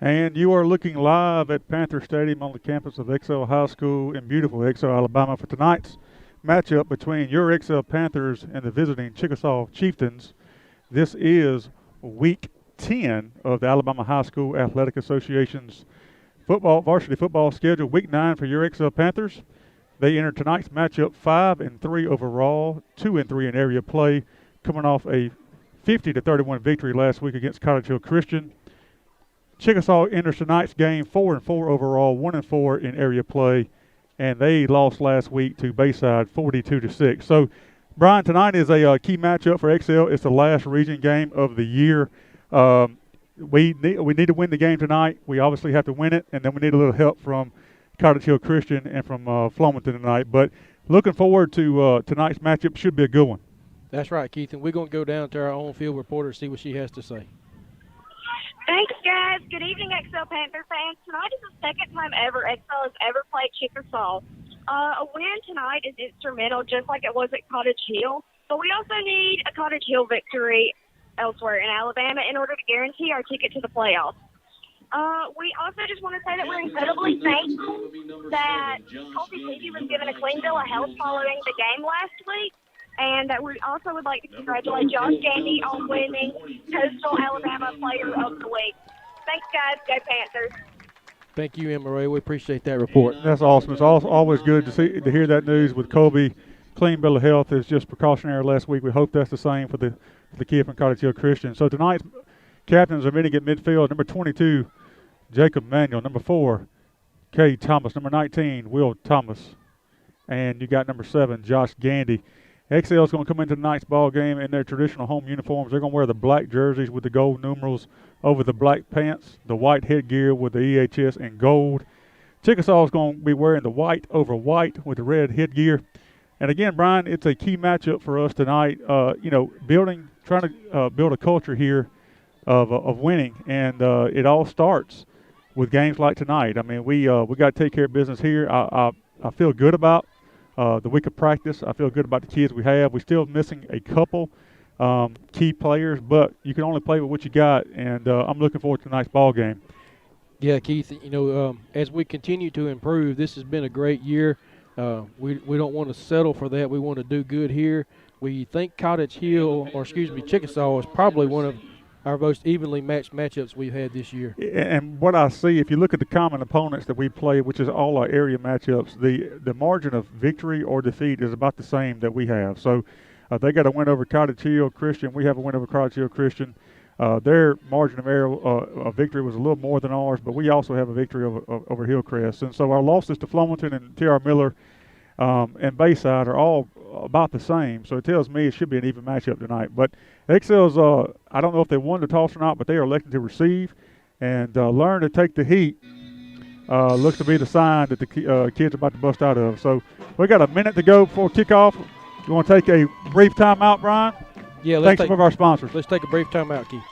And you are looking live at Panther Stadium on the campus of Excel High School in beautiful Excel, Alabama for tonight's matchup between your Excel Panthers and the visiting Chickasaw Chieftains. This is week 10 of the Alabama High School Athletic Association's varsity football schedule. Week 9 for your Excel Panthers. They enter tonight's matchup 5-3 overall, 2-3 in area play, coming off a 50-31 victory last week against Cottage Hill Christian. Chickasaw enters tonight's game 4-4 overall, 1-4 in area play, and they lost last week to Bayside 42-6. So, Brian, tonight is a key matchup for XL. It's the last region game of the year. We need to win the game tonight. We obviously have to win it, and then we need a little help from Cottage Hill Christian and from Flomaton tonight. But looking forward to tonight's matchup. Should be a good one. That's right, Keith, and we're going to go down to our own field reporter to see what she has to say. Thanks, guys. Good evening, XL Panther fans. Tonight is the second time ever XL has ever played Chickasaw. A win tonight is instrumental, just like it was at Cottage Hill. But we also need a Cottage Hill victory elsewhere in Alabama in order to guarantee our ticket to the playoffs. We also just want to say that we're incredibly thankful that Colby Levy was given a clean bill of health following the game last week. And we also would like to congratulate Josh Gandy on winning Coastal Alabama Player of the Week. Thanks, guys. Go Panthers. Thank you, Emma Ray. We appreciate that report. That's awesome. It's always good to hear that news with Colby. Clean bill of health is just precautionary last week. We hope that's the same for the kid from Cottage Hill Christian. So tonight's captains are meeting at midfield. Number 22, Jacob Manuel. Number 4, Kay Thomas. Number 19, Will Thomas. And you got number 7, Josh Gandy. XL is going to come into tonight's ball game in their traditional home uniforms. They're going to wear the black jerseys with the gold numerals over the black pants, the white headgear with the EHS in gold. Chickasaw is going to be wearing the white over white with the red headgear. And again, Brian, it's a key matchup for us tonight. Trying to build a culture here of winning, and it all starts with games like tonight. I mean, we got to take care of business here. I feel good about the week of practice. I feel good about the kids we have. We're still missing a couple key players, but you can only play with what you got, and I'm looking forward to tonight's ball game. Yeah, Keith, as we continue to improve, this has been a great year. We don't want to settle for that. We want to do good here. We think Chickasaw is probably one of our most evenly matched matchups we've had this year. And what I see, if you look at the common opponents that we play, which is all our area matchups, the margin of victory or defeat is about the same that we have. So they got a win over Cottage Hill Christian. We have a win over Cottage Hill Christian. Their margin of error of victory was a little more than ours, but we also have a victory over Hillcrest. And so our losses to Flomaton and T.R. Miller and Bayside are all about the same. So it tells me it should be an even matchup tonight. But XL's, I don't know if they won the toss or not, but they are elected to receive and learn to take the heat. Looks to be the sign that the kids are about to bust out of. So we got a minute to go before kickoff. You want to take a brief timeout, Brian? Yeah, thanks to some of our sponsors. Let's take a brief timeout, Keith.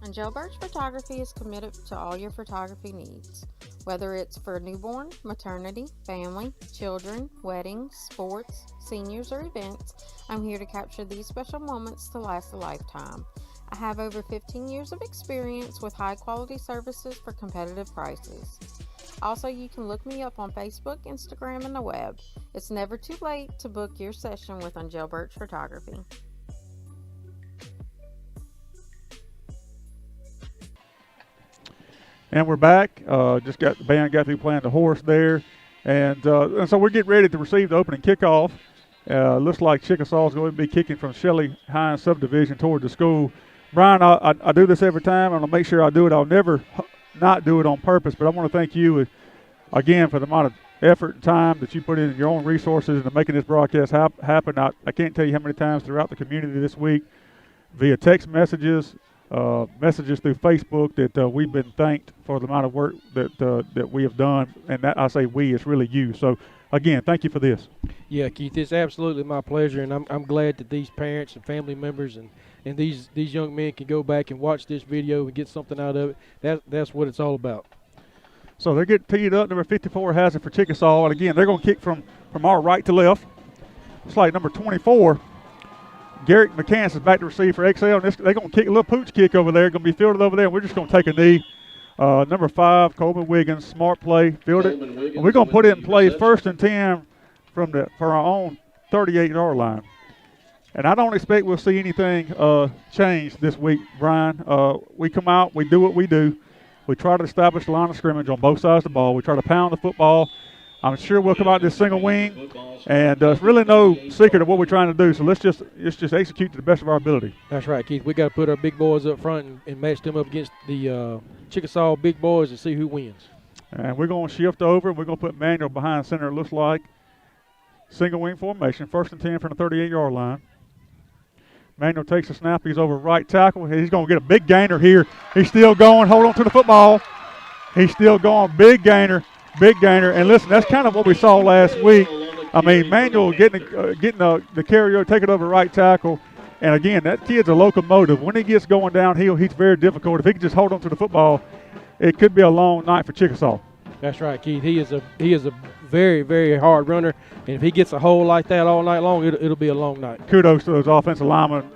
Angel Birch Photography is committed to all your photography needs. Whether it's for newborn, maternity, family, children, weddings, sports, seniors, or events, I'm here to capture these special moments to last a lifetime. I have over 15 years of experience with high-quality services for competitive prices. Also, you can look me up on Facebook, Instagram, and the web. It's never too late to book your session with Angel Birch Photography. And we're back. The band got through playing the horse there. And so we're getting ready to receive the opening kickoff. Looks like Chickasaw is going to be kicking from Shelley Hines subdivision toward the school. Brian, I do this every time. I'm going to make sure I do it. I'll never not do it on purpose. But I want to thank you again for the amount of effort and time that you put in your own resources into making this broadcast happen. I can't tell you how many times throughout the community this week via text messages, messages through Facebook that we've been thanked for the amount of work that we have done. And that I say we, it's really you. So, again, thank you for this. Yeah, Keith, it's absolutely my pleasure, and I'm glad that these parents and family members and these young men can go back and watch this video and get something out of it. That's what it's all about. So they're getting teed up. Number 54 has it for Chickasaw. And, again, they're going to kick from our right to left. It's like number 24, Garrett McCants is back to receive for XL, and they're going to kick a little pooch kick over there. Going to be fielded over there, and we're just going to take a knee. Number 5, Coleman Wiggins, smart play, field it. And we're going to put it in play 1st and 10 for our own 38-yard line. And I don't expect we'll see anything change this week, Brian. We come out, we do what we do. We try to establish the line of scrimmage on both sides of the ball. We try to pound the football. I'm sure we'll come out this single wing, and there's really no secret of what we're trying to do. So let's just execute to the best of our ability. That's right, Keith. We got to put our big boys up front and match them up against the Chickasaw big boys and see who wins. And we're going to shift over, and we're going to put Manuel behind center, it looks like. Single wing formation, 1st and 10 from the 38-yard line. Manuel takes a snap. He's over right tackle. He's going to get a big gainer here. He's still going. Hold on to the football. He's still going. Big gainer. Big gainer. And listen, that's kind of what we saw last week. I mean, Manuel getting the carry, take it over right tackle. And, again, that kid's a locomotive. When he gets going downhill, he's very difficult. If he can just hold on to the football, it could be a long night for Chickasaw. That's right, Keith. He is a very, very hard runner. And if he gets a hole like that all night long, it'll be a long night. Kudos to those offensive linemen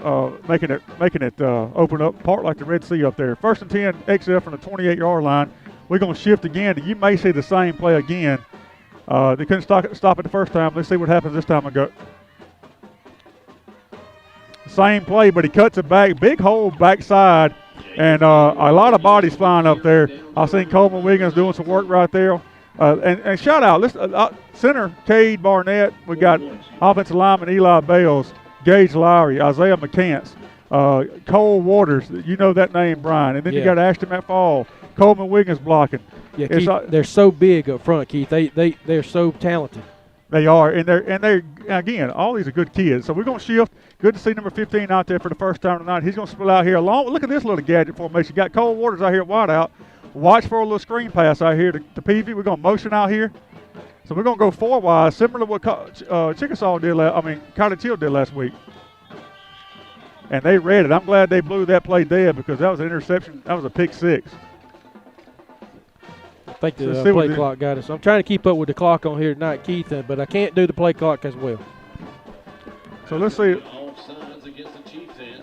making it open up, part like the Red Sea up there. 1st and 10, XL from the 28-yard line. We're going to shift again. You may see the same play again. They couldn't stop it the first time. Let's see what happens this time ago. Same play, but he cuts it back. Big hole backside, and a lot of bodies flying up there. I've seen Coleman Wiggins doing some work right there. And shout out, center Cade Barnett. We got offensive lineman Eli Bales, Gage Lowry, Isaiah McCants, Cole Waters. You know that name, Brian. And then you got Ashton McFall, Coleman Wiggins blocking. Yeah, Keith, they're so big up front, Keith. They're so talented. They are, and they're again, all these are good kids. So we're going to shift. Good to see number 15 out there for the first time tonight. He's going to split out here along. Look at this little gadget formation. Got Cole Waters out here wide out. Watch for a little screen pass out here to Peavy. We're going to motion out here. So we're going to go 4 wide, similar to what Chickasaw did Cottage Hill did last week. And they read it. I'm glad they blew that play dead because that was an interception. That was a pick 6. I think the play clock got us. I'm trying to keep up with the clock on here tonight, Keith, but I can't do the play clock as well. So let's see.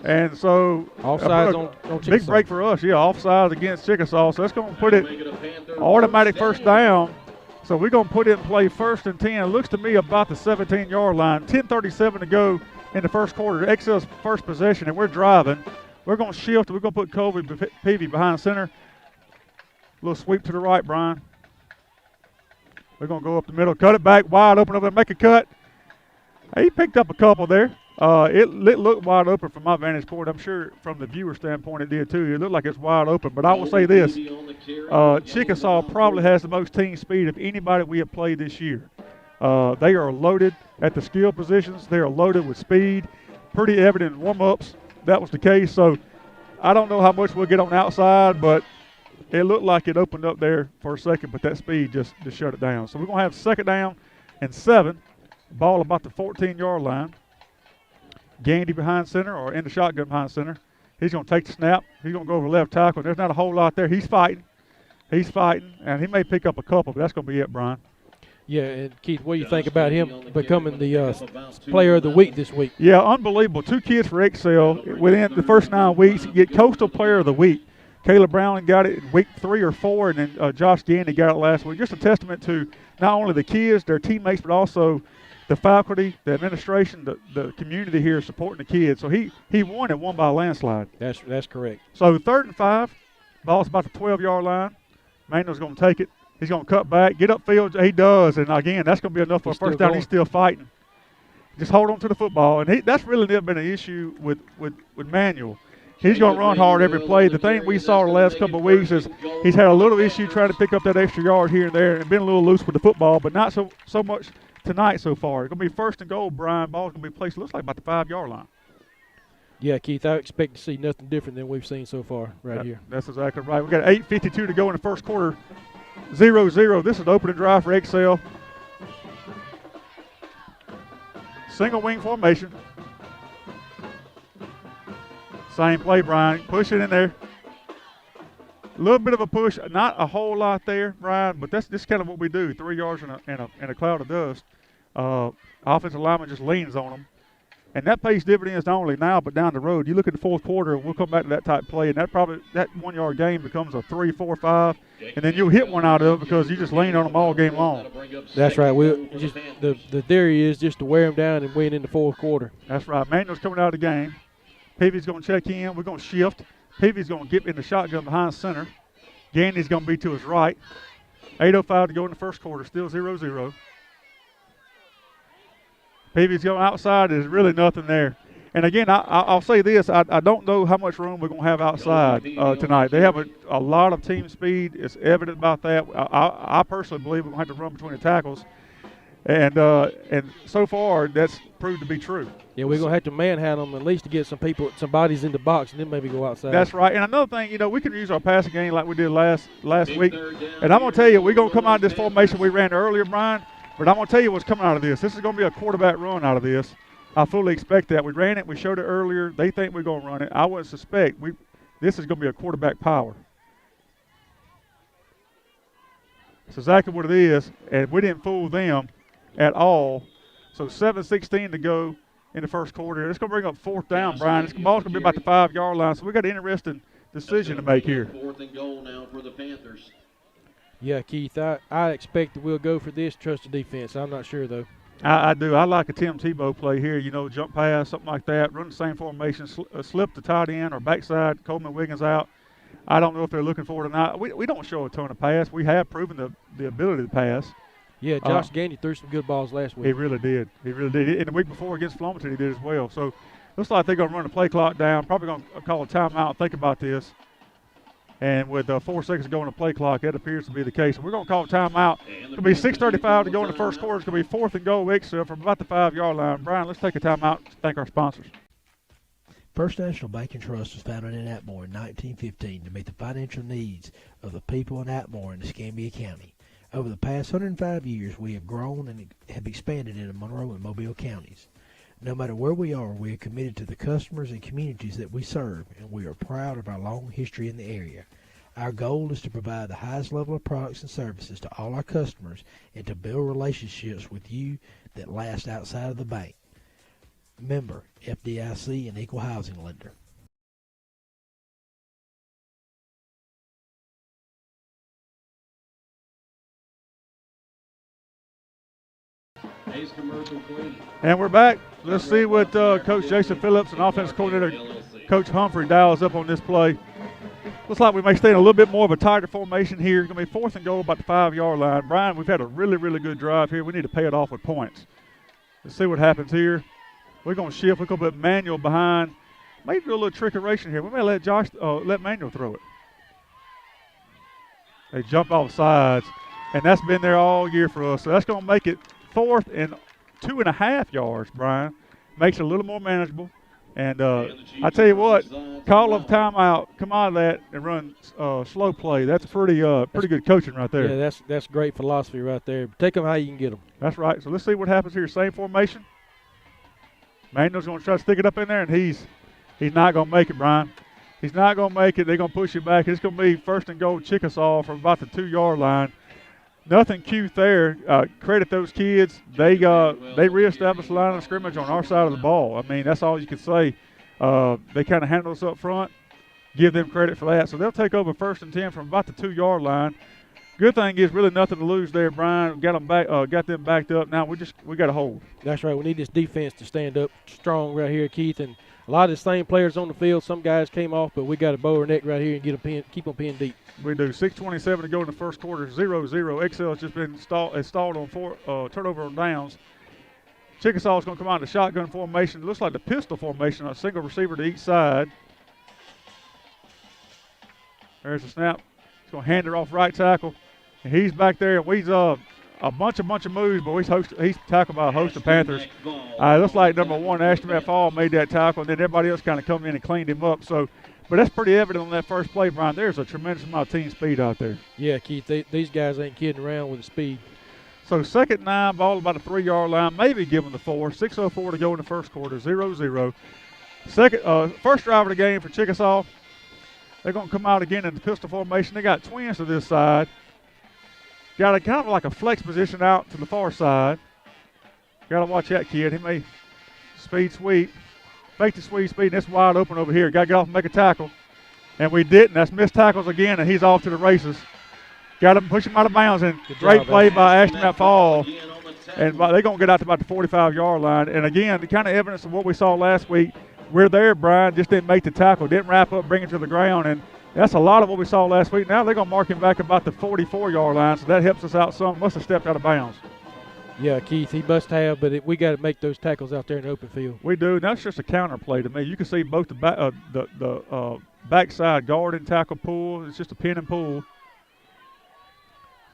And so offsides on Chickasaw. Big break for us, offsides against Chickasaw. So that's going to put it automatic first down. So we're going to put it in play 1st and 10. It looks to me about the 17-yard line. 10:37 to go in the first quarter. XL's first possession, and we're driving. We're going to shift. We're going to put Colby Peavy behind center. A little sweep to the right, Brian. We're going to go up the middle, cut it back, wide open over there, make a cut. He picked up a couple there. It looked wide open from my vantage point. I'm sure from the viewer standpoint it did too. It looked like it's wide open. But I will say this, Chickasaw probably has the most team speed of anybody we have played this year. They are loaded at the skill positions. They are loaded with speed. Pretty evident in warm-ups that was the case. So I don't know how much we'll get on the outside, but it looked like it opened up there for a second, but that speed just shut it down. So we're going to have 2nd down and 7. Ball about the 14-yard line. Gandy behind center or in the shotgun behind center. He's going to take the snap. He's going to go over left tackle. There's not a whole lot there. He's fighting, and he may pick up a couple, but that's going to be it, Brian. Yeah, and Keith, what do you think about him becoming the player of the week this week? Yeah, unbelievable. 2 kids for XL within the first 9 weeks. Get Coastal Player of the Week. Caleb Brown got it in week 3 or 4, and then Josh Gandy got it last week. Just a testament to not only the kids, their teammates, but also the faculty, the administration, the community here supporting the kids. So he won it, won by a landslide. That's correct. So 3rd and 5, ball's about the 12-yard line. Manuel's going to take it. He's going to cut back, get upfield. He does, and again, that's going to be enough for a first down. He's still fighting. Just hold on to the football, and that's really never been an issue with Manuel. He's going to run hard every play. The thing we saw the last couple of weeks is he's had a little issue trying to pick up that extra yard here and there and been a little loose with the football, but not so much tonight so far. It's going to be 1st and goal, Brian. Ball's going to be placed, looks like about the 5-yard line. Yeah, Keith, I expect to see nothing different than we've seen so far here. That's exactly right. We've got 8:52 to go in the first quarter. 0-0. This is the opening drive for XL. Single wing formation. Same play, Brian. Push it in there. A little bit of a push, not a whole lot there, Brian, but that's just kind of what we do. 3 yards in a cloud of dust. Offensive lineman just leans on them. And that pays dividends not only now but down the road. You look at the fourth quarter, we'll come back to that type play, and that 1 yard game becomes a 3, 4, 5, and then you'll hit one out of it because you just lean on them all game long. That's right. The theory is just to wear them down and win in the fourth quarter. That's right. Manuel's coming out of the game. Peavy's going to check in. We're going to shift. Peavy's going to get in the shotgun behind center. Gandy's going to be to his right. 8:05 to go in the first quarter. Still 0-0. Peavy's going outside. There's really nothing there. And again, I'll say this. I don't know how much room we're going to have outside tonight. They have a lot of team speed. It's evident about that. I personally believe we're going to have to run between the tackles. And so far, that's proved to be true. Yeah, we're going to have to manhandle them at least to get some bodies in the box, and then maybe go outside. That's right. And another thing, we can use our passing game like we did last week. And I'm going to tell you, we're going to come out of this formation we ran earlier, Brian. But I'm going to tell you what's coming out of this. This is going to be a quarterback run out of this. I fully expect that. We ran it. We showed it earlier. They think we're going to run it. I wouldn't suspect. This is going to be a quarterback power. That's exactly what it is. And we didn't fool them at all. So 7:16 to go in the first quarter. It's going to bring up fourth down, Brian. This ball's going to be about the 5 yard line. So we got an interesting decision to make here. Fourth and goal now for the Panthers. Yeah, Keith, I expect that we'll go for this, trust the defense. I'm not sure, though. I do. I like a Tim Tebow play here, jump pass, something like that, run the same formation, slip the tight end or backside, Coleman Wiggins out. I don't know if they're looking for it or not. We don't show a ton of pass. We have proven the ability to pass. Yeah, Josh Gandy threw some good balls last week. He really did. And the week before against Flomaton, he did as well. So looks like they're going to run the play clock down, probably going to call a timeout, think about this. And with 4 seconds to go on the play clock, that appears to be the case. So we're going to call a timeout. It's going to be 6:35 to go in the first quarter. It's going to be fourth and goal, Exel, from about the 5 yard line. Brian, let's take a timeout to thank our sponsors. First National Bank and Trust was founded in Atmore in 1915 to meet the financial needs of the people in Atmore and Escambia County. Over the past 105 years, we have grown and have expanded into Monroe and Mobile counties. No matter where we are committed to the customers and communities that we serve, and we are proud of our long history in the area. Our goal is to provide the highest level of products and services to all our customers and to build relationships with you that last outside of the bank. Member, FDIC, and Equal Housing Lender. And we're back. Let's see what Coach Jason Phillips and offensive coordinator Coach Humphrey dials up on this play. Looks like we may stay in a little bit more of a tighter formation here. It's going to be fourth and goal about the 5 yard line. Brian, we've had a really, really good drive here. We need to pay it off with points. Let's see what happens here. We're going to shift. We're going to put Manuel behind. Maybe do a little trickeration here. We may let Manuel throw it. They jump off sides, and that's been there all year for us. So that's going to make it fourth and 2.5 yards, Brian. Makes it a little more manageable. And I tell you what, call of timeout, come out of that and run slow play. That's pretty good coaching right there. Yeah, that's great philosophy right there. Take them how you can get them. That's right. So let's see what happens here. Same formation. Manuel's going to try to stick it up in there, and he's not going to make it, Brian. He's not going to make it. They're going to push it back. It's going to be first and goal Chickasaw from about the 2 yard line. Nothing cute there. Credit those kids. They reestablished the line of scrimmage on our side of the ball. I mean, that's all you can say. They kind of handled us up front. Give them credit for that. So they'll take over first and 10 from about the 2 yard line. Good thing is really nothing to lose there, Brian. Got them backed up. Now we got to hold. That's right. We need this defense to stand up strong right here, Keith. And a lot of the same players on the field. Some guys came off, but we got to bow our neck right here and keep them pinned deep. We do. 6:27 to go in the first quarter. 0-0. Excel's just been stalled on 4 turnover on downs. Chickasaw is going to come out in the shotgun formation. It looks like the pistol formation, a single receiver to each side. There's the snap. He's going to hand it off right tackle. And he's back there. And we's a bunch of moves, but he's tackled by a host of Panthers. It looks like number 1, Ashton McFall, made that tackle, and then everybody else kind of come in and cleaned him up. But that's pretty evident on that first play, Brian. There's a tremendous amount of team speed out there. Yeah, Keith, these guys ain't kidding around with the speed. So 2nd and 9, ball about the 3 yard line, maybe give them the 4. 6:04 to go in the first quarter, 0-0. First drive of the game for Chickasaw. They're going to come out again in the pistol formation. They got twins to this side. Got a kind of like a flex position out to the far side. Got to watch that kid. He may Speed sweep. Fake the sweep speed, and it's wide open over here. Got to get off and make a tackle. And we didn't. That's missed tackles again, and he's off to the races. Got him, push him out of bounds, and great play by Ashton that fall. And they're going to get out to about the 45-yard line. And again, the kind of evidence of what we saw last week, we're there, Brian, just didn't make the tackle, didn't wrap up, bring it to the ground. And that's a lot of what we saw last week. Now they're going to mark him back about the 44-yard line, so that helps us out some. Must have stepped out of bounds. Yeah, Keith, he must have, but we got to make those tackles out there in the open field. We do. That's just a counter play to me. You can see both the backside guard and tackle pull. It's just a pin and pull.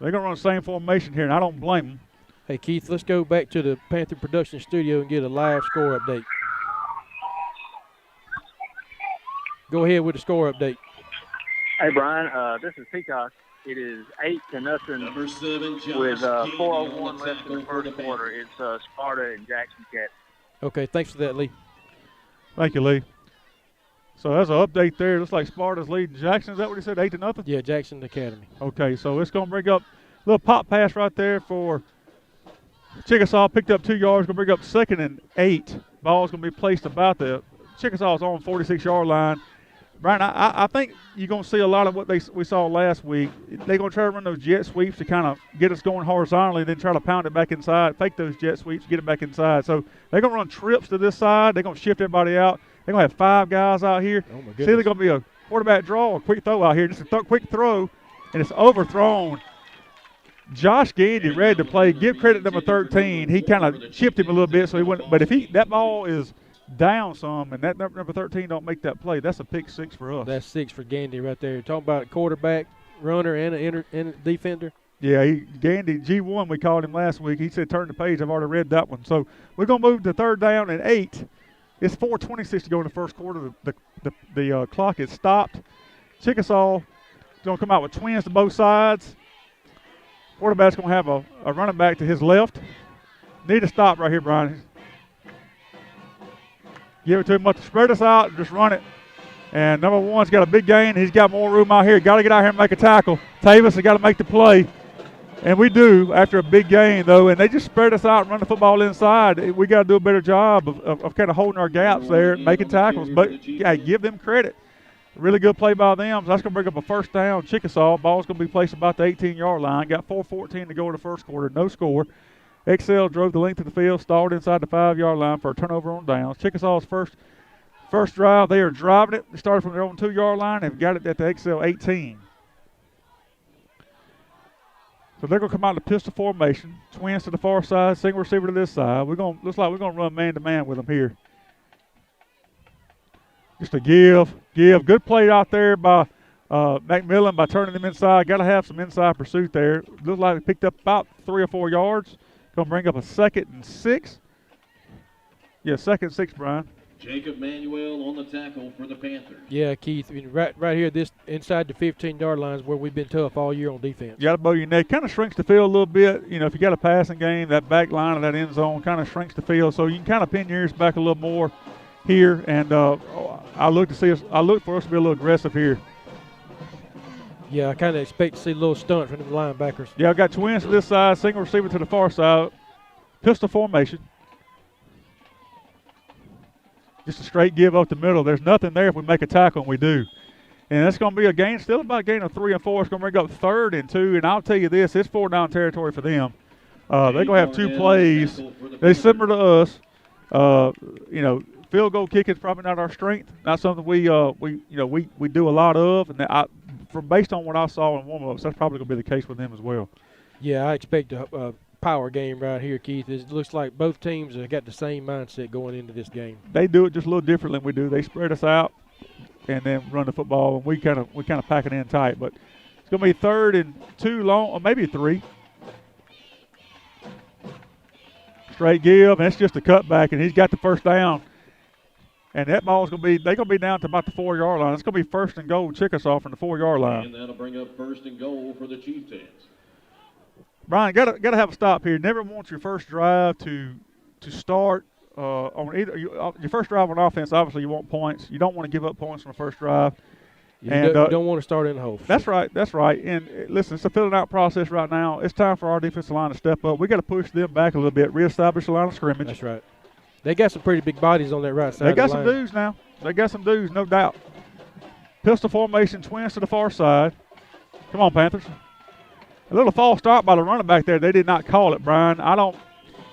They're going to run the same formation here, and I don't blame them. Hey, Keith, let's go back to the Panther production studio and get a live score update. Go ahead with the score update. Hey, Brian, this is Peacock. It is 8-0 Number 7, Josh with Kennedy 4:01 on left in the first quarter. It's Sparta and Jackson Cat. Okay, thanks for that, Lee. Thank you, Lee. So there's an update there. Looks like Sparta's leading Jackson. Is that what he said, 8-0? Yeah, Jackson Academy. Okay, so it's going to bring up a little pop pass right there for Chickasaw. Picked up 2 yards. Going to bring up 2nd and 8. Ball's going to be placed about the Chickasaw's on 46-yard line. Brian, I think you're going to see a lot of what we saw last week. They're going to try to run those jet sweeps to kind of get us going horizontally, then try to pound it back inside, fake those jet sweeps, get it back inside. So they're going to run trips to this side. They're going to shift everybody out. They're going to have 5 guys out here. Oh, my goodness. See, they're going to be a quarterback draw or quick throw out here. Just a quick throw, and it's overthrown. Josh Gandy ready to play. Give credit to number 13. He kind of chipped him a little bit, so he wouldn't. But if that ball is down some, and that number 13 don't make that play, that's a pick 6 for us. That's 6 for Gandy right there. Talking about a quarterback, runner, and a defender. Yeah, Gandy, G1, we called him last week. He said turn the page. I've already read that one. So we're going to move to 3rd down and 8. It's 4:26 to go in the first quarter. The clock is stopped. Chickasaw is going to come out with twins to both sides. Quarterback's going to have a running back to his left. Need to stop right here, Brian. Give it to him, but spread us out and just run it. And number 1's got a big gain. He's got more room out here. Got to get out here and make a tackle. Tavis has got to make the play. And we do after a big gain, though. And they just spread us out and run the football inside. We got to do a better job of kind of holding our gaps there and making tackles. But, yeah, give them credit. Really good play by them. So that's going to bring up a 1st down. Chickasaw. Ball's going to be placed about the 18-yard line. Got 4:14 to go in the first quarter. No score. XL drove the length of the field, stalled inside the 5-yard line for a turnover on downs. Chickasaw's first drive, they are driving it. They started from their own 2-yard line and got it at the XL 18. So they're going to come out in the pistol formation. Twins to the far side, single receiver to this side. Looks like we're going to run man-to-man with them here. Just a give. Good play out there by McMillan by turning them inside. Got to have some inside pursuit there. Looks like they picked up about 3 or 4 yards. Going to bring up a 2nd and 6. Yeah, 2nd and 6, Brian. Jacob Manuel on the tackle for the Panthers. Yeah, Keith, right here, this inside the 15-yard line is where we've been tough all year on defense. You got to bow your neck. Kind of shrinks the field a little bit. You know, if you got a passing game, that back line of that end zone kind of shrinks the field. So you can kind of pin your ears back a little more here. And I look for us to be a little aggressive here. Yeah, I kind of expect to see a little stunt from the linebackers. Yeah, I've got twins to this side, single receiver to the far side, pistol formation. Just a straight give up the middle. There's nothing there if we make a tackle, and we do. And that's going to be a gain, still about a gain of 3 and 4. It's going to bring up 3rd and 2. And I'll tell you this, it's 4-down territory for them. They're going to have 2 plays. They're similar to us. Field goal kicking is probably not our strength. Not something we do a lot of. And based on what I saw in warm-ups, that's probably going to be the case with them as well. Yeah, I expect a power game right here, Keith. It looks like both teams have got the same mindset going into this game. They do it just a little differently than we do. They spread us out and then run the football, and we kind of pack it in tight. But it's going to be 3rd and 2 long, or maybe 3. Straight give, and it's just a cutback, and he's got the 1st down. And that ball's going to be down to about the 4-yard line. It's going to be 1st and goal, Chickasaw from the 4-yard line. And that'll bring up 1st and goal for the Chieftains. Brian, got to have a stop here. Never want your first drive to start on either your first drive on offense. Obviously, you want points. You don't want to give up points on the first drive. You don't want to start in the hole. That's right. And listen, it's a filling out process right now. It's time for our defensive line to step up. We got to push them back a little bit, reestablish the line of scrimmage. That's right. They got some pretty big bodies on that right side. They got of the some line. dudes now. They got some dudes, no doubt. Pistol formation, twins to the far side. Come on, Panthers. A little false start by the running back there. They did not call it, Brian.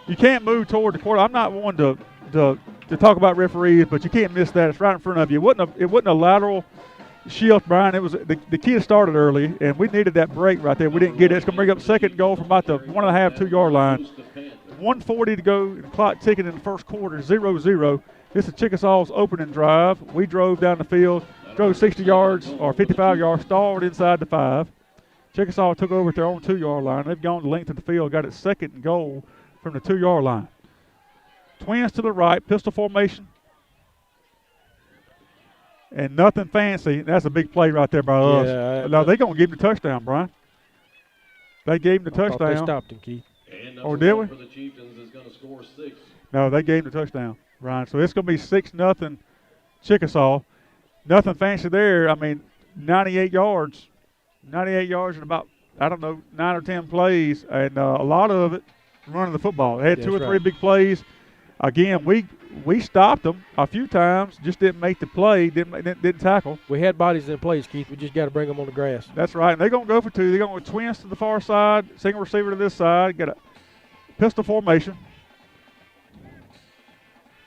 You can't move toward the quarter. I'm not one to talk about referees, but you can't miss that. It's right in front of you. It wasn't a lateral shift, Brian. It was the kid started early, and we needed that break right there. We didn't get it. It's going to bring up second and goal from about the 1.5, 2 yard line. 1:40 to go, and the clock ticking in the first quarter, 0-0. This is Chickasaw's opening drive. We drove down the field, drove 60 yards or 55 yards, stalled inside the 5. Chickasaw took over at their own 2 yard line. They've gone the length of the field, got it second and goal from the 2 yard line. Twins to the right, pistol formation. And nothing fancy. That's a big play right there by us. Now they're going to give him the touchdown, Brian. They gave him the touchdown. They stopped him, Keith. Oh, did we? For the Chieftains is going to score 6. No, they gave him the touchdown, Brian. So it's going to be 6-0 Chickasaw. Nothing fancy there. I mean, 98 yards. 98 yards in about, 9 or 10 plays. And a lot of it running the football. They had 2 or 3 big plays. Again, we stopped them a few times, just didn't make the play, didn't tackle. We had bodies in place, Keith. We just got to bring them on the grass. That's right. And they're going to go for 2. They're going to twins to the far side, single receiver to this side, get a pistol formation.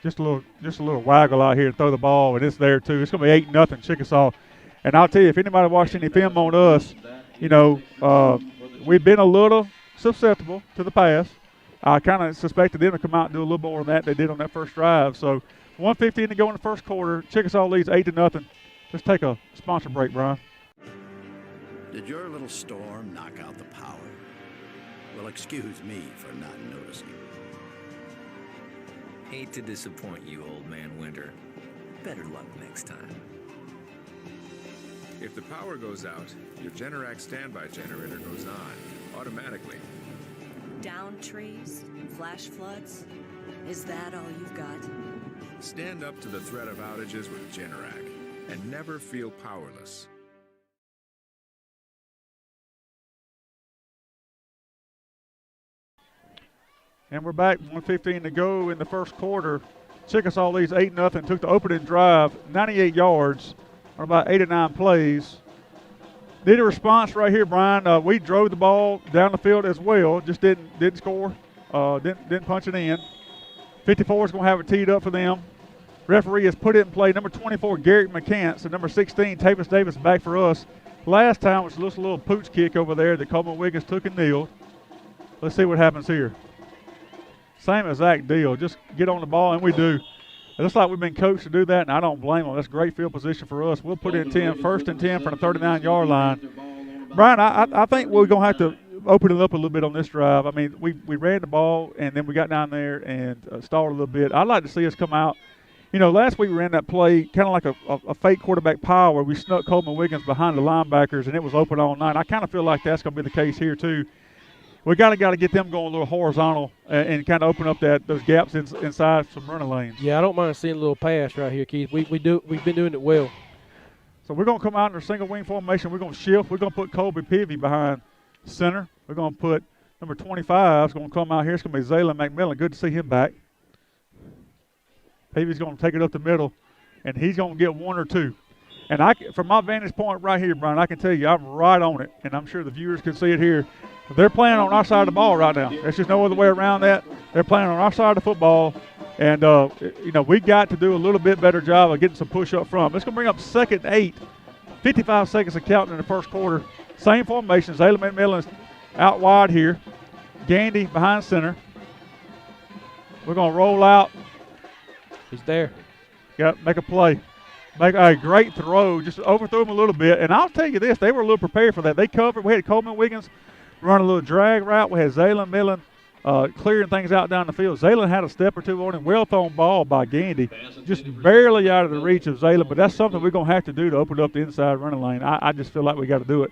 Just a little waggle out here to throw the ball, and it's there too. It's going to be 8-0 Chickasaw. And I'll tell you, if anybody watched any film on us, we've been a little susceptible to the pass. I kind of suspected them to come out and do a little more than that they did on that first drive. So 1:15 to go in the first quarter. Chickasaw leads 8-0. Let's take a sponsor break, Brian. Did your little storm knock out the power? Well, excuse me for not noticing. Hate to disappoint you, old man Winter. Better luck next time. If the power goes out, your Generac standby generator goes on automatically. Down trees, flash floods. Is that all you've got? Stand up to the threat of outages with Generac and never feel powerless. And we're back, 1:15 to go in the first quarter. Chickasaw leads 8-0, took the opening drive, 98 yards on about 8 or 9 plays. Need a response right here, Brian. We drove the ball down the field as well, just didn't score, didn't punch it in. 54 is going to have it teed up for them. Referee has put it in play. Number 24, Garrett McCants, and number 16, Tavis Davis back for us. Last time was just a little pooch kick over there that Coleman Wiggins took and kneeled. Let's see what happens here. Same exact deal. Just get on the ball, and we do. It looks like we've been coached to do that, and I don't blame them. That's great field position for us. We'll put it in 10, first and 10 from the 39-yard line. Brian, I think we're going to have to open it up a little bit on this drive. I mean, we ran the ball, and then we got down there and stalled a little bit. I'd like to see us come out. Last week we ran that play kind of like a fake quarterback power where we snuck Coleman Wiggins behind the linebackers, and it was open all night. I kind of feel like that's going to be the case here too. We got to get them going a little horizontal and kind of open up those gaps inside some running lanes. Yeah, I don't mind seeing a little pass right here, Keith. We've been doing it well. So we're going to come out in a single wing formation. We're going to shift. We're going to put Colby Pivy behind center. We're going to put number 25 is going to come out here. It's going to be Zaylen McMillan. Good to see him back. Pivy's going to take it up the middle, and he's going to get 1 or 2. And from my vantage point right here, Brian, I can tell you I'm right on it, and I'm sure the viewers can see it here. They're playing on our side of the ball right now. There's just no other way around that. They're playing on our side of the football, and we got to do a little bit better job of getting some push up front. It's going to bring up 2nd and 8, 55 seconds of counting in the first quarter. Same formation. Zaylen McMillan's out wide here. Gandy behind center. We're going to roll out. He's there. Make a play. Make a great throw. Just overthrew him a little bit. And I'll tell you this, they were a little prepared for that. They covered. We had Coleman Wiggins run a little drag route. We had Zaylen Millen clearing things out down the field. Zaylen had a step or two on him. Well-thrown ball by Gandy. Just barely out of the reach of Zaylen. But that's something we're going to have to do to open up the inside running lane. I just feel like we got to do it.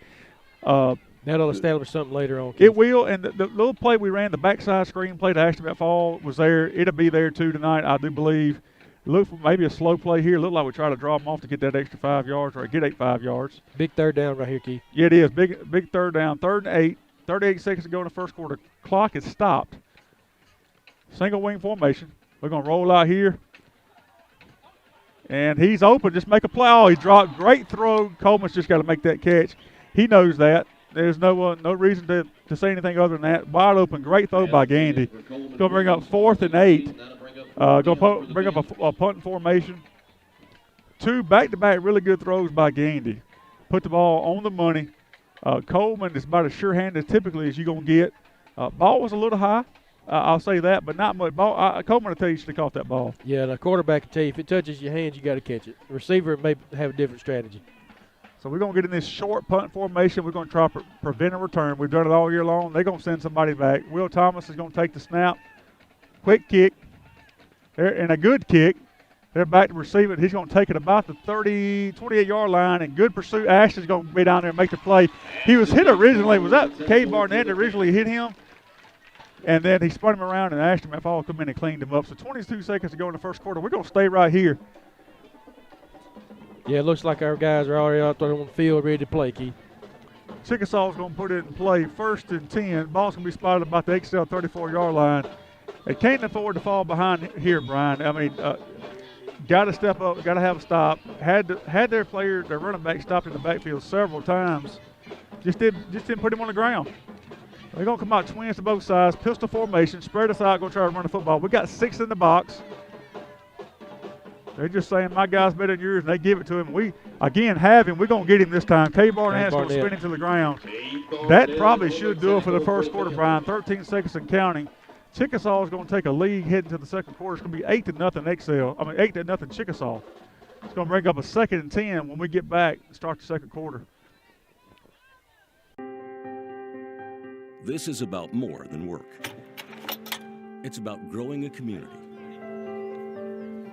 That'll establish something later on, Keith. It will. And the little play we ran, the backside screen play to Ashton Fall was there. It'll be there too tonight, I do believe. Look for maybe a slow play here. Look like we try to draw them off to get that extra 5 yards or get 5 yards. Big third down right here, Keith. Yeah, it is. Big third down. 3rd and 8. 38 seconds to go in the first quarter. Clock is stopped. Single wing formation. We're going to roll out here. And he's open. Just make a play. Oh, he dropped. Great throw. Coleman's just got to make that catch. He knows that. There's no reason to say anything other than that. Wide open. Great throw by Gandy. Going to bring up 4th and 8. Going to bring up a punt formation. 2 back-to-back really good throws by Gandy. Put the ball on the money. Coleman is about as sure-handed typically as you're going to get. Ball was a little high. I'll say that, but not much. Coleman will tell you should have caught that ball. Yeah, and a quarterback can tell you if it touches your hands, you got to catch it. The receiver may have a different strategy. So we're going to get in this short punt formation. We're going to try to prevent a return. We've done it all year long. They're going to send somebody back. Will Thomas is going to take the snap. Quick kick. And a good kick. They're back to receive it. He's going to take it about the 28-yard line, and good pursuit. Ashton's going to be down there and make the play. He was hit originally. Was that Cade Barnett that originally hit him? And then he spun him around, and Ashton McFall come in and cleaned him up. So 22 seconds to go in the first quarter. We're going to stay right here. Yeah, it looks like our guys are already out there on the field ready to play, Keith. Chickasaw's going to put it in play 1st and 10. Ball's going to be spotted about the XL 34-yard line. They can't afford to fall behind here, Brian. I mean, got to step up, got to have a stop. Had their player, their running back, stopped in the backfield several times. Just didn't put him on the ground. They're going to come out twins to both sides, pistol formation, spread us out, going to try to run the football. We got 6 in the box. They're just saying, my guy's better than yours, and they give it to him. We, again, have him. We're going to get him this time. Cade Barnett's going to spin him to the ground. That probably should do it for the first quarter, Brian. 13 seconds and counting. Chickasaw is going to take a lead heading to the second quarter. It's going to be 8-0 Chickasaw. It's going to bring up a 2nd and 10 when we get back and start the second quarter. This is about more than work. It's about growing a community.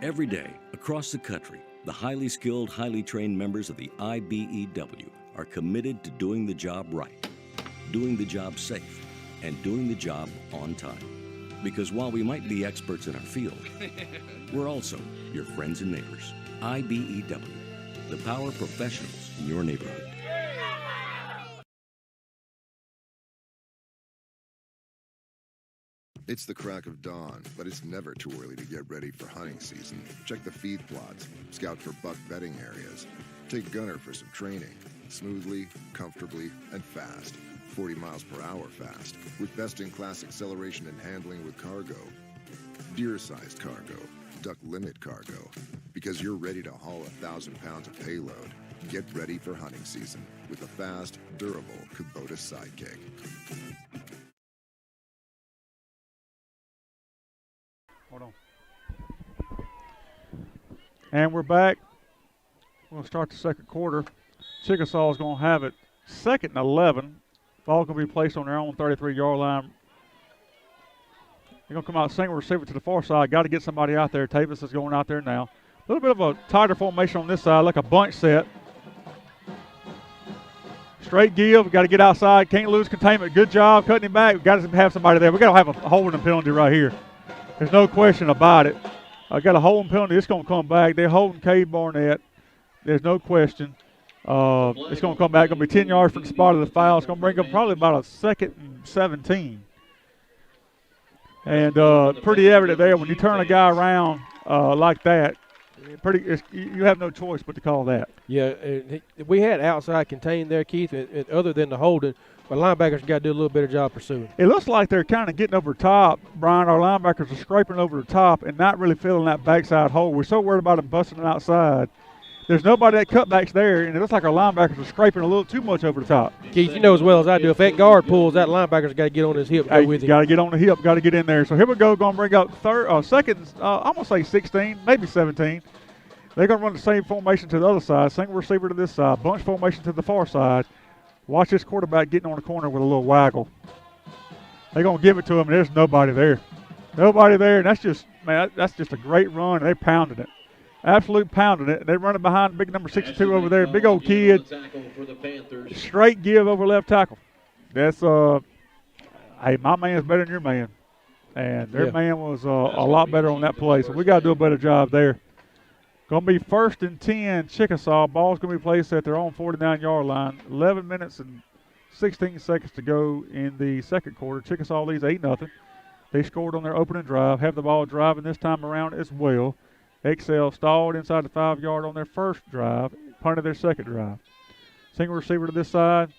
Every day, across the country, the highly skilled, highly trained members of the IBEW are committed to doing the job right, doing the job safe, and doing the job on time. Because while we might be experts in our field, we're also your friends and neighbors. IBEW, the power professionals in your neighborhood. It's the crack of dawn, but it's never too early to get ready for hunting season. Check the feed plots, scout for buck bedding areas, take Gunner for some training, smoothly, comfortably, and fast. 40 miles per hour fast, with best-in-class acceleration and handling with cargo. Deer-sized cargo, duck limit cargo. Because you're ready to haul 1,000 pounds of payload. Get ready for hunting season with a fast, durable Kubota Sidekick. Hold on. And we're back. We're going to start the second quarter. Chickasaw is going to have it 2nd and 11. Ball going to be placed on their own 33-yard line. They're going to come out single receiver to the far side. Got to get somebody out there. Tavis is going out there now. A little bit of a tighter formation on this side, like a bunch set. Straight give. Got to get outside. Can't lose containment. Good job cutting him back. We've got to have somebody there. We've got to have a holding penalty right here. There's no question about it. I got a holding penalty. It's going to come back. They're holding Cade Barnett. There's no question. It's going to come back. Going to be 10 yards from the spot of the foul. It's going to bring up probably about a 2nd and 17. And pretty evident there when you turn a guy around like that. You have no choice but to call that. Yeah, we had outside contained there, Keith, other than the holding. But linebackers got to do a little better job pursuing. It looks like they're kind of getting over top, Brian. Our linebackers are scraping over the top and not really filling that backside hole. We're so worried about them busting it outside. There's nobody that cutbacks there, and it looks like our linebackers are scraping a little too much over the top. Keith, you know as well as I do, if that guard pulls, that linebackers got to get on his hip and go with him. Got to get on the hip, got to get in there. So here we go, going to bring up second, I'm going to say 16, maybe 17. They're going to run the same formation to the other side, single receiver to this side, bunch formation to the far side. Watch this quarterback getting on the corner with a little waggle. They're going to give it to him, and there's nobody there. Nobody there, and that's just a great run. They pounded it. Absolute pounding it. They're running behind big number 62 over there. Big old kid. Straight give over left tackle. That's, hey, my man's better than your man. And their man was a lot better on that play. So we got to do a better job there. Going to be 1st and 10 Chickasaw. Ball's going to be placed at their own 49-yard line. 11 minutes and 16 seconds to go in the second quarter. Chickasaw leads 8-0. They scored on their opening drive, have the ball driving this time around as well. Excel stalled inside the 5-yard on their first drive, punted their second drive. Single receiver to this side.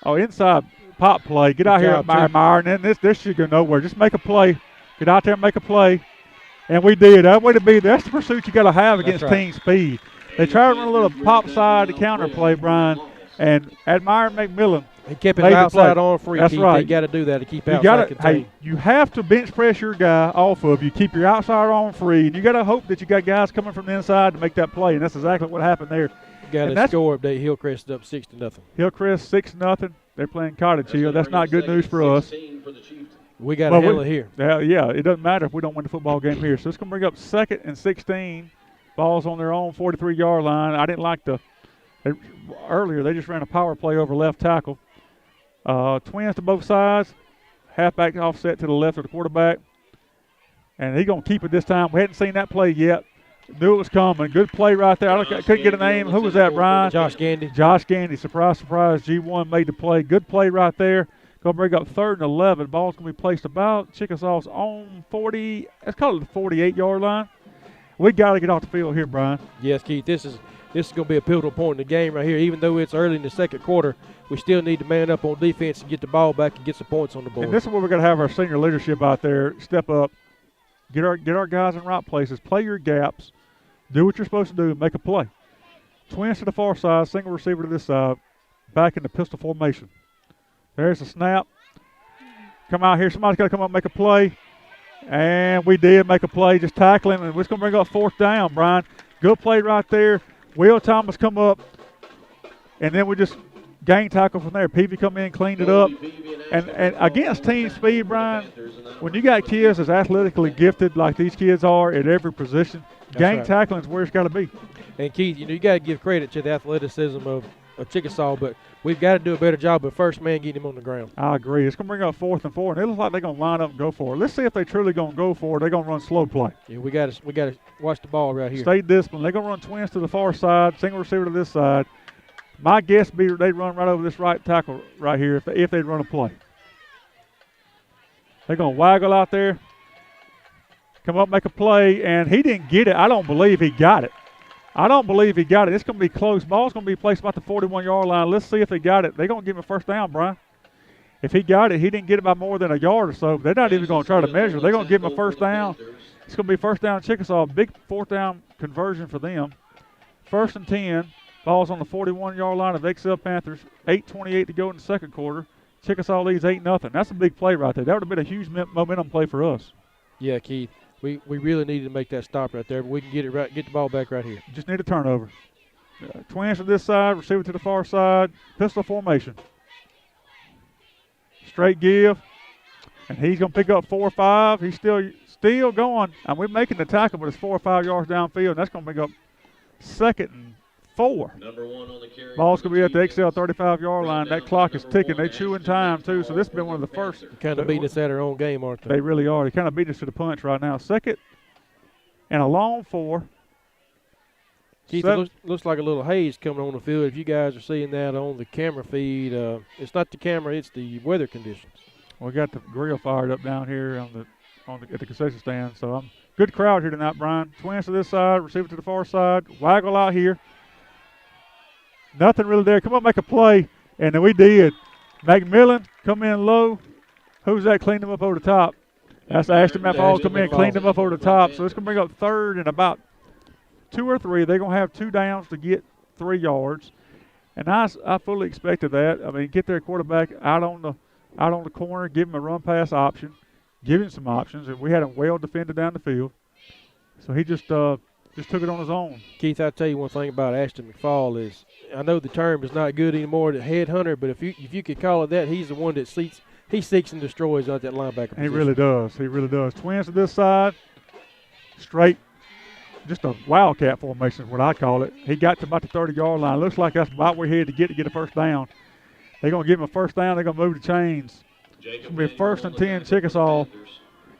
Oh, inside pop play. Get out here, Meyer, and then this should go nowhere. Just make a play. Get out there and make a play. And we did. That way to be. That's the pursuit you got to have against team speed. They tried to run a little pop side to counter play, Brian, and Admire McMillan. He kept his outside on free. That's right. You got to do that to keep outside contained. Hey, you have to bench press your guy off of you. Keep your outside on free, and you got to hope that you got guys coming from the inside to make that play, and that's exactly what happened there. Got a score update. Hillcrest up 6-0. Hillcrest 6-0. They're playing Cottage Hill. That's not good news for us. We got a hella here. Yeah, it doesn't matter if we don't win the football game here. So it's going to bring up 2nd and 16. Ball's on their own 43-yard line. I didn't like earlier they just ran a power play over left tackle. Twins to both sides. Halfback offset to the left of the quarterback. And he's going to keep it this time. We hadn't seen that play yet. Knew it was coming. Good play right there. I couldn't get a name. Who was that, Brian? Josh Gandy. Josh Gandy. Surprise, surprise. G1 made the play. Good play right there. Going to bring up 3rd and 11. Ball's going to be placed about Chickasaw's own 40. Let's call it the 48-yard line. We got to get off the field here, Brian. Yes, Keith. This is going to be a pivotal point in the game right here. Even though it's early in the second quarter, we still need to man up on defense and get the ball back and get some points on the board. And this is where we're going to have our senior leadership out there step up, get our guys in right places, play your gaps, do what you're supposed to do, make a play. Twins to the far side, single receiver to this side, back in the pistol formation. There's the snap. Come out here. Somebody's got to come up and make a play. And we did make a play, just tackling. And we're going to bring up 4th down, Brian. Good play right there. Will Thomas come up. And then we just gang tackle from there. Peavy come in, cleaned it up. And against team speed, Brian, when you got kids as athletically gifted like these kids are at every position, gang tackling is where it's got to be. And, Keith, you got to give credit to the athleticism of Chickasaw, but we've got to do a better job of first man getting him on the ground. I agree. It's going to bring up 4th and 4, and it looks like they're going to line up and go for it. Let's see if they truly going to go for it. They're going to run slow play. Yeah, we got to watch the ball right here. Stay disciplined. They're going to run twins to the far side, single receiver to this side. My guess would be they run right over this right tackle right here if they run a play. They're going to waggle out there, come up, make a play, and he didn't get it. I don't believe he got it. It's going to be close. Ball's going to be placed about the 41-yard line. Let's see if they got it. They're going to give him a first down, Brian. If he got it, he didn't get it by more than a yard or so. They're not even going to try to measure. They're going to give him a first down. It's going to be first down Chickasaw. Big 4th down conversion for them. 1st and 10. Ball's on the 41-yard line of XL Panthers. 8:28 to go in the second quarter. Chickasaw leads 8-0. That's a big play right there. That would have been a huge momentum play for us. Yeah, Keith. We really needed to make that stop right there, but we can get the ball back right here. Just need a turnover. Twins to this side, receiver to the far side, pistol formation. Straight give, and he's going to pick up 4 or 5. He's still going, and we're making the tackle, but it's 4 or 5 yards downfield, and that's going to pick up 2nd and 4. Ball's going to be at the XL 35-yard line. That clock is ticking. They chewing time, too, so this has been one of the first. Kind of beating us at our own game, aren't they? They really are. They kind of beat us to the punch right now. 2nd and a long 4. Keith, it looks like a little haze coming on the field. If you guys are seeing that on the camera feed, it's not the camera, it's the weather conditions. We got the grill fired up down here at the concession stand. So good crowd here tonight, Brian. Twins to this side, receiver to the far side, waggle out here. Nothing really there. Come on, make a play, and then we did. McMillan come in low. Who's that? Cleaned him up over the top. That's Ashton McFall come in, cleaned him up over the top. So it's going to bring up 3rd and about 2 or 3. They're going to have 2 downs to get 3 yards. And I fully expected that. I mean, get their quarterback out on the corner, give him a run pass option, give him some options, and we had him well defended down the field. So he just took it on his own. Keith, I'll tell you one thing about Ashton McFall is I know the term is not good anymore, the headhunter, but if you could call it that, he's the one that seeks and destroys out that linebacker position. He really does. He really does. Twins to this side, straight, just a wildcat formation is what I call it. He got to about the 30-yard line. Looks like that's about where he had to get a first down. They're going to give him a first down. They're going to move the chains. It's going to be 1st and 10 Chickasaw.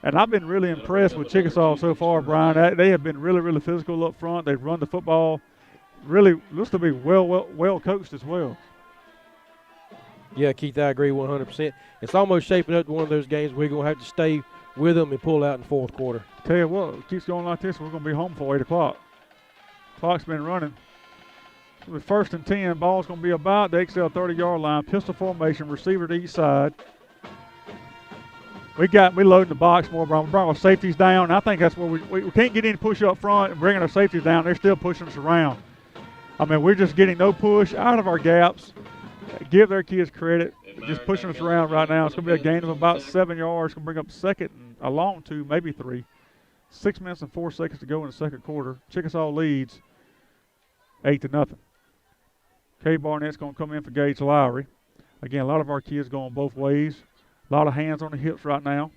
And I've been really impressed with Chickasaw so far, Brian. They have been really, really physical up front. They've run the football. Really looks to be well coached as well. Yeah, Keith, I agree 100%. It's almost shaping up to one of those games we're going to have to stay with them and pull out in the fourth quarter. Tell you what, it keeps going like this, we're going to be home before 8 o'clock. Clock's been running. With 1st and 10, ball's going to be about the XL 30-yard line. Pistol formation, receiver to each side. We loading the box more, Brian. We brought our safeties down. I think that's where we can't get any push up front and bringing our safeties down. They're still pushing us around. I mean, we're just getting no push out of our gaps. Give their kids credit. Just pushing us around right now. It's going to be a gain of about 7 yards. It's going to bring up 2nd and a long 2, maybe 3. 6 minutes and 4 seconds to go in the 2nd quarter. Chickasaw leads 8-0. Kay Barnett's going to come in for Gage Lowry. Again, a lot of our kids going both ways. A lot of hands on the hips right now.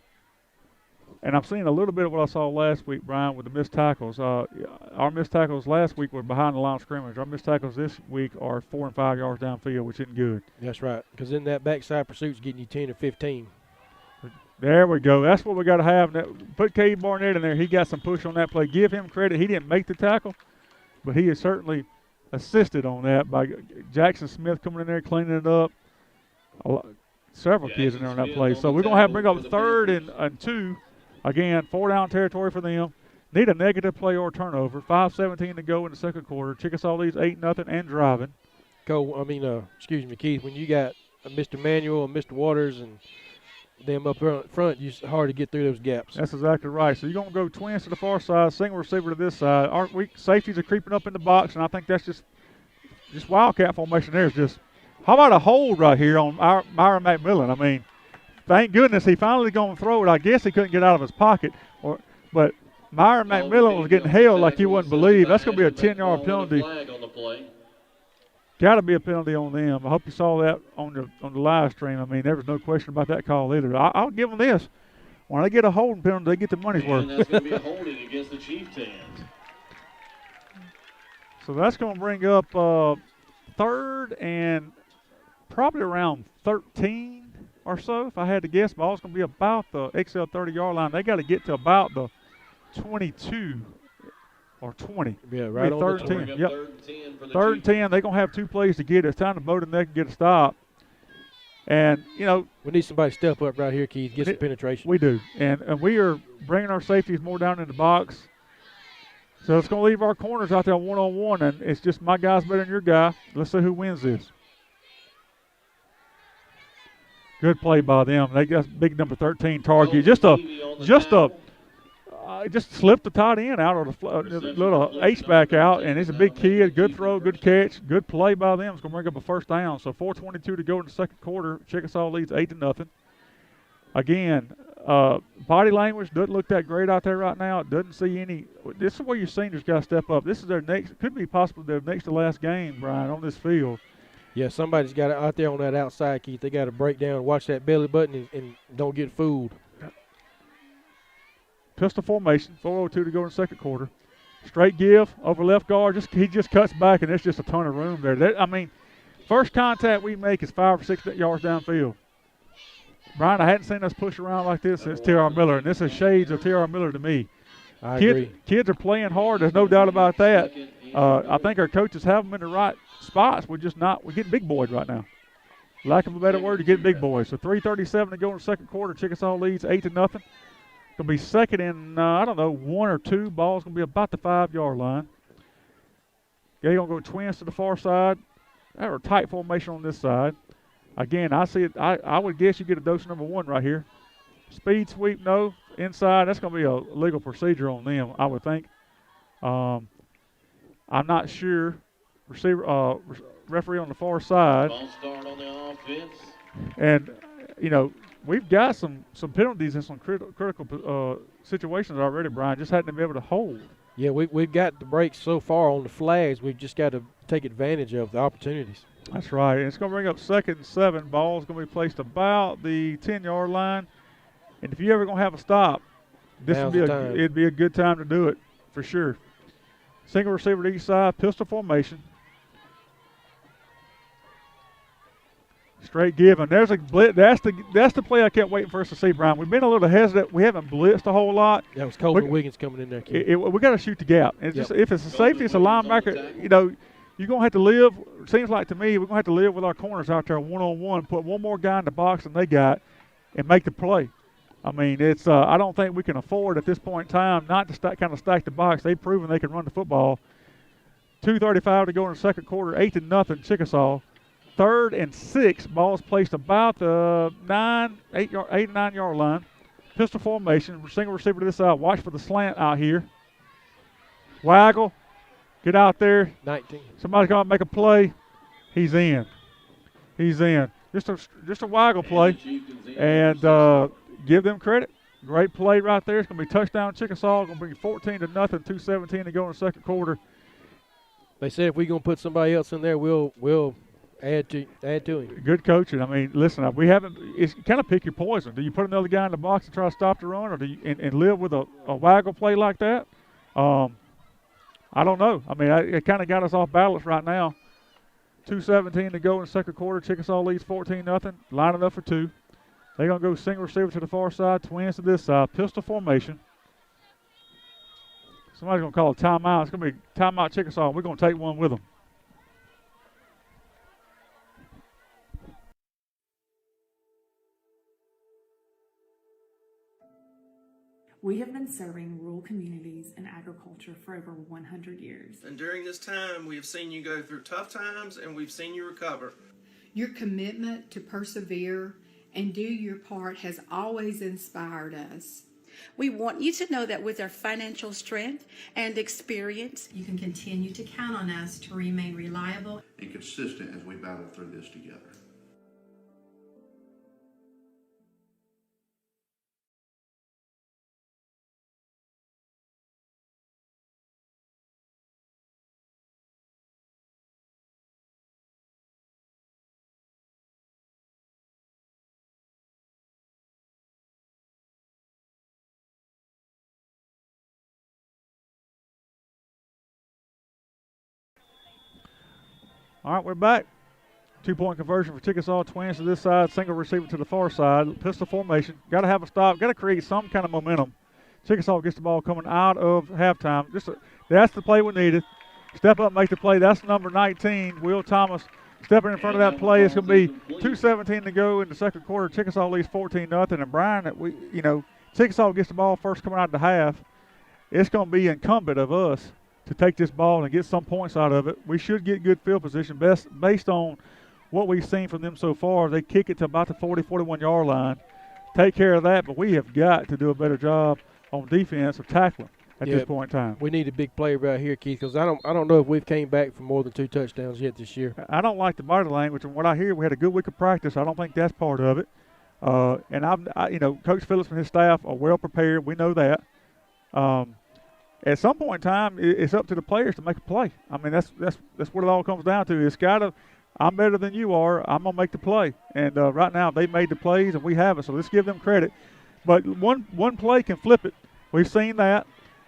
And I'm seeing a little bit of what I saw last week, Brian, with the missed tackles. Our missed tackles last week were behind the line of scrimmage. Our missed tackles this week are 4 and 5 yards downfield, which isn't good. That's right, because then that backside pursuit's getting you 10 or 15. There we go. That's what we got to have. Put Cade Barnett in there. He got some push on that play. Give him credit. He didn't make the tackle, but he has certainly assisted on that by Jackson Smith coming in there, cleaning it up. Several kids in there on that play. So we're going to have to bring up 3rd and 2. Again, 4-down territory for them. Need a negative play or turnover. 5:17 to go in the 2nd quarter. Chickasaw leads 8-0 and driving. Excuse me, Keith, when you got Mr. Manuel and Mr. Waters and them up front, it's hard to get through those gaps. That's exactly right. So you're going to go twins to the far side, single receiver to this side. Our safeties are creeping up in the box, and I think that's just wildcat formation there is just – how about a hold right here on Myron McMillan? I mean, thank goodness he finally going to throw it. I guess he couldn't get out of his pocket. But Myron McMillan was getting held like you wouldn't believe. That's going to be a 10-yard penalty. Got to be a penalty on them. I hope you saw that on the live stream. I mean, there was no question about that call either. I'll give them this. When they get a holding penalty, they get the money's worth. And that's going to be a holding against the Chieftains. So that's going to bring up 3rd and probably around 13 or so, if I had to guess. Ball's going to be about the XL 30-yard line. They got to get to about the 22 or 20. Yeah, right on 3rd the 10. 10. Yep. 3rd and 10. They're going to have 2 plays to get it. It's time to bow the neck and get a stop. And, we need somebody to step up right here, Keith, get some penetration. We do. And we are bringing our safeties more down in the box. So it's going to leave our corners out there one-on-one, and it's just my guy's better than your guy. Let's see who wins this. Good play by them. They got big number 13 target. Just slipped the tight end out of the little H-back out, and he's a big kid. Good throw, good catch, good play by them. It's going to bring up a 1st down. So 4:22 to go in the 2nd quarter. Chickasaw leads 8-0. Again, body language doesn't look that great out there right now. It doesn't see any. This is where your seniors got to step up. This is their next, could be possibly their next to last game, Brian, on this field. Yeah, somebody's got it out there on that outside, Keith. They got to break down, watch that belly button, and don't get fooled. Pistol formation, 4:02 to go in the 2nd quarter. Straight give over left guard. He just cuts back, and there's just a ton of room there. I mean, first contact we make is 5 or 6 yards downfield. Brian, I hadn't seen us push around like this since T.R. Miller, and this is shades of T.R. Miller to me. I agree. Kids are playing hard. There's no doubt about that. I think our coaches have them in the right spots. We're getting big boys right now. Lack of a better word, you're getting big boys. So 3:37 to go in the 2nd quarter. Chickasaw leads 8-0. Going to be 2nd and, 1 or 2. Ball's going to be about the 5-yard line. They're going to go twins to the far side. They are a tight formation on this side. Again, I see it. I would guess you get a dose number 1 right here. Speed sweep, no. Inside, that's going to be a legal procedure on them, I would think. I'm not sure. Referee on the far side. Ball start on the offense. And, we've got some penalties in some critical situations already, Brian. Just hadn't been able to hold. Yeah, we've got the breaks so far on the flags. We've just got to take advantage of the opportunities. That's right. And it's going to bring up 2nd and 7. Ball's going to be placed about the 10-yard line. And if you're ever going to have a stop, it'd be a good time to do it for sure. Single receiver to each side, pistol formation. Straight give, and there's a blitz. That's the play I kept waiting for us to see, Brian. We've been a little hesitant. We haven't blitzed a whole lot. That was Coleman Wiggins coming in there. We got to shoot the gap. And just if it's a safety, it's a linebacker. You're going to have to live. It seems like to me we're going to have to live with our corners out there one-on-one. Put one more guy in the box than they got, and make the play. I mean, it's I don't think we can afford at this point in time not to kind of stack the box. They've proven they can run the football. 2:35 to go in the second quarter, 8-0 Chickasaw. 3rd and 6, balls placed about the 8 and 9 yard line. Pistol formation, single receiver to this side. Watch for the slant out here. Waggle, get out there. 19. Somebody's going to make a play. He's in. He's in. Just a waggle play, and give them credit. Great play right there. It's going to be touchdown Chickasaw. Going to bring 14-0, 2:17 to go in the second quarter. They said if we're going to put somebody else in there, we'll add to him. Good coaching. I mean, listen, we haven't. It's kind of pick your poison. Do you put another guy in the box and try to stop the run, or do you and live with a waggle play like that? I don't know. I mean, it kind of got us off balance right now. 2:17 to go in the second quarter. Chickasaw leads 14-0. Lining up for two. They're going to go single receiver to the far side, twins to this side. Pistol formation. Somebody's going to call a timeout. It's going to be timeout Chickasaw. We're going to take one with them. We have been serving rural communities and agriculture for over 100 years. And during this time, we have seen you go through tough times and we've seen you recover. Your commitment to persevere and do your part has always inspired us. We want you to know that with our financial strength and experience, you can continue to count on us to remain reliable and consistent as we battle through this together. All right, we're back. 2-point conversion for Chickasaw. Twins to this side, single receiver to the far side. Pistol formation. Got to have a stop. Got to create some kind of momentum. Chickasaw gets the ball coming out of halftime. That's the play we needed. Step up, make the play. That's number 19, Will Thomas. Stepping in front of that play. It's going to be 2:17 to go in the second quarter. Chickasaw leads 14-0. And Brian, Chickasaw gets the ball first coming out of the half. It's going to be incumbent of us to take this ball and get some points out of it. We should get good field position based on what we've seen from them so far. They kick it to about the 40, 41-yard line. Take care of that, but we have got to do a better job on defense of tackling at this point in time. We need a big play right here, Keith, because I don't know if we've came back for more than 2 touchdowns yet this year. I don't like the body language, and what I hear, we had a good week of practice. I don't think that's part of it. And Coach Phillips and his staff are well prepared. We know that. At some point in time, it's up to the players to make a play. I mean, that's what it all comes down to. It's got to, I'm better than you are. I'm going to make the play. And right now, they made the plays, and we haven't. So let's give them credit. But one play can flip it. We've seen that.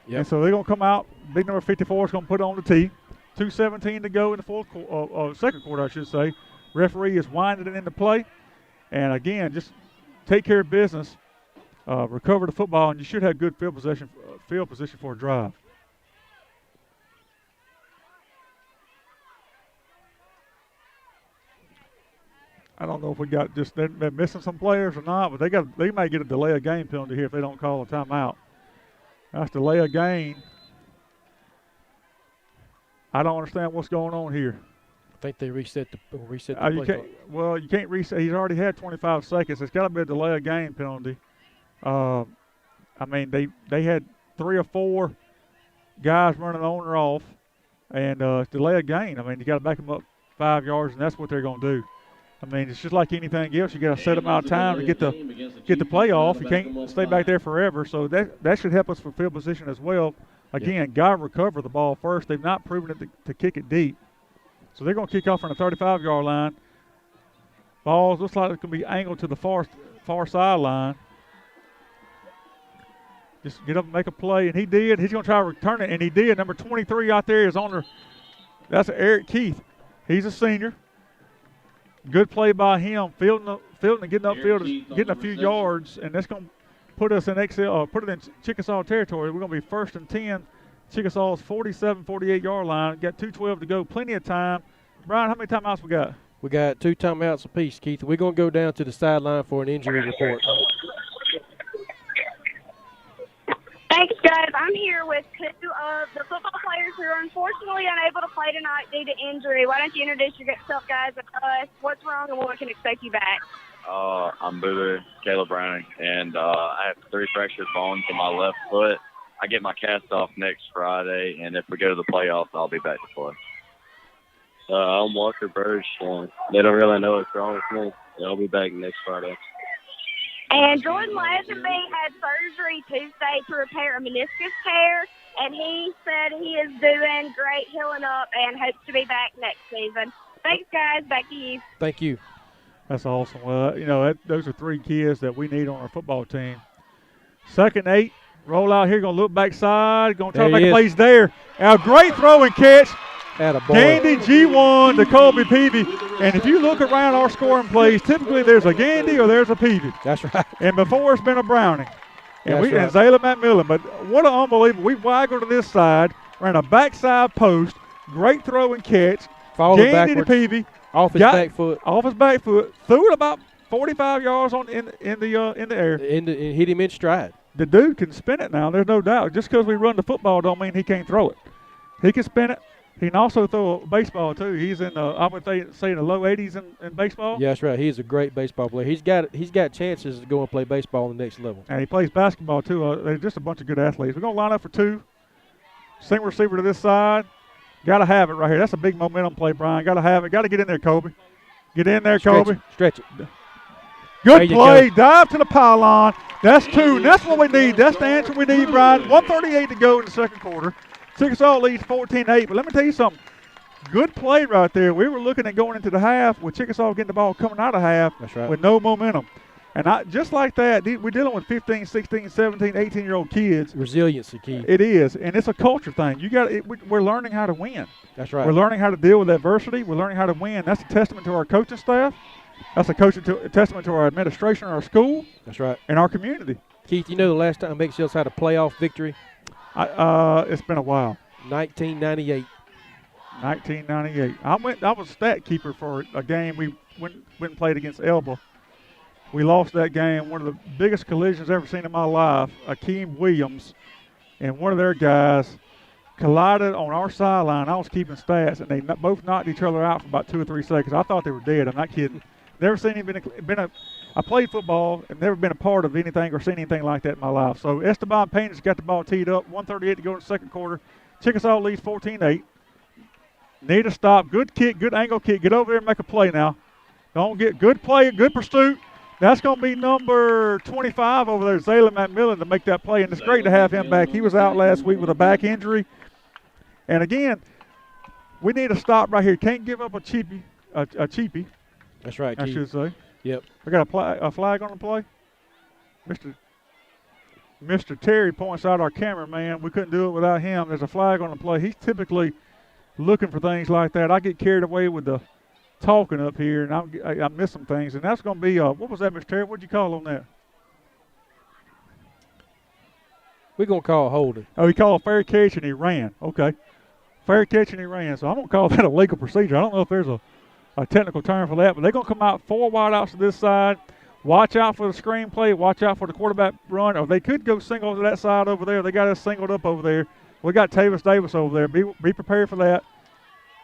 Yep. And so they're going to come out. Big number 54 is going to put it on the tee. 2:17 to go in the second quarter, I should say. Referee is winding it into play. And, again, just take care of business. Recover the football, and you should have good field position for a drive. I don't know if we got they're missing some players or not, but they might get a delay of game penalty here if they don't call a timeout. That's delay of game. I don't understand what's going on here. I think they reset the play clock. Well, you can't reset. He's already had 25 seconds. It's got to be a delay of game penalty. I mean, they had 3 or 4 guys running on or off, and delay a game. I mean, you got to back them up 5 yards, and that's what they're going to do. I mean, it's just like anything else. You got to set them out of time to get the play off. You can't stay back there forever. So that should help us for field position as well. Again, got to recover the ball first. They've not proven it to kick it deep. So they're going to kick off on the 35-yard line. Balls looks like it's going to be angled to the far sideline. Just get up and make a play, and he did. He's going to try to return it, and he did. Number 23 out there is on there. That's Eric Keith. He's a senior. Good play by him, fielding and getting upfield, getting a few yards, and that's going to put us in put it in Chickasaw territory. We're going to be 1st and 10. Chickasaw's 47, 48-yard line. Got 2:12 to go. Plenty of time. Brian, how many timeouts we got? We got 2 timeouts apiece, Keith. We're going to go down to the sideline for an injury report. Thanks, guys. I'm here with two of the football players who are unfortunately unable to play tonight due to injury. Why don't you introduce yourself, guys, and tell us what's wrong and when we can expect you back? I'm Boo, Caleb Browning, and I have 3 fractured bones in my left foot. I get my cast off next Friday, and if we go to the playoffs, I'll be back to play. I'm Walker Burge, and they don't really know what's wrong with me. I'll be back next Friday. And Jordan Lazenby had surgery Tuesday to repair a meniscus tear, and he said he is doing great, healing up, and hopes to be back next season. Thanks, guys. Back to you. Thank you. That's awesome. Well, those are 3 kids that we need on our football team. 2nd and 8. Roll out here. Going to look backside. Going to try to make a place there. A great throw and catch. Gandy G1 to Colby Peavy. And if you look around our scoring plays, typically there's a Gandy or there's a Peavy. That's right. And before it's been a Browning. And That's and Zayla McMillan. But what an unbelievable. We waggled to this side, ran a backside post, great throw and catch. Gandy to Peavy. Off his back foot. Off his back foot. Threw it about 45 yards in the air. And hit him in stride. The dude can spin it now, there's no doubt. Just because we run the football don't mean he can't throw it. He can spin it. He can also throw a baseball, too. He's in, I would say, the low 80s in baseball. Yeah, that's right. He's a great baseball player. He's got chances to go and play baseball on the next level. And he plays basketball, too. They're just a bunch of good athletes. We're going to line up for 2. Single receiver to this side. Got to have it right here. That's a big momentum play, Brian. Got to have it. Got to get in there, Kobe. Get in there, Kobe. Stretch it. Good play. Dive to the pylon. That's 2. That's what we need. That's the answer we need, Brian. 1:38 to go in the second quarter. Chickasaw leads 14-8. But let me tell you something. Good play right there. We were looking at going into the half with Chickasaw getting the ball coming out of half with no momentum. And just like that, we're dealing with 15, 16, 17, 18-year-old kids. Resiliency key. It is, and it's a culture thing. We're learning how to win. That's right. We're learning how to deal with adversity. We're learning how to win. That's a testament to our coaching staff. That's a testament to our administration, our school. That's right. And our community. Keith, you know the last time Big Hills had a playoff victory? It's been a while. 1998. 1998. I was stat keeper for a game we went and played against Elba. We lost that game. One of the biggest collisions I've ever seen in my life. Akeem Williams and one of their guys collided on our sideline. I was keeping stats, and they both knocked each other out for about 2 or 3 seconds. I thought they were dead. I'm not kidding. Never seen I played football and never been a part of anything or seen anything like that in my life. So Esteban Pena's got the ball teed up. 1:38 to go in the second quarter. Chickasaw leads 14-8. Need a stop. Good kick, good angle kick. Get over there and make a play now. Don't get good play, good pursuit. That's going to be number 25 over there, Zayla McMillan, to make that play. And it's great to have him back. He was out last week with a back injury. And, again, we need a stop right here. Can't give up a cheapie. That's right, I Keith. should say. Yep. We got a flag on the play. Mr. Terry points out our cameraman. We couldn't do it without him. There's a flag on the play. He's typically looking for things like that. I get carried away with the talking up here, and I miss some things. And that's going to be, what was that, Mr. Terry? What did you call on that? We're going to call holding. Oh, he called fair catch, and he ran. Okay. Fair catch, and he ran. So I'm going to call that a legal procedure. I don't know if there's a technical term for that, but they're going to come out 4 wideouts to this side. Watch out for the screen play. Watch out for the quarterback run. Or they could go single to that side over there. They got us singled up over there. We got Tavis Davis over there. Be prepared for that.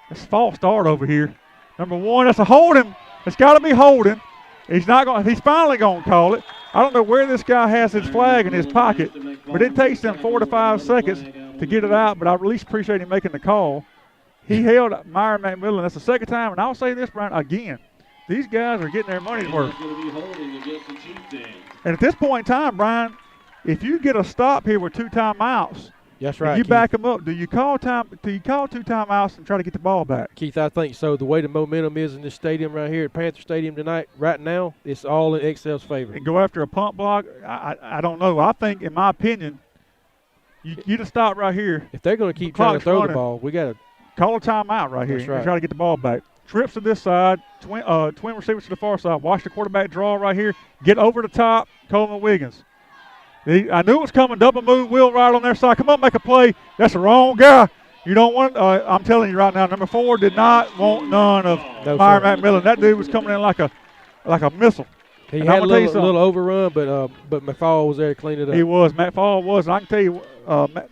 It's a false start over here. Number 1, that's a holding. It's got to be holding. He's finally going to call it. I don't know where this guy has his flag in his pocket, but it takes them 4 to 5 seconds to get it out, but I at least appreciate him making the call. He held Myron McMillan. That's the second time, and I'll say this, Brian, again, these guys are getting their money's worth. And at this point in time, Brian, if you get a stop here with 2 timeouts, that's right, you Keith. back them up. Do you call 2 timeouts and try to get the ball back? Keith, I think so. The way the momentum is in this stadium right here at Panther Stadium tonight, right now, it's all in Excel's favor. And go after a punt block, I don't know. I think, in my opinion, you just stop right here. If they're going to keep trying to throw the ball, we got to call a timeout right here. That's right. And try to get the ball back. Trips to this side, twin receivers to the far side. Watch the quarterback draw right here. Get over the top, Coleman Wiggins. I knew it was coming. Double move, wheel right on their side. Come on, make a play. That's the wrong guy. You don't want. I'm telling you right now, number 4 did not want none of Myron McMillan. That dude was coming in like a missile. He And had I'm a gonna tell you little overrun, but McFall was there to clean it up. He was. Matt Fall was. And I can tell you,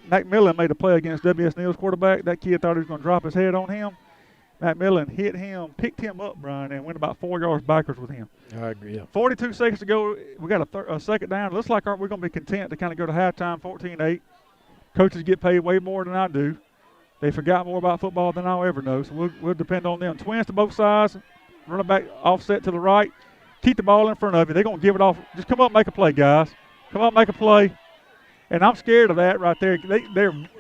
Macmillan made a play against W.S. Neal's quarterback. That kid thought he was going to drop his head on him. Macmillan hit him, picked him up, Brian, and went about 4 yards backwards with him. I agree. Yeah. 42 seconds to go. We got a second down. Looks like we're going to be content to kind of go to halftime 14-8. Coaches get paid way more than I do. They forgot more about football than I'll ever know, so we'll depend on them. Twins to both sides, running back offset to the right. Keep the ball in front of you. They're going to give it off. Just come up and make a play, guys. Come up and make a play. And I'm scared of that right there.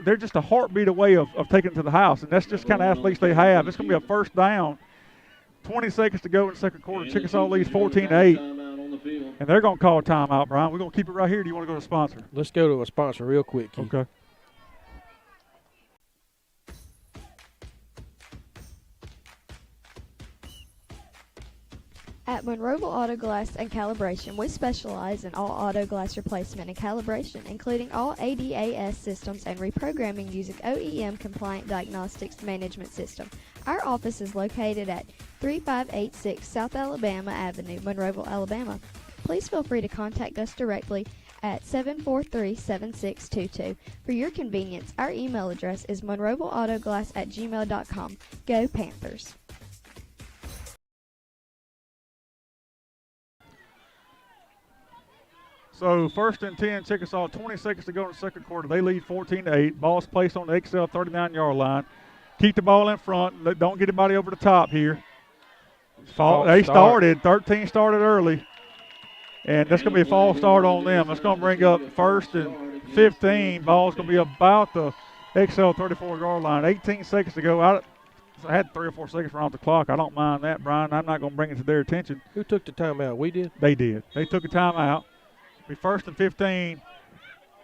They're just a heartbeat away of taking it to the house, and that's just kind of athletes they have. It's going to be a first down. 20 seconds to go in the second quarter. Chickasaw leads 14-8, and they're going to call a timeout, Brian. We're going to keep it right here. Do you want to go to a sponsor? Let's go to a sponsor real quick, Keith. Okay. At Monroeville Auto Glass and Calibration, we specialize in all auto glass replacement and calibration, including all ADAS systems and reprogramming using OEM compliant diagnostics management system. Our office is located at 3586 South Alabama Avenue, Monroeville, Alabama. Please feel free to contact us directly at 743-7622. For your convenience, our email address is monroevilleautoglass@gmail.com. Go Panthers! So 1st and 10, Chickasaw, 20 seconds to go in the second quarter. They lead 14-8. Ball's placed on the XL 39-yard line. Keep the ball in front. Don't get anybody over the top here. They started. 13 started early. And that's going to be a false start on them. That's going to bring up 1st and 15. Ball's going to be about the XL 34-yard line. 18 seconds to go. I had 3 or 4 seconds around the clock. I don't mind that, Brian. I'm not going to bring it to their attention. Who took the timeout? We did? They did. They took a timeout. Be 1st and 15.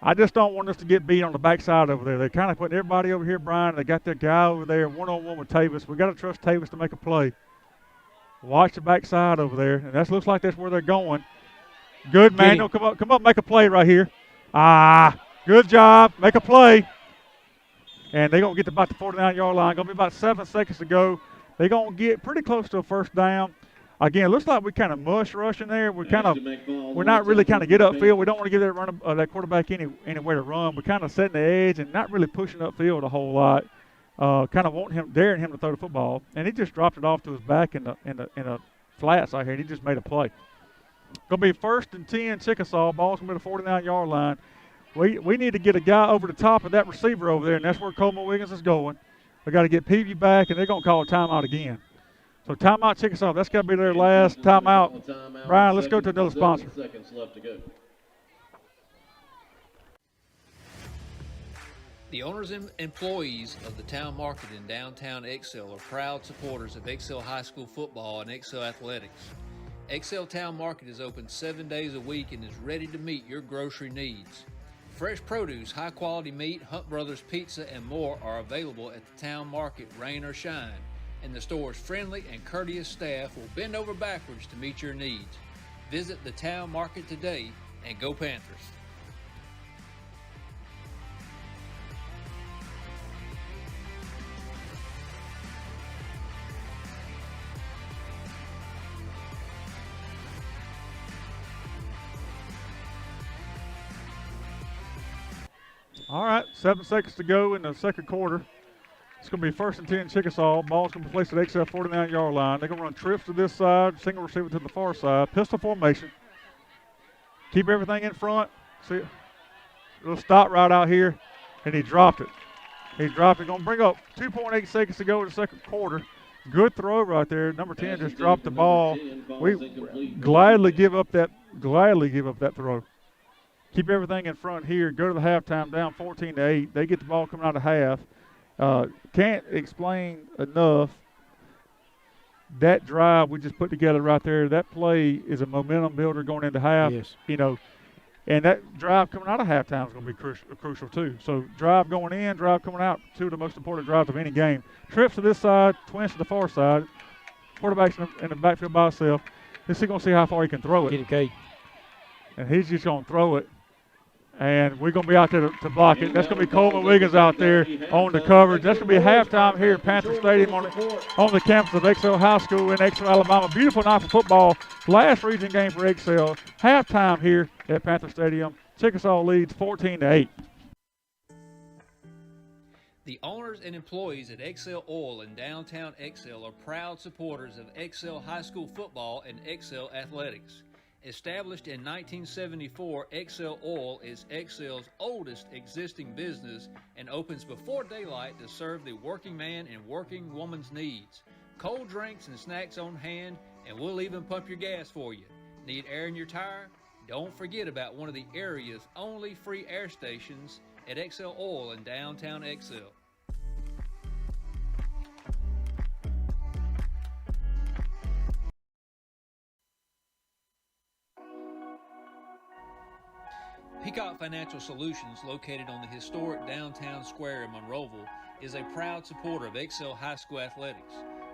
I just don't want us to get beat on the backside over there. They're kind of putting everybody over here, Brian. They got their guy over there one-on-one with Tavis. We got to trust Tavis to make a play. Watch the backside over there, and that looks like that's where they're going. Good, Manuel. Come up, make a play right here. Good job. Make a play. And they're going to get to about the 49-yard line. Going to be about 7 seconds to go. They're going to get pretty close to a first down. Again, it looks like we kind of mush rushing there. We're not really kind of get upfield. We don't want to give that quarterback anywhere to run. We're kind of setting the edge and not really pushing upfield a whole lot. Kind of daring him to throw the football, and he just dropped it off to his back in the flats out here. And he just made a play. Going to be 1st and 10, Chickasaw. Ball's going to be the 49-yard line. We need to get a guy over the top of that receiver over there, and that's where Coleman Wiggins is going. We got to get Peavy back, and they're going to call a timeout again. So timeout, Chickasaw. That's got to be their last timeout. Brian, let's go to another sponsor. Seconds left to go. The owners and employees of the Town Market in downtown Excel are proud supporters of Excel High School football and Excel athletics. Excel Town Market is open 7 days a week and is ready to meet your grocery needs. Fresh produce, high-quality meat, Hunt Brothers Pizza, and more are available at the Town Market, rain or shine. And the store's friendly and courteous staff will bend over backwards to meet your needs. Visit the Town Market today and go Panthers. All right, 7 seconds to go in the second quarter. It's going to be 1st and 10, Chickasaw. Ball's going to be placed at XL 49-yard line. They're going to run trips to this side, single receiver to the far side, pistol formation. Keep everything in front. See, little stop right out here, and he dropped it. He dropped it. Going to bring up 2.8 seconds to go in the second quarter. Good throw right there. Number 10 just dropped the ball. We gladly give up that throw. Keep everything in front here. Go to the halftime, down 14-8. They get the ball coming out of half. Can't explain enough that drive we just put together right there. That play is a momentum builder going into half. Yes. And that drive coming out of halftime is going to be crucial too. So drive going in, drive coming out, two of the most important drives of any game. Trips to this side, twins to the far side. Quarterback's in the backfield by himself. He's going to see how far he can throw it. Get it, Kate. And he's just going to throw it. And we're going to be out there to block it. That's going to be Coleman Wiggins out there on the coverage. That's going to be halftime here at Panther Stadium on the campus of Excel High School in Excel, Alabama. Beautiful night for football. Last region game for Excel. Halftime here at Panther Stadium. Chickasaw leads 14-8. The owners and employees at Excel Oil in downtown Excel are proud supporters of Excel High School football and Excel athletics. Established in 1974, Excel Oil is Excel's oldest existing business and opens before daylight to serve the working man and working woman's needs. Cold drinks and snacks on hand, and we'll even pump your gas for you. Need air in your tire? Don't forget about one of the area's only free air stations at Excel Oil in downtown Excel. Peacock Financial Solutions, located on the historic downtown square in Monroeville, is a proud supporter of Excel High School athletics.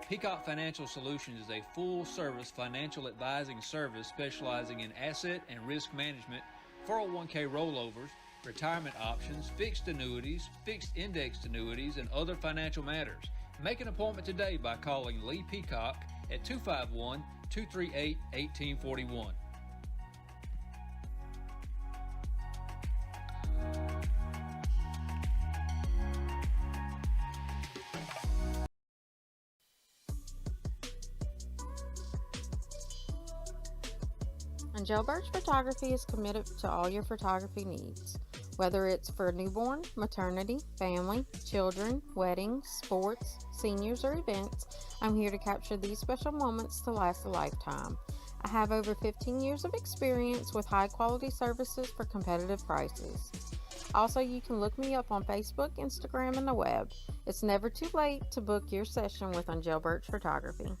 Peacock Financial Solutions is a full-service financial advising service specializing in asset and risk management, 401k rollovers, retirement options, fixed annuities, fixed indexed annuities, and other financial matters. Make an appointment today by calling Lee Peacock at 251-238-1841. Angel Birch Photography is committed to all your photography needs. Whether it's for newborn, maternity, family, children, weddings, sports, seniors, or events, I'm here to capture these special moments to last a lifetime. I have over 15 years of experience with high-quality services for competitive prices. Also, you can look me up on Facebook, Instagram, and the web. It's never too late to book your session with Angel Birch Photography.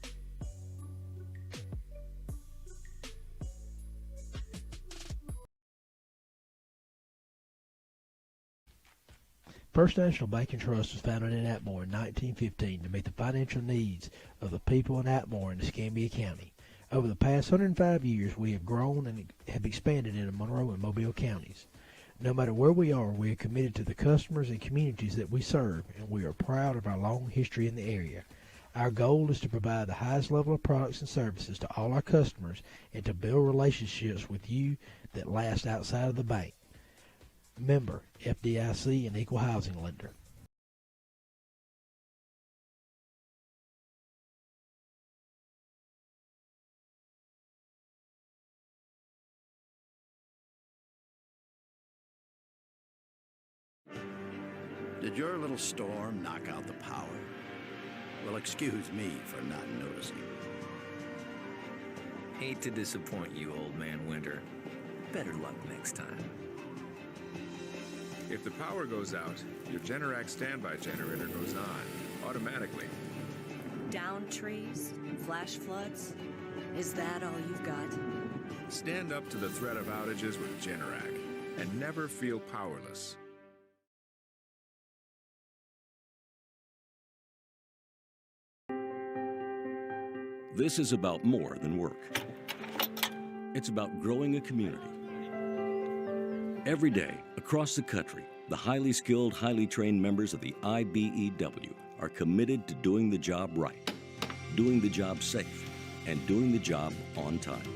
First National Bank and Trust was founded in Atmore in 1915 to meet the financial needs of the people in Atmore and Escambia County. Over the past 105 years, we have grown and have expanded into Monroe and Mobile counties. No matter where we are committed to the customers and communities that we serve, and we are proud of our long history in the area. Our goal is to provide the highest level of products and services to all our customers and to build relationships with you that last outside of the bank. Member, FDIC, and Equal Housing Lender. Did your little storm knock out the power? Well, excuse me for not noticing. Hate to disappoint you, old man Winter. Better luck next time. If the power goes out, your Generac standby generator goes on automatically. Downed trees? Flash floods? Is that all you've got? Stand up to the threat of outages with Generac and never feel powerless. This is about more than work. It's about growing a community. Every day, across the country, the highly skilled, highly trained members of the IBEW are committed to doing the job right, doing the job safe, and doing the job on time.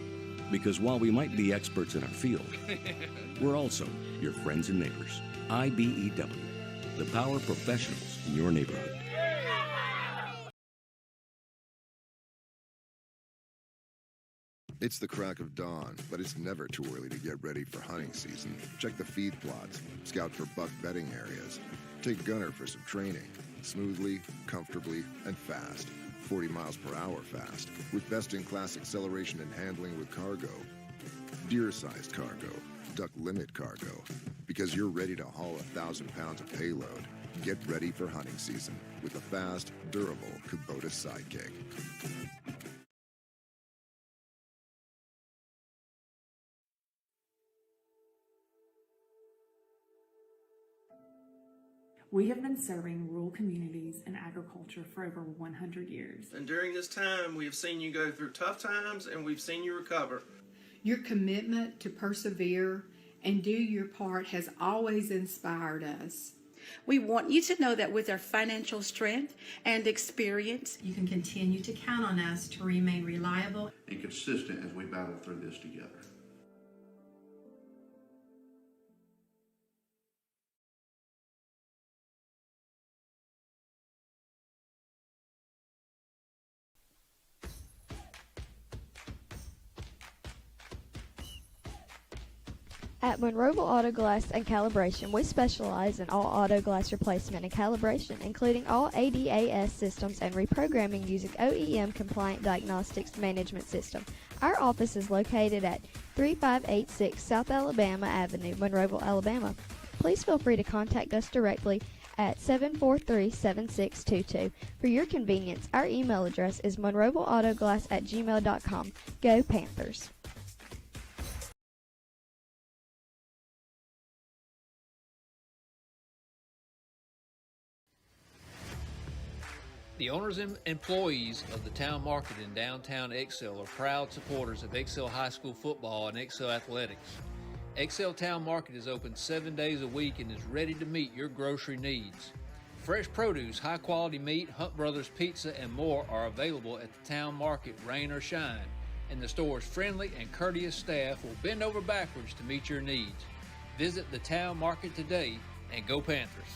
Because while we might be experts in our field, we're also your friends and neighbors. IBEW, the power professionals in your neighborhood. It's the crack of dawn, but it's never too early to get ready for hunting season. Check the feed plots, scout for buck bedding areas, take Gunner for some training, smoothly, comfortably, and fast. 40 miles per hour fast, with best-in-class acceleration and handling with cargo. Deer-sized cargo, duck limit cargo. Because you're ready to haul 1,000 pounds of payload. Get ready for hunting season with the fast, durable Kubota Sidekick. We have been serving rural communities and agriculture for over 100 years. And during this time, we have seen you go through tough times and we've seen you recover. Your commitment to persevere and do your part has always inspired us. We want you to know that with our financial strength and experience, You can continue to count on us to remain reliable and consistent as we battle through this together. At Monroeville Auto Glass and Calibration, we specialize in all auto glass replacement and calibration, including all ADAS systems and reprogramming using OEM compliant diagnostics management system. Our office is located at 3586 South Alabama Avenue, Monroeville, Alabama. Please feel free to contact us directly at 743-7622. For your convenience, our email address is monroevilleautoglass@gmail.com. Go Panthers! The owners and employees of the town market in downtown Excel are proud supporters of Excel High School football and Excel athletics. Excel Town Market is open 7 days a week and is ready to meet your grocery needs. Fresh produce, high-quality meat, Hunt Brothers Pizza, and more are available at the town market, rain or shine, and the store's friendly and courteous staff will bend over backwards to meet your needs. Visit the town market today and go Panthers!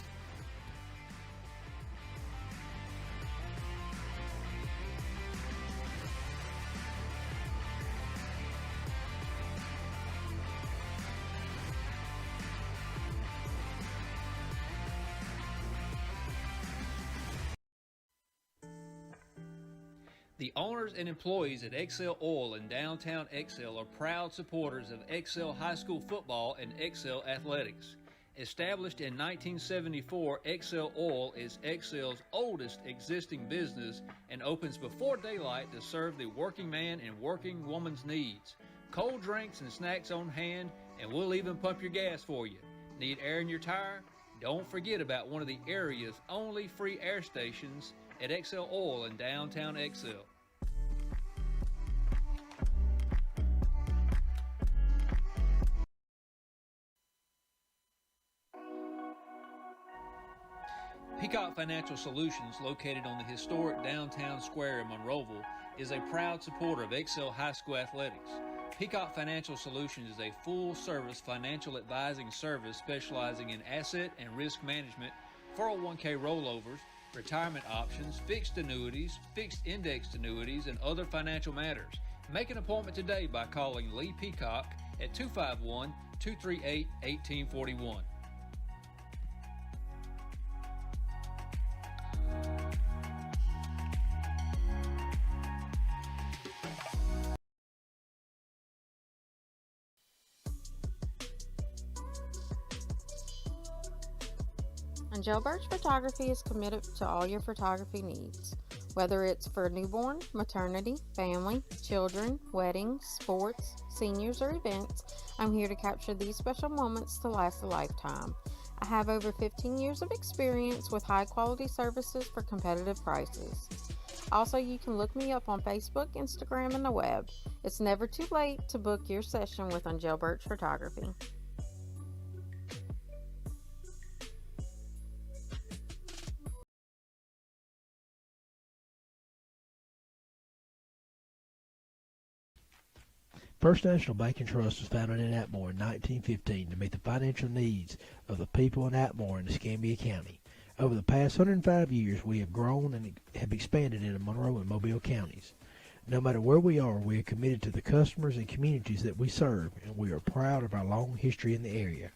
The owners and employees at Excel Oil in downtown Excel are proud supporters of Excel High School football and Excel athletics. Established in 1974, Excel Oil is Excel's oldest existing business and opens before daylight to serve the working man and working woman's needs. Cold drinks and snacks on hand, and we'll even pump your gas for you. Need air in your tire? Don't forget about one of the area's only free air stations at Excel Oil in downtown Excel. Peacock Financial Solutions, located on the historic downtown square in Monroeville, is a proud supporter of Excel High School athletics. Peacock Financial Solutions is a full-service financial advising service specializing in asset and risk management, 401k rollovers, retirement options, fixed annuities, fixed indexed annuities, and other financial matters. Make an appointment today by calling Lee Peacock at 251-238-1841. And Jailbirds Photography is committed to all your photography needs. Whether it's for newborn, maternity, family, children, weddings, sports, seniors, or events, I'm here to capture these special moments to last a lifetime. I have over 15 years of experience with high-quality services for competitive prices. Also, you can look me up on Facebook, Instagram, and the web. It's never too late to book your session with Jailbirds Photography. First National Bank and Trust was founded in Atmore in 1915 to meet the financial needs of the people in Atmore and Escambia County. Over the past 105 years, we have grown and have expanded into Monroe and Mobile counties. No matter where we are committed to the customers and communities that we serve, and we are proud of our long history in the area.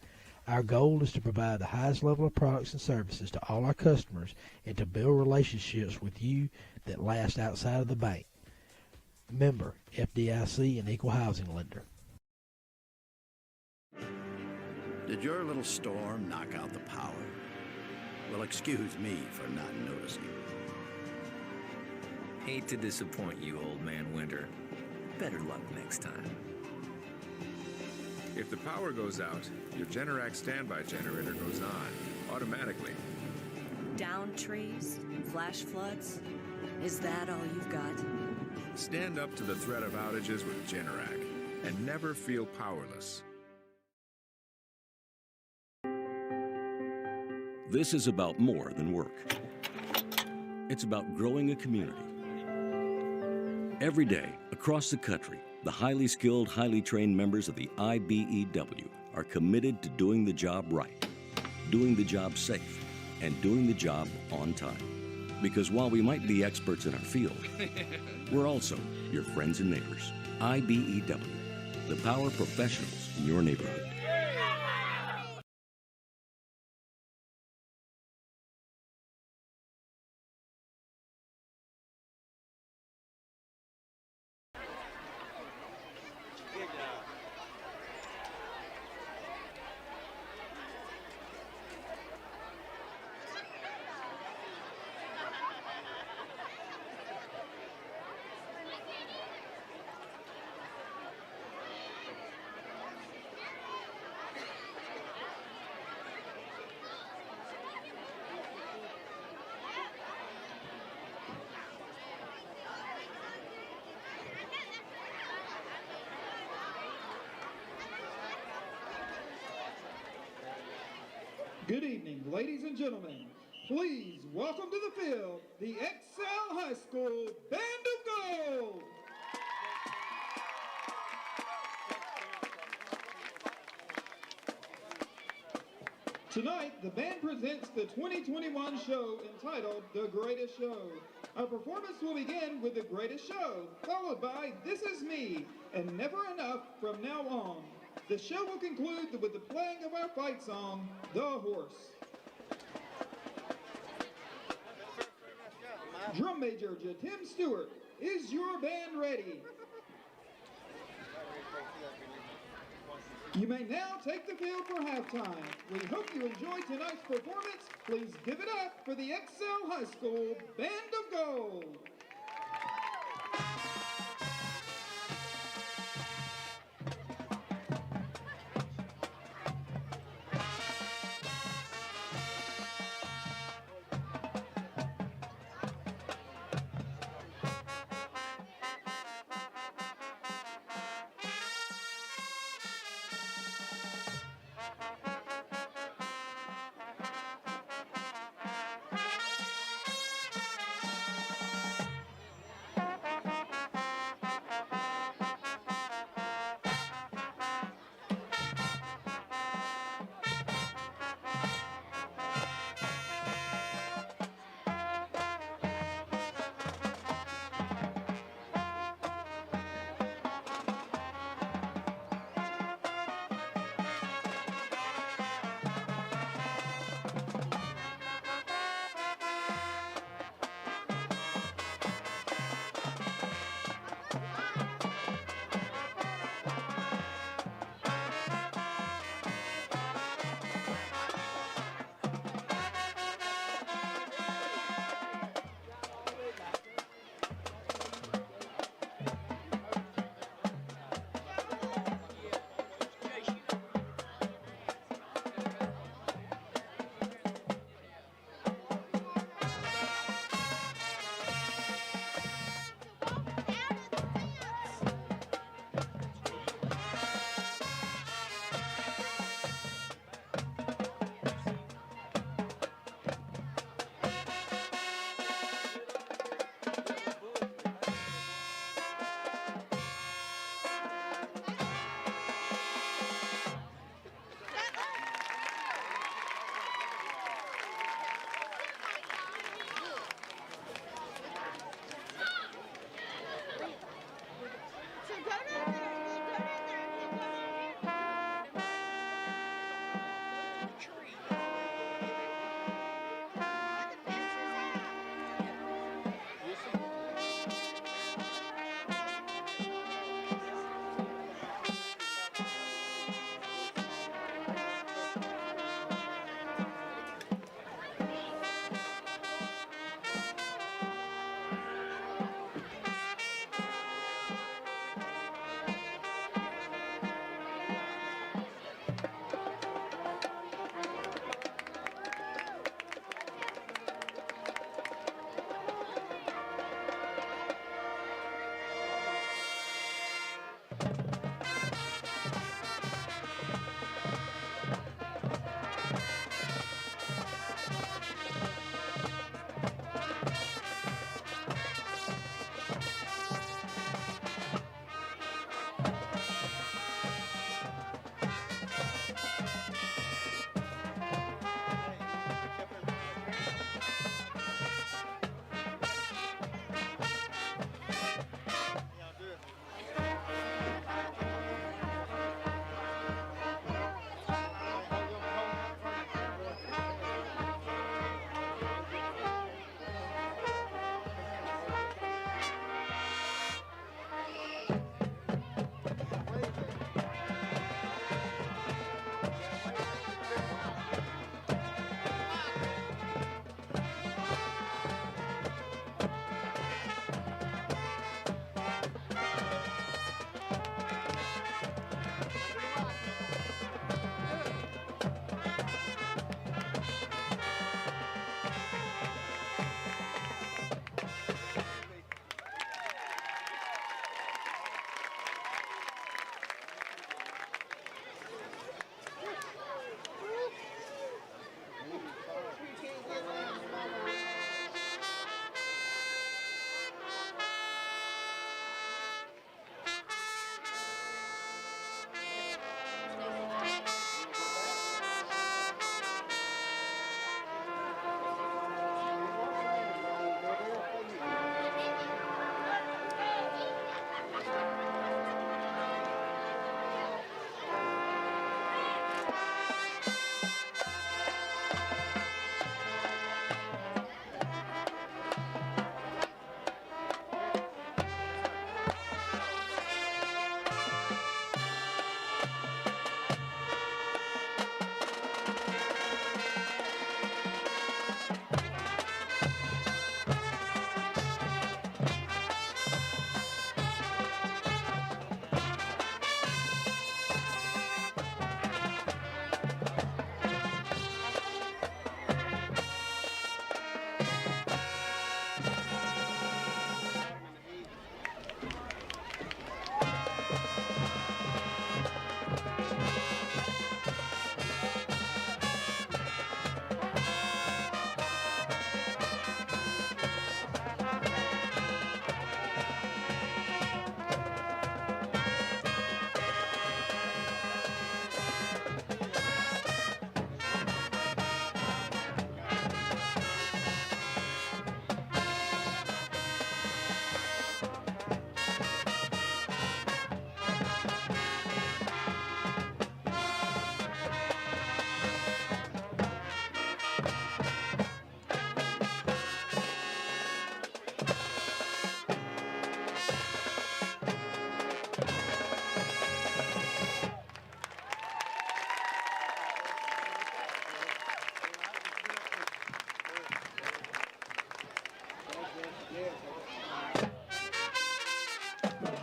Our goal is to provide the highest level of products and services to all our customers and to build relationships with you that last outside of the bank. Member, FDIC, and Equal Housing Lender. Did your little storm knock out the power? Well, excuse me for not noticing. Hate to disappoint you, old man Winter. Better luck next time. If the power goes out, your Generac standby generator goes on automatically. Down trees? Flash floods? Is that all you've got? Stand up to the threat of outages with Generac and never feel powerless. This is about more than work. It's about growing a community. Every day, across the country, the highly skilled, highly trained members of the IBEW are committed to doing the job right, doing the job safe, and doing the job on time. Because while we might be experts in our field, we're also your friends and neighbors. IBEW, the power professionals in your neighborhood. Good evening, ladies and gentlemen. Please welcome to the field the Excel High School Band of Gold. Tonight, the band presents the 2021 show entitled The Greatest Show. Our performance will begin with The Greatest Show, followed by This Is Me and Never Enough from now on. The show will conclude with the playing of our fight song, The Horse. Drum Major Tim Stewart, is your band ready? You may now take the field for halftime. We hope you enjoyed tonight's performance. Please give it up for the Excel High School Band of Gold.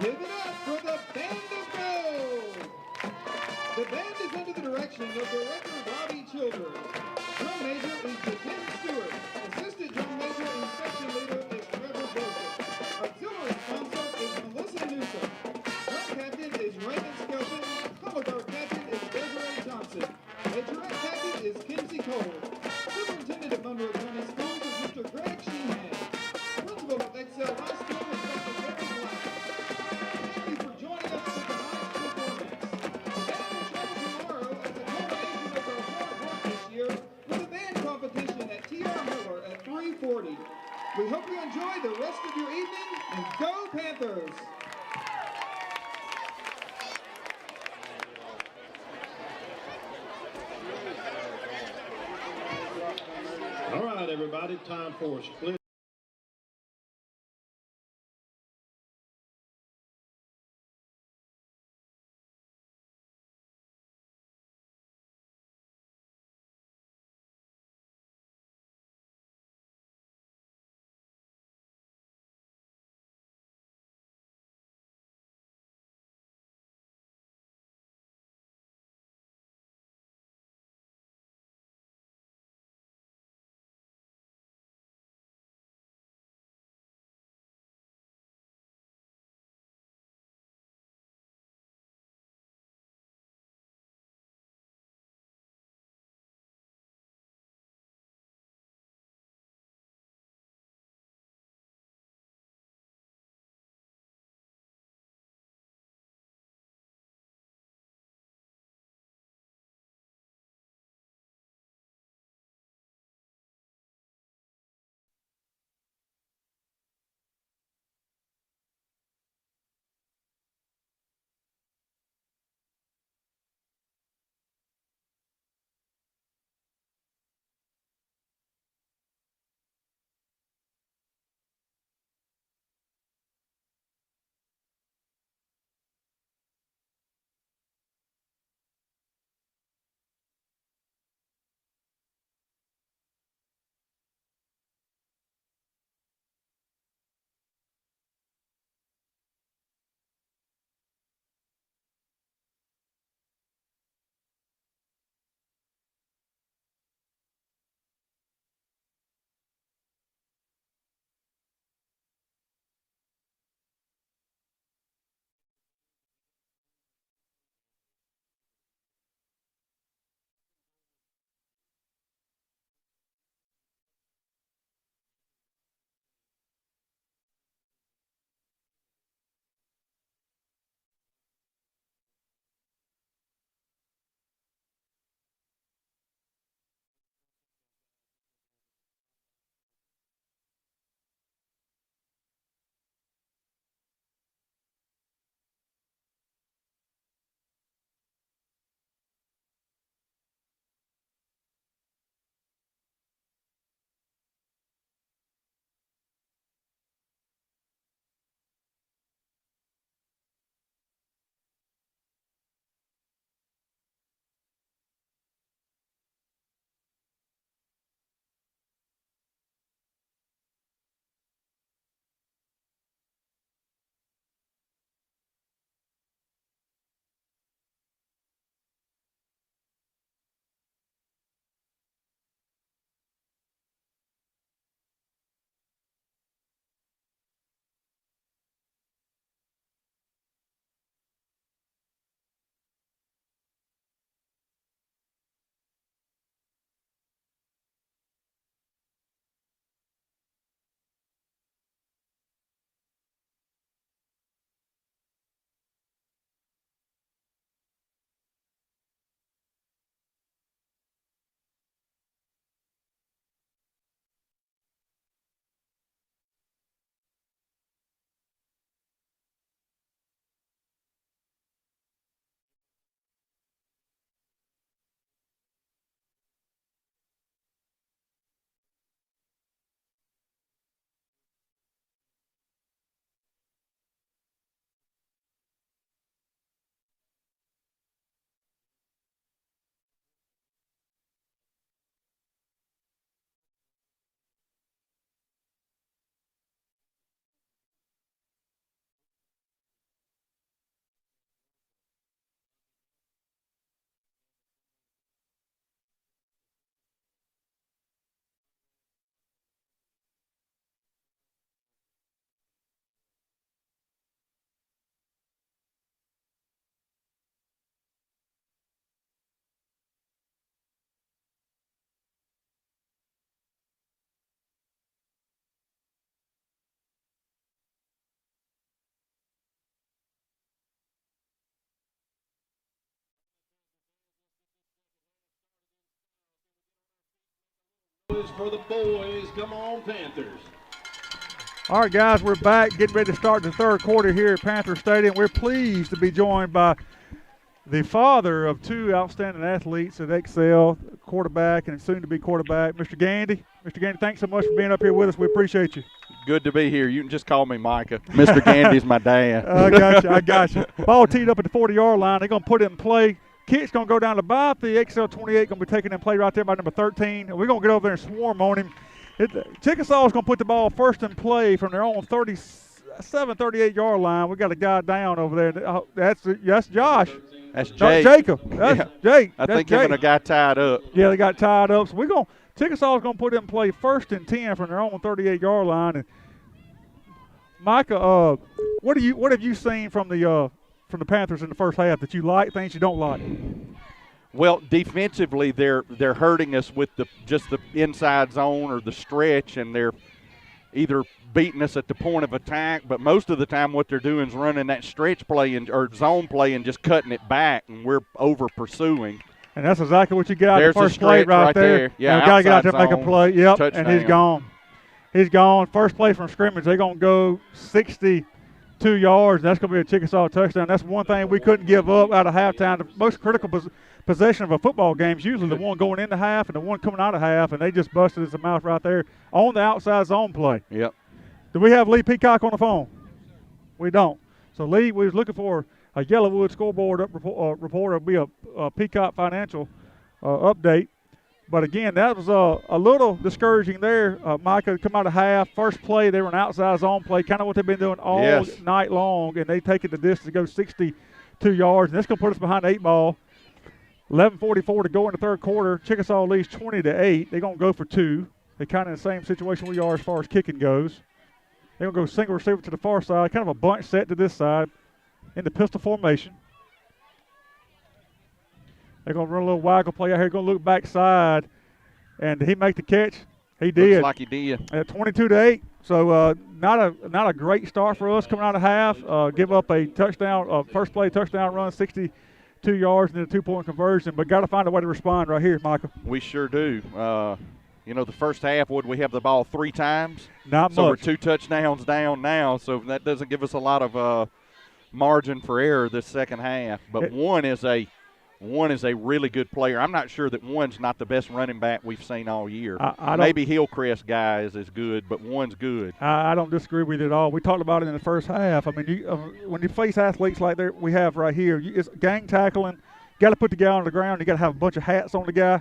Give it up for the Band of Gold! The band is under the direction of Director Bobby Childers. Drum major is Tim Stewart. Assistant drum major and section leader is Trevor Joseph. Auxiliary sponsor is Melissa Newsom. Drum captain is Raymond Skelton. Color guard captain is Desiree Johnson. Majorette captain is Kinsey Cole. Superintendent of Monroe County Schools is Mr. Greg Sheehan. Principal of Excel High School is Dr. Barry Black. Thank you for joining us for tonight's performance. Tomorrow, as a culmination of our hard work this year, with a band competition at T.R. Miller at 3:40. We hope you enjoy the rest of your evening, and go Panthers! All right, everybody, time for a split. is for the boys. Come on, Panthers. All right, guys, we're back, getting ready to start the third quarter here at Panther Stadium. We're pleased to be joined by the father of two outstanding athletes at Excel, quarterback and soon-to-be quarterback, Mr. Gandy. Mr. Gandy, thanks so much for being up here with us. We appreciate you. Good to be here. You can just call me Micah. Mr. Gandy's my dad. I got you. Ball teed up at the 40-yard line. They're going to put it in play. Kick's going to go down to about the XL 28, going to be taking in play right there by number 13. And we're going to get over there and swarm on him. Chickasaw is going to put the ball first in play from their own 37, 38-yard line. We got a guy down over there. That's Josh. That's Jake. No, Jacob. That's Jake. I think him and a guy tied up. Yeah, they got tied up. So Chickasaw is going to put it in play first and 10 from their own 38-yard line. And Micah, what have you seen from the Panthers in the first half that you like, things you don't like? Well, defensively, they're hurting us with just the inside zone or the stretch, and they're either beating us at the point of attack, but most of the time what they're doing is running that stretch play or zone play and just cutting it back, and we're over pursuing. And that's exactly what you get out of the There's first play right there. Yeah, got to get out there and make a play. Yep, touchdown. And he's gone. He's gone. First play from scrimmage, they're going to go 62 yards. That's going to be a Chickasaw touchdown. That's one thing we couldn't give up out of halftime. The most critical possession of a football game is usually the one going into half and the one coming out of half, and they just busted his mouth right there on the outside zone play. Yep. Do we have Lee Peacock on the phone? We don't. So, Lee, we was looking for a Yellowwood scoreboard reporter. It'll be a Peacock Financial update. But, again, that was a little discouraging there. Micah come out of half. First play, they were an outside zone play, kind of what they've been doing all night long, and they take it the distance to go 62 yards. And that's going to put us behind the 8 ball. 11:44 to go in the third quarter. Chickasaw leads 20-8. They're going to go for 2. They're kind of in the same situation we are as far as kicking goes. They're going to go single receiver to the far side, kind of a bunch set to this side in the pistol formation. They're going to run a little waggle play out here, going to look backside. And did he make the catch? He did. Looks like he did. At 22-8. So not a great start for us coming out of half. Give up a touchdown, first play touchdown run, 62 yards, and then a 2-point conversion. But got to find a way to respond right here, Michael. We sure do. The first half, would we have the ball 3 times? Not much. So we're 2 touchdowns down now, so that doesn't give us a lot of margin for error this second half. But one is a really good player. I'm not sure that one's not the best running back we've seen all year. Maybe Hillcrest guy is as good, but one's good. I don't disagree with you at all. We talked about it in the first half. I mean, when you face athletes like we have right here, it's gang tackling. You got to put the guy on the ground. You got to have a bunch of hats on the guy.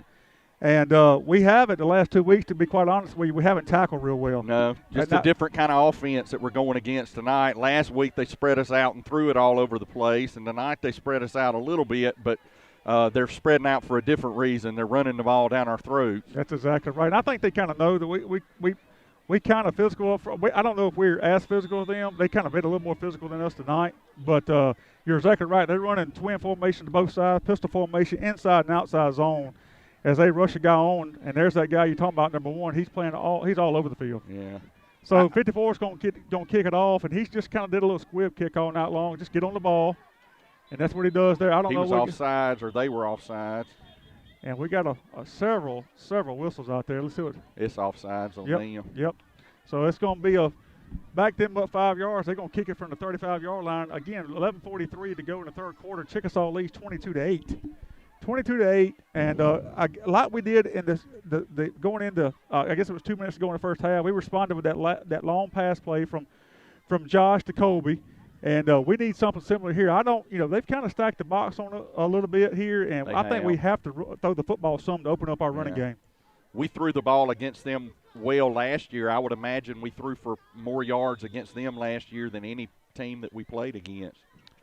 And we haven't the last 2 weeks, to be quite honest with you. We haven't tackled real well. No, just a different kind of offense that we're going against tonight. Last week they spread us out and threw it all over the place, and tonight they spread us out a little bit, but they're spreading out for a different reason. They're running the ball down our throats. That's exactly right. And I think they kind of know that we kind of physical. I don't know if we're as physical as them. They kind of been a little more physical than us tonight. But you're exactly right. They're running twin formation to both sides, pistol formation, inside and outside zone as they rush a guy on. And there's that guy you're talking about, number 1. He's he's all over the field. Yeah. So 54 is going to kick it off, and he's just kind of did a little squib kick all night long. Just get on the ball. And that's what he does there. I don't know. He was offsides, or they were offsides. And we got several whistles out there. Let's see what. It's offsides on them. Yep. So it's going to be back them up 5 yards. They're going to kick it from the 35-yard line. Again, 11:43 to go in the third quarter. Chickasaw leads 22-8. 22-8, and like we did in the going into, I guess it was 2 minutes to go in the first half. We responded with that long pass play from Josh to Colby. And we need something similar here. They've kind of stacked the box on a little bit here, and I think we have to throw the football some to open up our running game. We threw the ball against them well last year. I would imagine we threw for more yards against them last year than any team that we played against.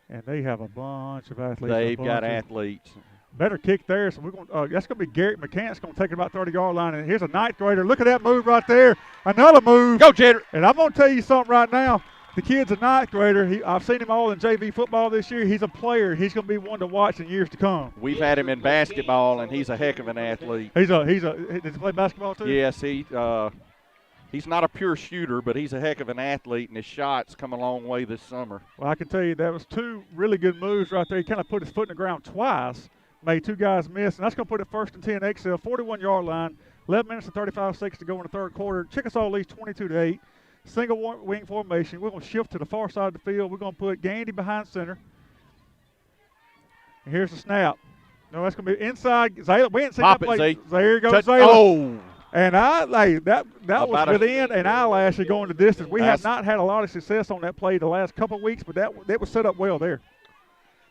And they have a bunch of athletes. They've got athletes. Better kick there. So we're going. That's going to be Garrett McCants going to take it about 30-yard line. And here's a ninth grader. Look at that move right there. Another move. Go, Jedrick. And I'm going to tell you something right now. The kid's a ninth grader. I've seen him all in JV football this year. He's a player. He's going to be one to watch in years to come. We've had him in basketball, and he's a heck of an athlete. Does he play basketball too? Yes, he's not a pure shooter, but he's a heck of an athlete, and his shots come a long way this summer. Well, I can tell you that was 2 really good moves right there. He kind of put his foot in the ground twice, made 2 guys miss, and that's going to put it first and 10 XL, 41-yard line 11 minutes and 35 seconds to go in the third quarter. Chickasaw leads 22-8. Single wing formation. We're going to shift to the far side of the field. We're going to put Gandy behind center. And here's the snap. No, that's going to be inside. Zayla, we ain't seen Pop that it, play. Zay. There you go, Touch. Zayla. Oh. And that was within an eyelash of going the distance. We have That's- not had a lot of success on that play the last couple of weeks, but that was set up well there.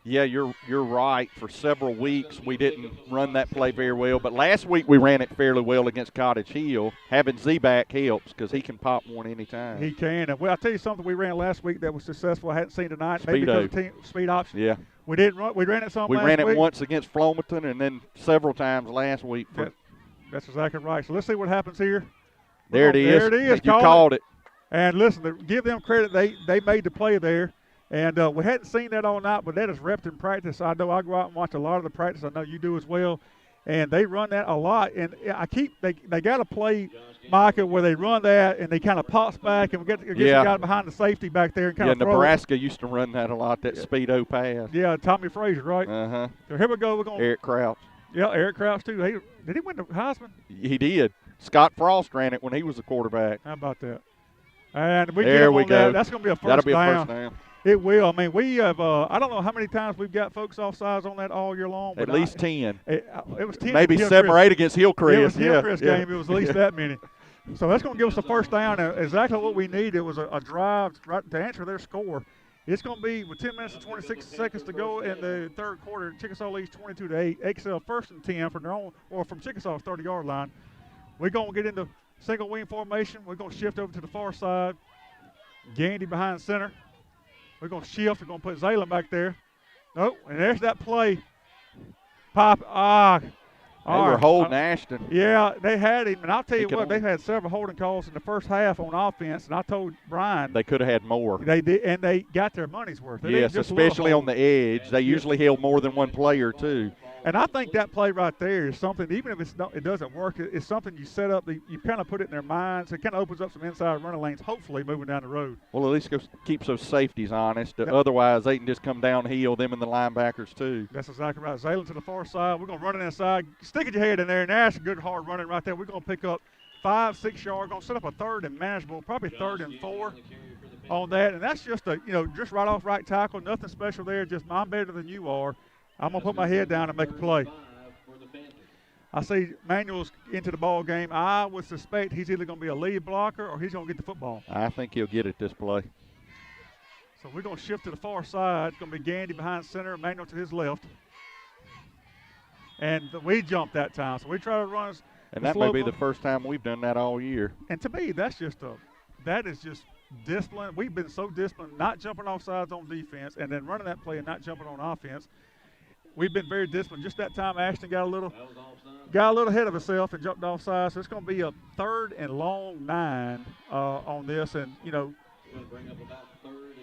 Yeah, you're right. For several weeks, we didn't run that play very well. But last week, we ran it fairly well against Cottage Hill. Having Z back helps because he can pop one anytime. He can. And I'll tell you something we ran last week that was successful I hadn't seen tonight. Maybe Speedo. because of team speed option. Yeah. We didn't run. We ran it some We last ran it week. once against Flomaton and then several times last week. That's exactly right. So let's see what happens here. There it is. There it is. You called it. And listen, to give them credit, they made the play there. And we hadn't seen that all night, but that is repped in practice. I know I go out and watch a lot of the practice. I know you do as well. And they run that a lot. And they got to play, Micah, where they run that and they kind of pops back and we get the guy behind the safety back there and kind of throw Nebraska used to run that a lot, that Speedo pass. Yeah, Tommy Frazier, right? Uh-huh. So here we go. We're going Eric Crouch. Yeah, Eric Crouch, too. Did he win the Heisman? He did. Scott Frost ran it when he was a quarterback. How about that? And we there get we on go. that. That's going to be a first down. That'll be a first down. It will. I mean, we have, I don't know how many times we've got folks offsides on that all year long. But At least 10. It was 10. Maybe 7 or 8 against Hillcrest. It was Hillcrest game. It was at least that many. So that's going to give us a first down. Exactly what we need. It was a drive right to answer their score. It's going to be with 10 minutes and 26 seconds to go in the third quarter. Chickasaw leads 22-8. Excel first and 10 from their own, or from Chickasaw's 30-yard line. We're going to get into single wing formation. We're going to shift over to the far side. Gandy behind center. We're going to shift. We're going to put Zaylen back there. Nope. And there's that play. Pop. They were holding Ashton. Yeah, they had him. And I'll tell you what, they've had several holding calls in the first half on offense. And I told Brian. They could have had more. They did, and they got their money's worth. Yes, especially on the edge. They usually held more than one player, too. And I think that play right there is something, even if it doesn't work, it's something you set up, you kind of put it in their minds. It kind of opens up some inside running lanes, hopefully moving down the road. Well, at least keeps those safeties honest. Yep. Otherwise, they can just come downhill, them and the linebackers, too. That's exactly right. Zaylen to the far side. We're going to run it inside. Stick your head in there, and that's a good hard running right there. We're going to pick up 5-6 yards. Going to set up a third and manageable, probably 3rd and 4 on that. And that's just just right off right tackle. Nothing special there. Just I'm better than you are. I'm going to put my head down and make a play. I see Manuel's into the ball game. I would suspect he's either going to be a lead blocker or he's going to get the football. I think he'll get it this play. So we're going to shift to the far side. It's going to be Gandy behind center, Manuel to his left. And we jumped that time. So we try to run. And that may be the first time we've done that all year. And to me, that is just discipline. We've been so disciplined, not jumping off sides on defense and then running that play and not jumping on offense. We've been very disciplined. Just that time, Ashton got a little ahead of himself and jumped off side. So it's going to be a 3rd and long 9 on this. And,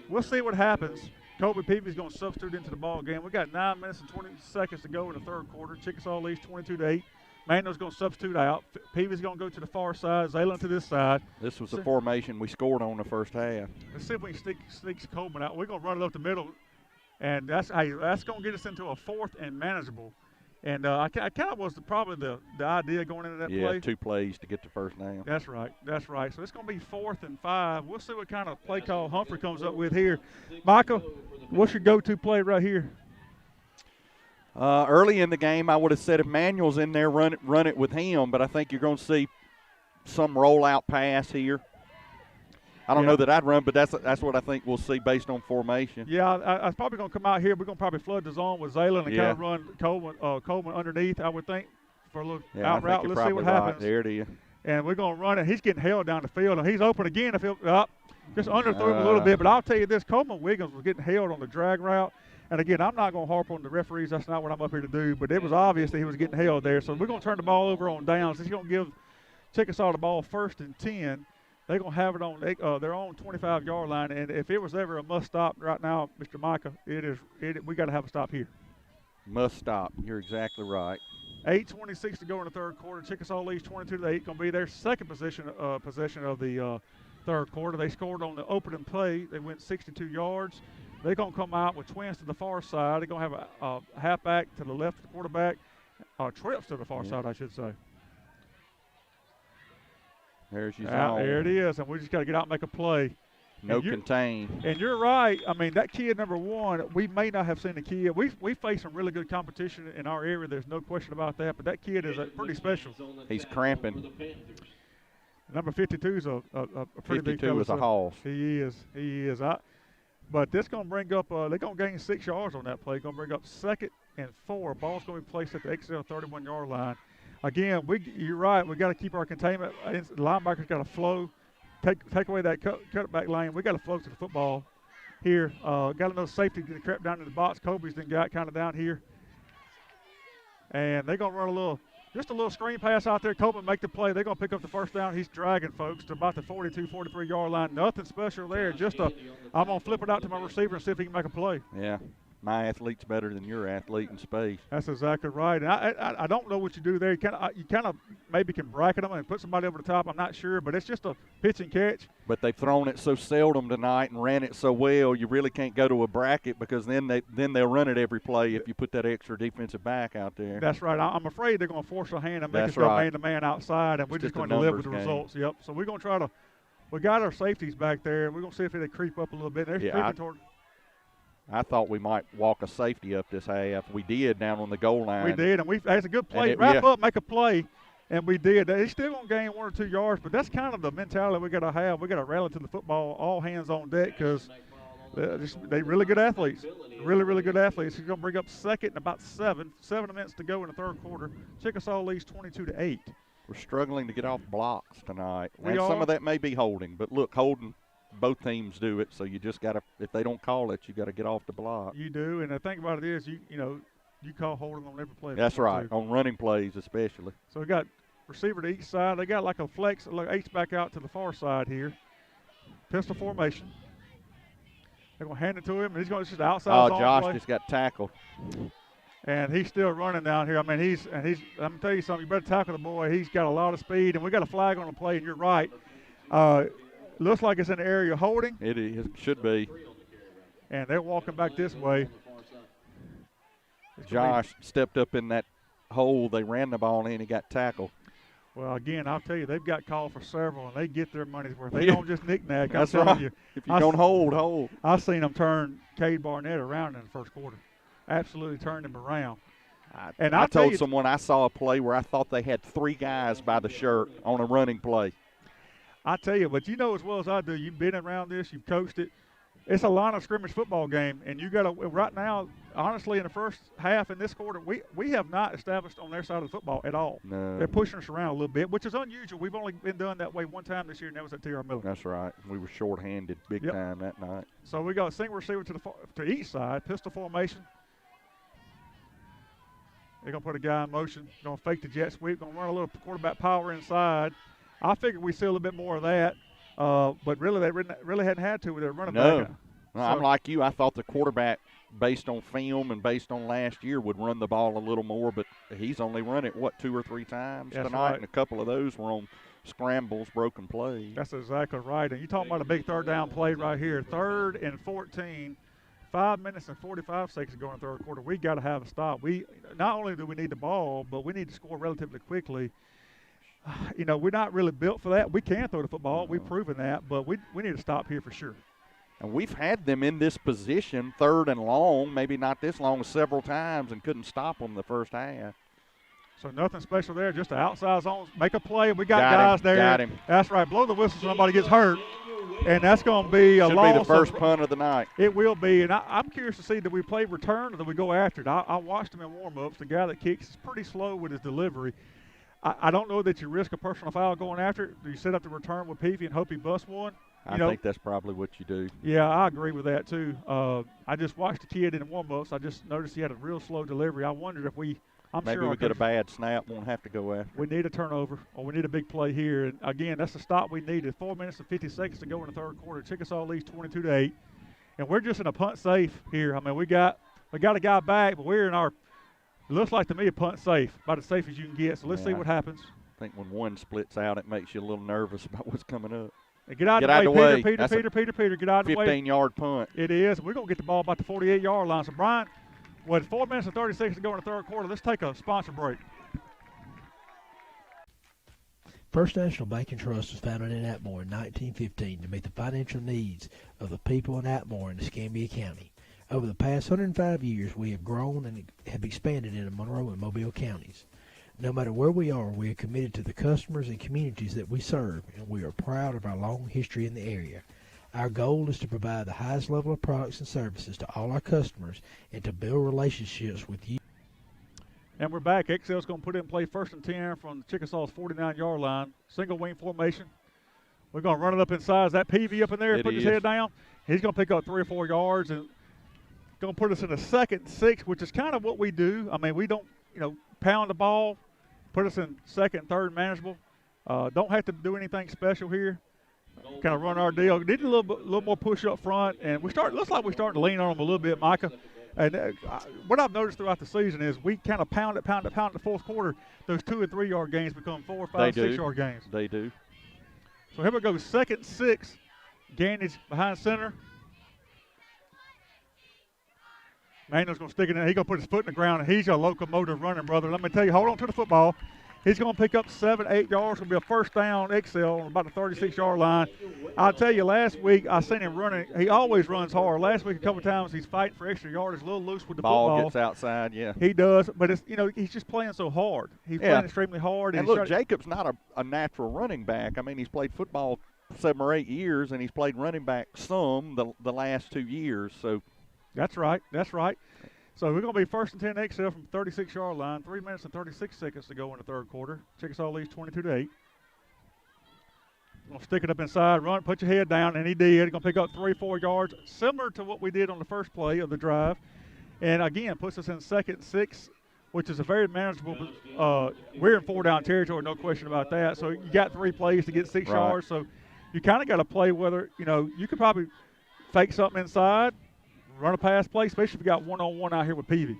we'll see what happens. Kobe Peavy's going to substitute into the ball game. We got 9 minutes and 20 seconds to go in the third quarter. Chickasaw leads 22-8. Manuel's going to substitute out. Peavy's going to go to the far side. Zaylen to this side. This was the formation we scored on the first half. Let's see if we can sneak Coleman out. We're going to run it up the middle. And that's going to get us into a 4th and manageable. And I kind of was probably the idea going into that play. Yeah, 2 plays to get the first down. That's right. So it's going to be 4th and 5. We'll see what kind of play call Humphrey comes up with here. Michael, what's your go-to play right here? Early in the game, I would have said if Manuel's in there, run it with him. But I think you're going to see some rollout pass here. I don't know that I'd run, but that's what I think we'll see based on formation. Yeah, I was probably going to come out here. We're going to probably flood the zone with Zaylen and kind of run Coleman underneath, I would think, for a little out route. Let's see what happens. There it is. And we're going to run it. He's getting held down the field, and he's open again. Just underthrew him a little bit. But I'll tell you this, Coleman Wiggins was getting held on the drag route. And, again, I'm not going to harp on the referees. That's not what I'm up here to do. But it was obvious that he was getting held there. So we're going to turn the ball over on downs. He's going to give Chickasaw the ball 1st and 10. They're going to have it on their own 25-yard line. And if it was ever a must-stop right now, Mr. Micah, we got to have a stop here. Must stop. You're exactly right. 8:26 to go in the third quarter. Chickasaw leads 22-8. Going to be their second possession of the third quarter. They scored on the opening play. They went 62 yards. They're going to come out with twins to the far side. They're going to have a halfback to the left of the quarterback. Trips to the far side, I should say. There's your Out, zone. there it is, and we just got to get out and make a play. No contain. And you're right. I mean, that kid number 1, we may not have seen the kid. We face some really good competition in our area. There's no question about that. But that kid is pretty special. He's cramping. Number 52 is a pretty big fella. 52 is a hoss. He is. He is. But this going to bring up, they're going to gain 6 yards on that play. Going to bring up 2nd and 4. Ball's going to be placed at the XL 31-yard line. Again, you're right. We got to keep our containment. The linebackers got to flow. Take away that cutback lane. We got to flow to the football here. Got another safety to crept down in the box. Kobe's then got kind of down here. And they're going to run just a little screen pass out there. Kobe make the play. They're going to pick up the first down. He's dragging folks to about the 42, 43-yard line. Nothing special there. I'm going to flip it out to my receiver and see if he can make a play. Yeah. My athlete's better than your athlete in space. That's exactly right. And I don't know what you do there. You kind of maybe can bracket them and put somebody over the top. I'm not sure, but it's just a pitch and catch. But they've thrown it so seldom tonight and ran it so well, you really can't go to a bracket because then they'll run it every play if you put that extra defensive back out there. That's right. I'm afraid they're going to force a hand and make us go man-to-man outside, and we're just going to live with the results. Yep. So we're going to try to – we got our safeties back there, and we're going to see if they creep up a little bit. They're creeping toward – I thought we might walk a safety up this half. We did down on the goal line. We did, and that's a good play. Wrap up, make a play, and we did. They're still going to gain 1 or 2 yards, but that's kind of the mentality we got to have. We got to rally to the football, all hands on deck, because they're really good athletes. Really, really good athletes. He's going to bring up 2nd and about 7 minutes to go in the 3rd quarter. Chickasaw leads 22-8. We're struggling to get off blocks tonight. Some of that may be holding, but look, holding. Both teams do it, so you just got to, if they don't call it, you got to get off the block. You do, and the thing about it is, you call holding on every play. That's right, on running plays especially. So we got receiver to each side. They got like a flex, like H-back out to the far side here. Pistol formation. They're going to hand it to him, and he's going to just outside zone Josh play. just got tackled. And he's still running down here. I mean, he's. I'm going to tell you something. You better tackle the boy. He's got a lot of speed, and we got a flag on the play, and you're right. Looks like it's in the area holding. It is, should be. And they're walking back this way. Josh stepped up in that hole. They ran the ball in. He got tackled. Well, again, I'll tell you, they've got called for several, and they get their money's worth. They don't just knick-knack. That's right. You, if you don't hold. I've seen them turn Cade Barnett around in the 1st quarter. Absolutely turned him around. I told someone I saw a play where I thought they had 3 guys by the shirt on a running play. I tell you, but you know as well as I do, you've been around this, you've coached it. It's a line of scrimmage football game, and you got to right now. Honestly, in the first half in this quarter, we have not established on their side of the football at all. No, they're pushing us around a little bit, which is unusual. We've only been done that way one time this year, and that was at T.R. Miller. That's right. We were short-handed big time that night. So we got a single receiver to each side, pistol formation. They're gonna put a guy in motion. Gonna fake the jet sweep. Gonna run a little quarterback power inside. I figured we see a little bit more of that, but really they really hadn't had to with their running back. No, I'm like you. I thought the quarterback, based on film and based on last year, would run the ball a little more, but he's only run it, 2 or 3 times tonight, right. And a couple of those were on scrambles, broken plays. That's exactly right. And you're talking about a big 3rd down play right here. 3rd and 14, 5 minutes and 45 seconds to go in the 3rd quarter. We got to have a stop. We not only do we need the ball, but we need to score relatively quickly. We're not really built for that. We can throw the football. We've proven that, but we need to stop here for sure. And we've had them in this position, 3rd and long, maybe not this long, several times, and couldn't stop them the first half. So nothing special there, just the outside zones. Make a play. We got guys there. Got him. That's right. Blow the whistle so somebody gets hurt, and that's going to be a loss. Should be the first punt of the night. It will be, and I'm curious to see, do we play return or do we go after it? I watched him in warm-ups. The guy that kicks is pretty slow with his delivery. I don't know that you risk a personal foul going after it. Do you set up the return with Peavy and hope he busts one? I think that's probably what you do. Yeah, I agree with that too. I just watched the kid in the warm-ups. I just noticed he had a real slow delivery. I wondered if maybe we get a bad snap, won't have to go after. We need a turnover, or we need a big play here. And again, that's the stop we needed. 4 minutes and 50 seconds to go in the 3rd quarter. Chickasaw leads 22-8, and we're just in a punt safe here. I mean, we got a guy back, but we're in our. It looks like to me a punt safe, about as safe as you can get. So let's see what happens. I think when one splits out, it makes you a little nervous about what's coming up. And get out of the way, Peter, get out of the way. 15-yard punt. It is. We're going to get the ball about the 48-yard line. So, Brian, with 4 minutes and 30 seconds to go in the 3rd quarter, let's take a sponsor break. First National Bank and Trust was founded in Atmore in 1915 to meet the financial needs of the people in Atmore and Escambia County. Over the past 105 years, we have grown and have expanded into Monroe and Mobile counties. No matter where we are committed to the customers and communities that we serve, and we are proud of our long history in the area. Our goal is to provide the highest level of products and services to all our customers and to build relationships with you. And we're back. Excel's going to put in play 1st and 10 from Chickasaw's 49-yard line. Single wing formation. We're going to run it up inside. Is that PV up in there putting his head down? He's going to pick up 3 or 4 yards and going to put us in a 2nd and 6, which is kind of what we do. I mean, we don't, pound the ball, put us in 2nd and 3rd manageable. Don't have to do anything special here. Kind of run our deal. Need a little more push up front, and looks like we're starting to lean on them a little bit, Micah. And what I've noticed throughout the season is we kind of pound it in the 4th quarter. Those 2 and 3 yard gains become 4, 5, 6 yard gains. They do. So here we go, 2nd and 6. Ganney's behind center. Manuel's going to stick it in. He's going to put his foot in the ground, and he's a locomotive running, brother. Let me tell you, hold on to the football. He's going to pick up 7, 8 yards. It's going to be a 1st down Excel on about the 36-yard line. I'll tell you, last week I seen him running. He always runs hard. Last week a couple times he's fighting for extra yardage, a little loose with the football. Ball gets outside, yeah. He does, but it's he's just playing so hard. He's playing extremely hard. And look, Jacob's not a natural running back. I mean, he's played football 7 or 8 years, and he's played running back some the last 2 years. So that's right. So we're going to be 1st and 10 Excel from 36-yard line. 3 minutes and 36 seconds to go in the 3rd quarter. Chickasaw leads 22-8. Going to stick it up inside, run, put your head down, and he did. Going to pick up 3, 4 yards, similar to what we did on the first play of the drive. And, again, puts us in 2nd and 6, which is a very manageable we're in 4-down territory, no question about that. So you got 3 plays to get 6 yards. So you kind of got to play whether, you could probably fake something inside, run a pass play, especially if you got one-on-one out here with Peavy.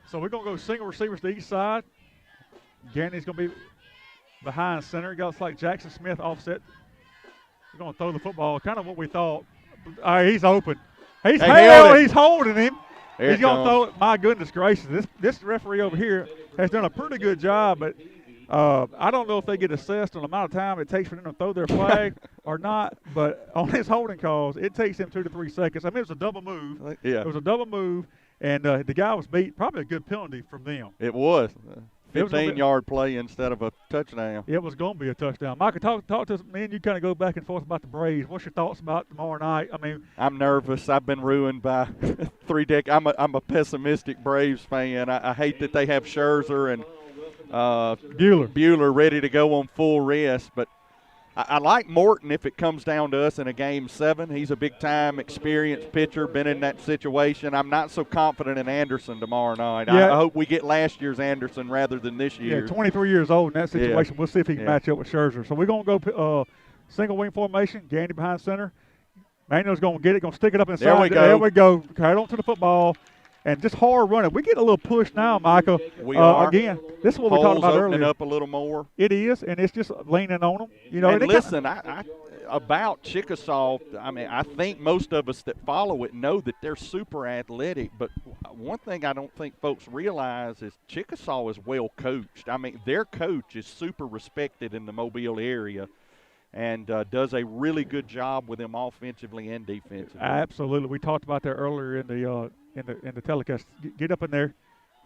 So we're going to go single receivers to each side. Ganney's going to be behind center. Got like Jackson Smith offset. We're going to throw the football, kind of what we thought. All right, he's open. He's holding him. He's going to throw it. My goodness gracious. This referee over here has done a pretty good job, but I don't know if they get assessed on the amount of time it takes for them to throw their flag or not, but on his holding calls, it takes him 2 to 3 seconds. I mean, it was a double move. Yeah. It was a double move, and the guy was beat. Probably a good penalty from them. It was. 15-yard play instead of a touchdown. It was going to be a touchdown. Michael, talk to us. Me and you kind of go back and forth about the Braves. What's your thoughts about tomorrow night? I mean, I'm nervous. I've been ruined by 3 decades. I'm a pessimistic Braves fan. I hate that they have Scherzer and Buehler ready to go on full rest, but I like Morton if it comes down to us in a Game 7. He's a big-time, experienced pitcher, been in that situation. I'm not so confident in Anderson tomorrow night. Yeah. I hope we get last year's Anderson rather than this year. Yeah, 23 years old in that situation. Yeah. We'll see if he can match up with Scherzer. So we're going to go single wing formation, Ganney behind center. Manuel's going to get it, going to stick it up inside. There we go. Right on to the football. And just hard running. We get a little push now, Michael. We are. Again, this is what we talked about earlier. Up a little more. It is, and it's just leaning on them. And listen, about Chickasaw, I mean, I think most of us that follow it know that they're super athletic. But one thing I don't think folks realize is Chickasaw is well coached. I mean, their coach is super respected in the Mobile area and does a really good job with them offensively and defensively. Absolutely. We talked about that earlier in the telecast. Get up in there.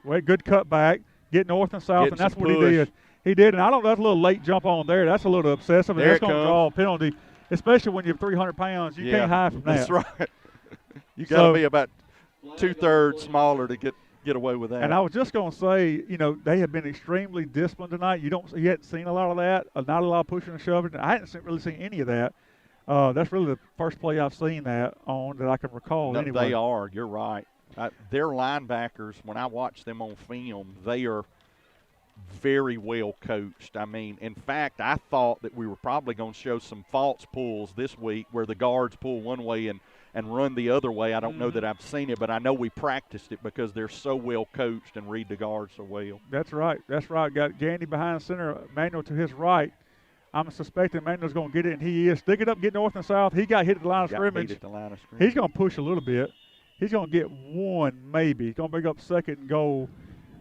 Wait, good cut back. Get north and south, and that's what he did. He did, and I don't know, that's a little late jump on there. That's a little obsessive, and that's going to draw a penalty, especially when you're 300 pounds. You can't hide from that. That's right. You got to be about 2/3 smaller to get away with that. And I was just going to say, they have been extremely disciplined tonight. You hadn't seen a lot of that, not a lot of pushing and shoving. I hadn't really seen any of that. That's really the first play I've seen that on that I can recall. No, anyway. They are. You're right. Their linebackers, when I watch them on film, they are very well coached. I mean, in fact, I thought that we were probably going to show some false pulls this week where the guards pull one way and run the other way. I don't know that I've seen it, but I know we practiced it because they're so well coached and read the guards so well. That's right. Got Ganney behind center, Manuel to his right. I'm suspecting Manuel's going to get it, and he is. Stick it up, get north and south. He got hit at the line of scrimmage. He's going to push a little bit. He's going to get one maybe. He's going to bring up 2nd and goal.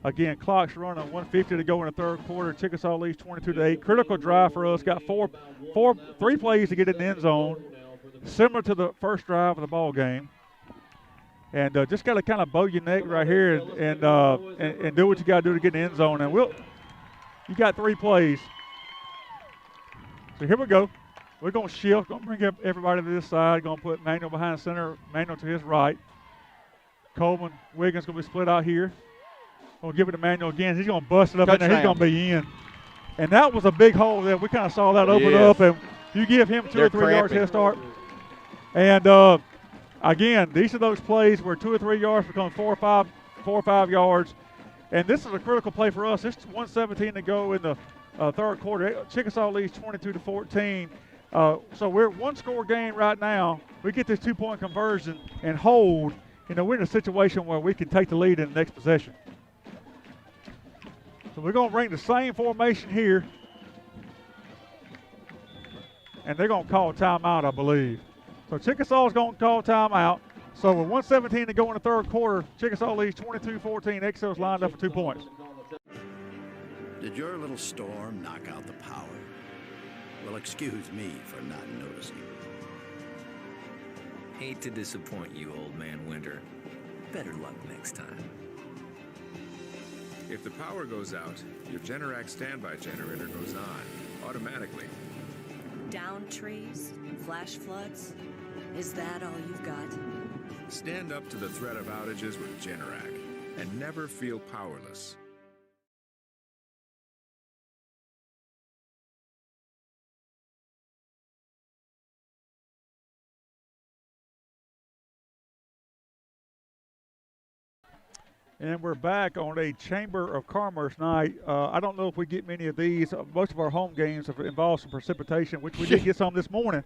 Again, clock's running, 150 to go in the third quarter. Chickasaw leads 22-8. Critical drive for us. Got three plays to get in the end zone, similar to the first drive of the ball game. And just got to kind of bow your neck right here and do what you got to do to get in the end zone. And you got three plays. So here we go. We're going to shift, going to bring everybody to this side, going to put Manuel behind center, Manuel to his right. Coleman, Wiggins going to be split out here. Going to give it to Manuel again. He's going to bust it up in there. He's going to be in. And that was a big hole there. We kind of saw that open up, and you give him 2 or 3 yards head start. And, again, these are those plays where 2 or 3 yards become 4 or 5 yards. And this is a critical play for us. It's 1:17 to go in the third quarter. Chickasaw leads 22-14. So we're one-score game right now. We get this 2-point conversion and hold. We're in a situation where we can take the lead in the next possession. So we're going to bring the same formation here. And they're going to call a timeout, I believe. So Chickasaw's going to call timeout. So with 1:17 to go in the third quarter, Chickasaw leads 22-14. Excel's lined up for 2 points. Did your little storm knock out the power? Well, excuse me for not noticing. Hate to disappoint you, old man Winter. Better luck next time. If the power goes out, your Generac standby generator goes on automatically. Down trees? Flash floods? Is that all you've got? Stand up to the threat of outages with Generac and never feel powerless. And we're back on a Chamber of Commerce night. I don't know if we get many of these. Most of our home games have involved some precipitation, which we did get some this morning.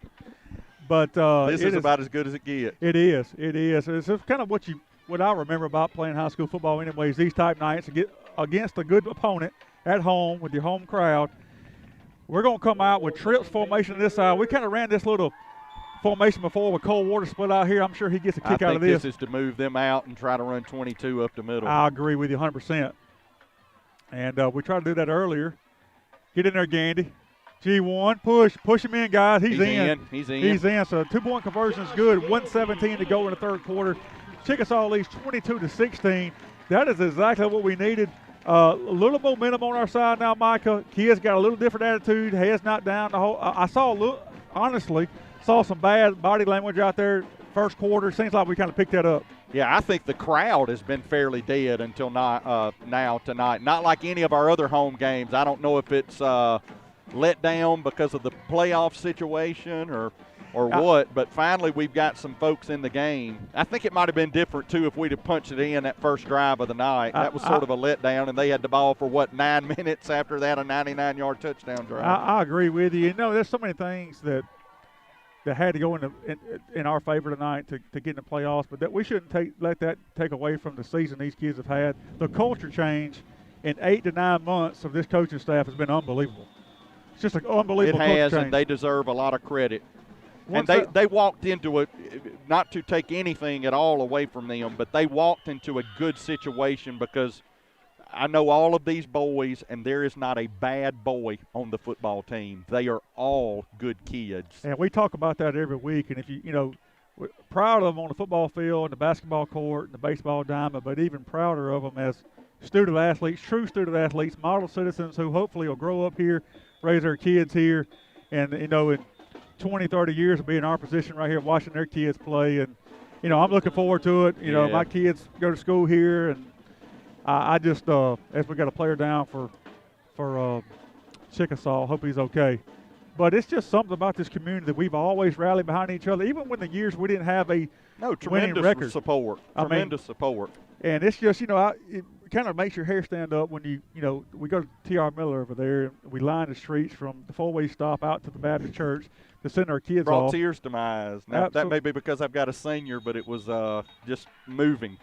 But this is about as good as it gets. It is. It is. It's kind of what I remember about playing high school football anyways, these type nights, to get against a good opponent at home with your home crowd. We're going to come out with trips formation on this side. We kind of ran this little formation before with Cold Water split out here. I'm sure he gets a kick out of this. I think this is to move them out and try to run 22 up the middle. I agree with you 100%. And we tried to do that earlier. Get in there, Gandy. G1, push him in, guys. He's in. He's in. He's in. So 2-point conversion is good. 1:17 to go in the third quarter. Chickasaw leads 22-16. That is exactly what we needed. A little momentum on our side now, Micah. Kids got a little different attitude. Heads not down. I saw some bad body language out there first quarter. Seems like we kind of picked that up. Yeah, I think the crowd has been fairly dead until now tonight. Not like any of our other home games. I don't know if it's let down because of the playoff situation or what, but finally we've got some folks in the game. I think it might have been different, too, if we'd have punched it in that first drive of the night. That was sort of a letdown, and they had the ball for, 9 minutes after that, a 99-yard touchdown drive. I agree with you. There's so many things that had to go in our favor tonight to get in the playoffs, but that we shouldn't let that take away from the season these kids have had. The culture change in 8 to 9 months of this coaching staff has been unbelievable. It's just an unbelievable culture change. It has, and they deserve a lot of credit. And they walked into it, not to take anything at all away from them, but they walked into a good situation because I know all of these boys, and there is not a bad boy on the football team. They are all good kids. And we talk about that every week. And if we're proud of them on the football field and the basketball court and the baseball diamond, but even prouder of them as student athletes, true student athletes, model citizens who hopefully will grow up here, raise their kids here, and, in 20, 30 years will be in our position right here watching their kids play. And, I'm looking forward to it. My kids go to school here, and I just, as we got a player down for Chickasaw, hope he's okay. But it's just something about this community that we've always rallied behind each other, even when the years we didn't have a winning record. Support. Tremendous support. And it's just, it kind of makes your hair stand up when we go to T.R. Miller over there, and we line the streets from the four-way stop out to the Baptist church to send our kids Brought off. Tears to my eyes. Now, that may be because I've got a senior, but it was just moving.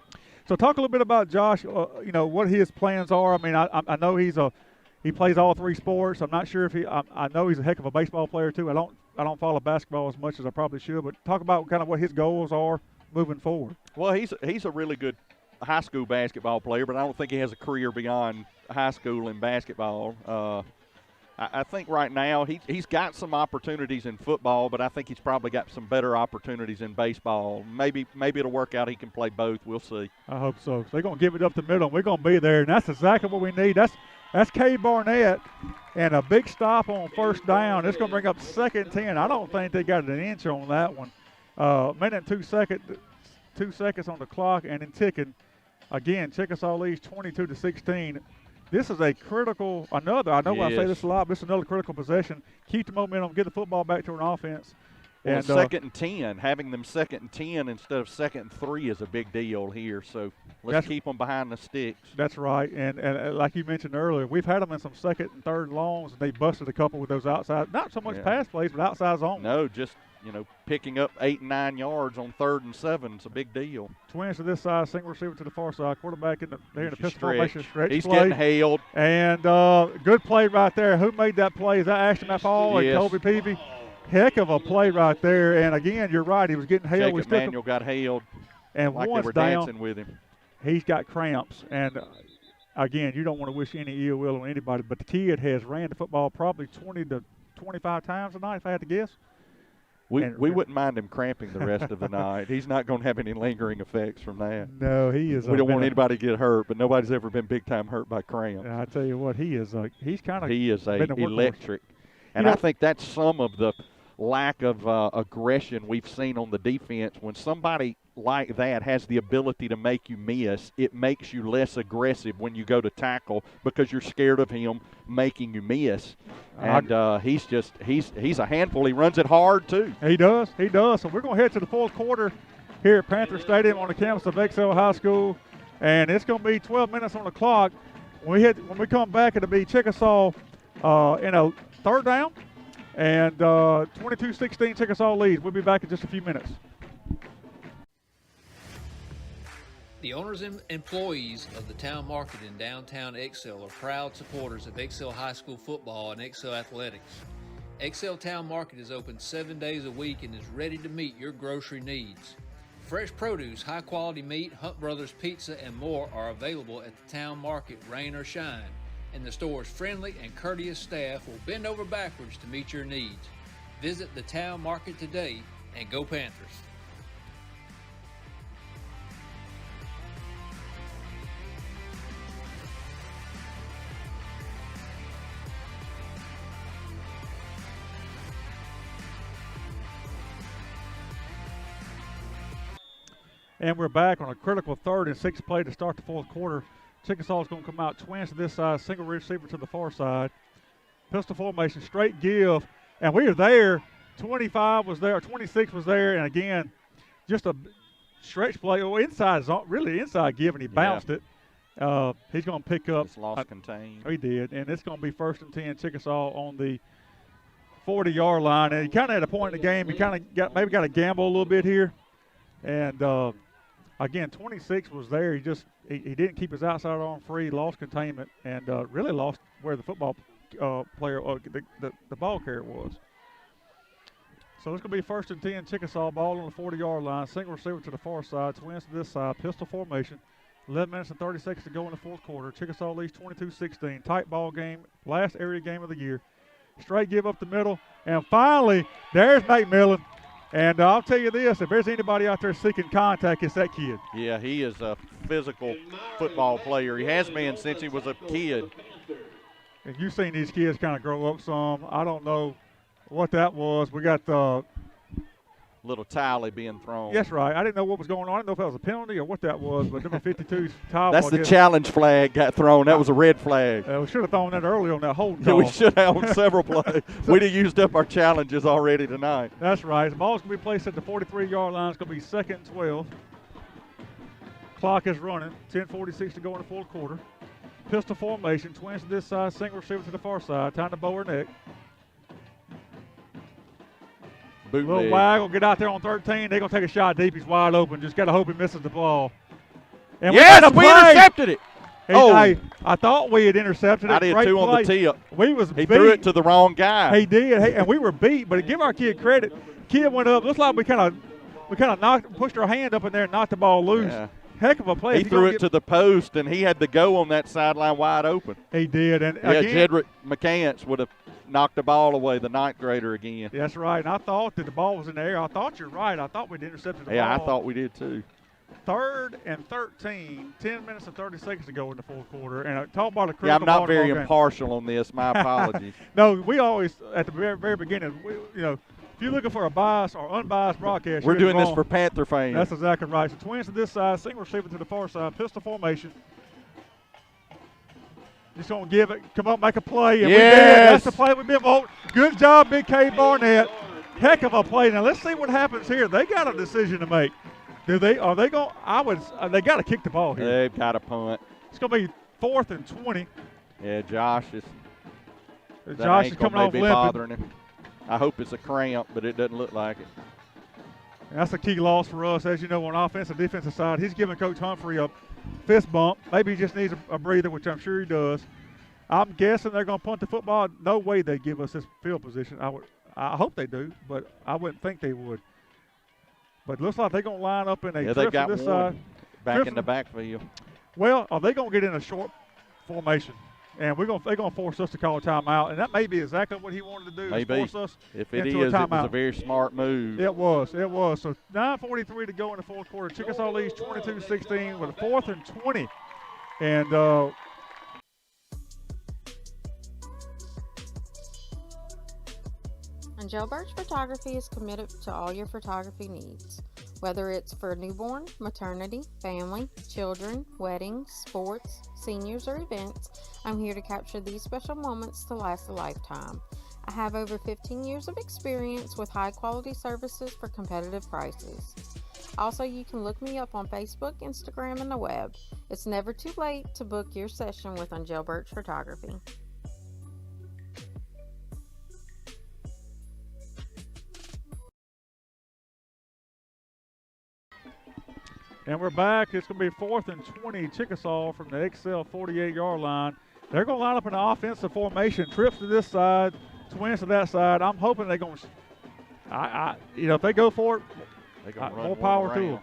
So talk a little bit about Josh, what his plans are. I mean, I know he plays all three sports. I'm not sure if I know he's a heck of a baseball player too. I don't follow basketball as much as I probably should, but talk about kind of what his goals are moving forward. Well, he's a really good high school basketball player, but I don't think he has a career beyond high school in basketball. I think right now he's got some opportunities in football, but I think he's probably got some better opportunities in baseball. Maybe it'll work out. He can play both. We'll see. I hope so. They're going to give it up the middle, and we're going to be there, and that's exactly what we need. That's Cade Barnett, and a big stop on first down. It's going to bring up 2nd and 10. I don't think they got an inch on that one. Minute and 2 seconds on the clock, and then ticking. Again, Chickasaw leads 22-16. This is a critical, I know I say this a lot, but it's another critical possession. Keep the momentum, get the football back to an offense. Well, and 2nd and 10, having them 2nd and 10 instead of 2nd and 3 is a big deal here. So let's keep them behind the sticks. That's right. And like you mentioned earlier, we've had them in some 2nd and 3rd longs, and they busted a couple with those outside, not so much pass plays, but outside zone. No, just picking up 8 and 9 yards on 3rd and 7 is a big deal. Twins to this side, single receiver to the far side, quarterback in the pistol formation stretch He's play. getting hailed. And good play right there. Who made that play? Is that Ashton Hall Yes. and Kobe Peavy? Heck of a play right there. And again, you're right. He was getting hailed. Jacob Manuel got hailed. And like once they were down, dancing with him. He's got cramps. And again, you don't want to wish any ill will on anybody, but the kid has ran the football probably 20 to 25 times tonight, if I had to guess. We wouldn't mind him cramping the rest of the night. He's not going to have any lingering effects from that. No, he is. We don't want anybody to get hurt, but nobody's ever been big time hurt by cramps. I tell you what, he is. He's kind of. He is electric, and I think that's some of the lack of aggression we've seen on the defense. When somebody like that has the ability to make you miss, it makes you less aggressive when you go to tackle because you're scared of him making you miss. And he's a handful. He runs it hard too. He does. So we're going to head to the 4th quarter here at Panther Stadium on the campus of Excel High School, and it's going to be 12 minutes on the clock. When we come back, it'll be Chickasaw in a 3rd down, and 22-16 Chickasaw leads. We'll be back in just a few minutes. The owners and employees of the town market in downtown Excel are proud supporters of Excel High School football and Excel athletics. Excel Town Market is open 7 days a week and is ready to meet your grocery needs. Fresh produce, high-quality meat, Hunt Brothers Pizza, and more are available at the town market, rain or shine. And the store's friendly and courteous staff will bend over backwards to meet your needs. Visit the town market today and go Panthers. And we're back on a critical 3rd and 6th play to start the 4th quarter. Chickasaw is going to come out twins to this side, single receiver to the far side. Pistol formation, straight give. And we are there. 25 was there, 26 was there. And again, just a stretch play. Inside give, and he bounced it. He's going to pick up. It's lost contained. He did. And it's going to be 1st and 10, Chickasaw on the 40-yard line. And he kind of had a point in the game. He kind of got to gamble a little bit here. And again, 26 was there. He didn't keep his outside arm free, lost containment, and really lost where the football player, the ball carrier was. So it's going to be 1st and 10, Chickasaw, ball on the 40-yard line, single receiver to the far side, twins to this side, pistol formation. 11 minutes and 30 seconds to go in the 4th quarter. Chickasaw leads 22-16. Tight ball game, last area game of the year. Straight give up the middle, and finally, there's McMillan. And I'll tell you this, if there's anybody out there seeking contact, it's that kid. Yeah, he is a physical football player. He has been since he was a kid. And you've seen these kids kind of grow up some. I don't know what that was. We got the little tally being thrown. That's right. I didn't know what was going on. I didn't know if that was a penalty or what that was, but number 52's towel. That's the challenge flag got thrown. That was a red flag. We should have thrown that earlier on that hold call. Yeah, we should have on several plays. We'd have used up our challenges already tonight. That's right. The ball's going to be placed at the 43-yard line. It's going to be 2nd and 12. Clock is running. 10:46 to go in the 4th quarter. Pistol formation. Twins to this side. Single receiver to the far side. Time to bow her neck. Bootleg. Little waggle, get out there on 13. They're going to take a shot deep. He's wide open. Just got to hope he misses the ball. And yes, we intercepted it. I thought we had intercepted it. I did Great too play. on the tip. He threw it to the wrong guy. He did, and we were beat. But give our kid credit. Kid went up. Looks like we kind of pushed our hand up in there and knocked the ball loose. Yeah. Heck of a play. He threw it to the post, and he had to go on that sideline wide open. He did. And yeah, again, Jedrick McCants would have knocked the ball away, the ninth grader again. That's right. And I thought that the ball was in the air. I thought you're right. I thought we'd intercepted the ball. Yeah, I thought we did too. 3rd and 13, 10 minutes and 30 seconds to go in the fourth quarter. And talk about a critical Yeah, I'm not ball very game. impartial on this. My apologies. No, we always, at the very, very beginning, if you're looking for a biased or unbiased broadcast, we're doing this wrong. for Panther fans. That's exactly right. So Twins to this side, single receiver to the far side, pistol formation. Just going to give it, come up, make a play. And yes. We did. That's the play we've been voting. Good job, Big K Barnett. Heck of a play. Now let's see what happens here. They got a decision to make. They got to kick the ball here. They've got to punt. It's going to be 4th and 20. Yeah, Josh is coming off limping. Bothering him. I hope it's a cramp, but it doesn't look like it. That's a key loss for us. As you know, on offensive and defensive side, he's giving Coach Humphrey a fist bump. Maybe he just needs a breather, which I'm sure he does. I'm guessing they're going to punt the football. No way they give us this field position. I hope they do, but I wouldn't think they would. But it looks like they're going to line up in a they've got this one side. back in the backfield. Well, are they going to get in a short formation? And they're going to force us to call a timeout, and that may be exactly what he wanted to do. Maybe. Force us if it into is, a it timeout. was a very smart move. It was. So 9:43 to go in the fourth quarter. Chickasaw leads 22-16 with a 4th and 20. And Angel Birch Photography is committed to all your photography needs. Whether it's for newborn, maternity, family, children, weddings, sports, seniors, or events, I'm here to capture these special moments to last a lifetime. I have over 15 years of experience with high-quality services for competitive prices. Also, you can look me up on Facebook, Instagram, and the web. It's never too late to book your session with Angel Birch Photography. And we're back. It's going to be 4th and 20, Chickasaw from the XL 48-yard line. They're going to line up in the offensive formation. Trips to this side, Twins to that side. I'm hoping they're going to, if they go for it, more power to them.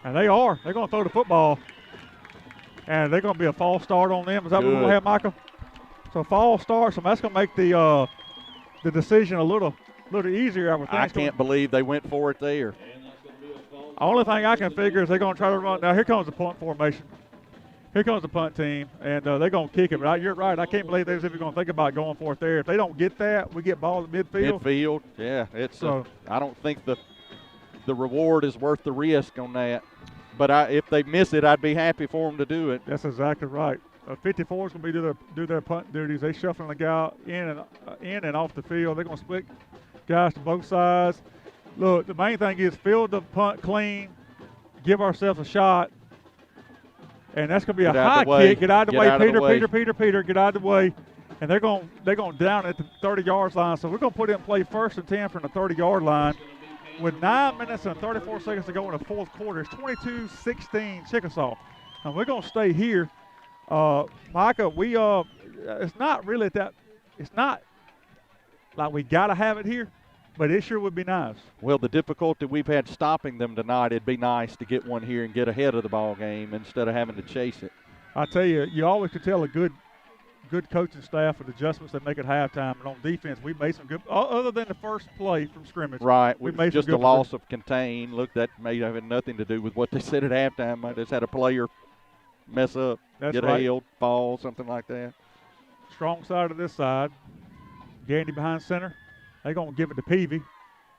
And they are. They're going to throw the football. And they're going to be a false start on them. Is that what we're going to have, Michael? So false start. So that's going to make the decision a little easier. I can't believe they went for it there. Only thing I can figure is they're going to try to run. Now, here comes the punt formation. Here comes the punt team, and they're going to kick it. But you're right. I can't believe they're even going to think about going for it there. If they don't get that, we get ball at midfield. Midfield, yeah. I don't think the reward is worth the risk on that. But if they miss it, I'd be happy for them to do it. That's exactly right. 54 is going to do their punt duties. They shuffling the guy in and off the field. They're going to split guys to both sides. Look, the main thing is field the punt clean, give ourselves a shot, and that's going to be a high kick. Get out of the way, Peter, get out of the way. And they're going down at the 30-yard line. So we're going to put in play 1st and 10 from the 30-yard line. With 9 minutes and 34 seconds to go in the fourth quarter, it's 22-16 Chickasaw. And we're going to stay here. Micah, it's not really that – it's not like we got to have it here. But it sure would be nice. Well, the difficulty we've had stopping them tonight, it'd be nice to get one here and get ahead of the ball game instead of having to chase it. I tell you, you always could tell a good coaching staff with adjustments they make at halftime. And on defense, we made some good, other than the first play from scrimmage. Right. We made just some good a loss of contain. Look, that may have nothing to do with what they said at halftime. I just had a player mess up, get held, fall, something like that. Strong side of this side. Gandy behind center. They're going to give it to Peavy.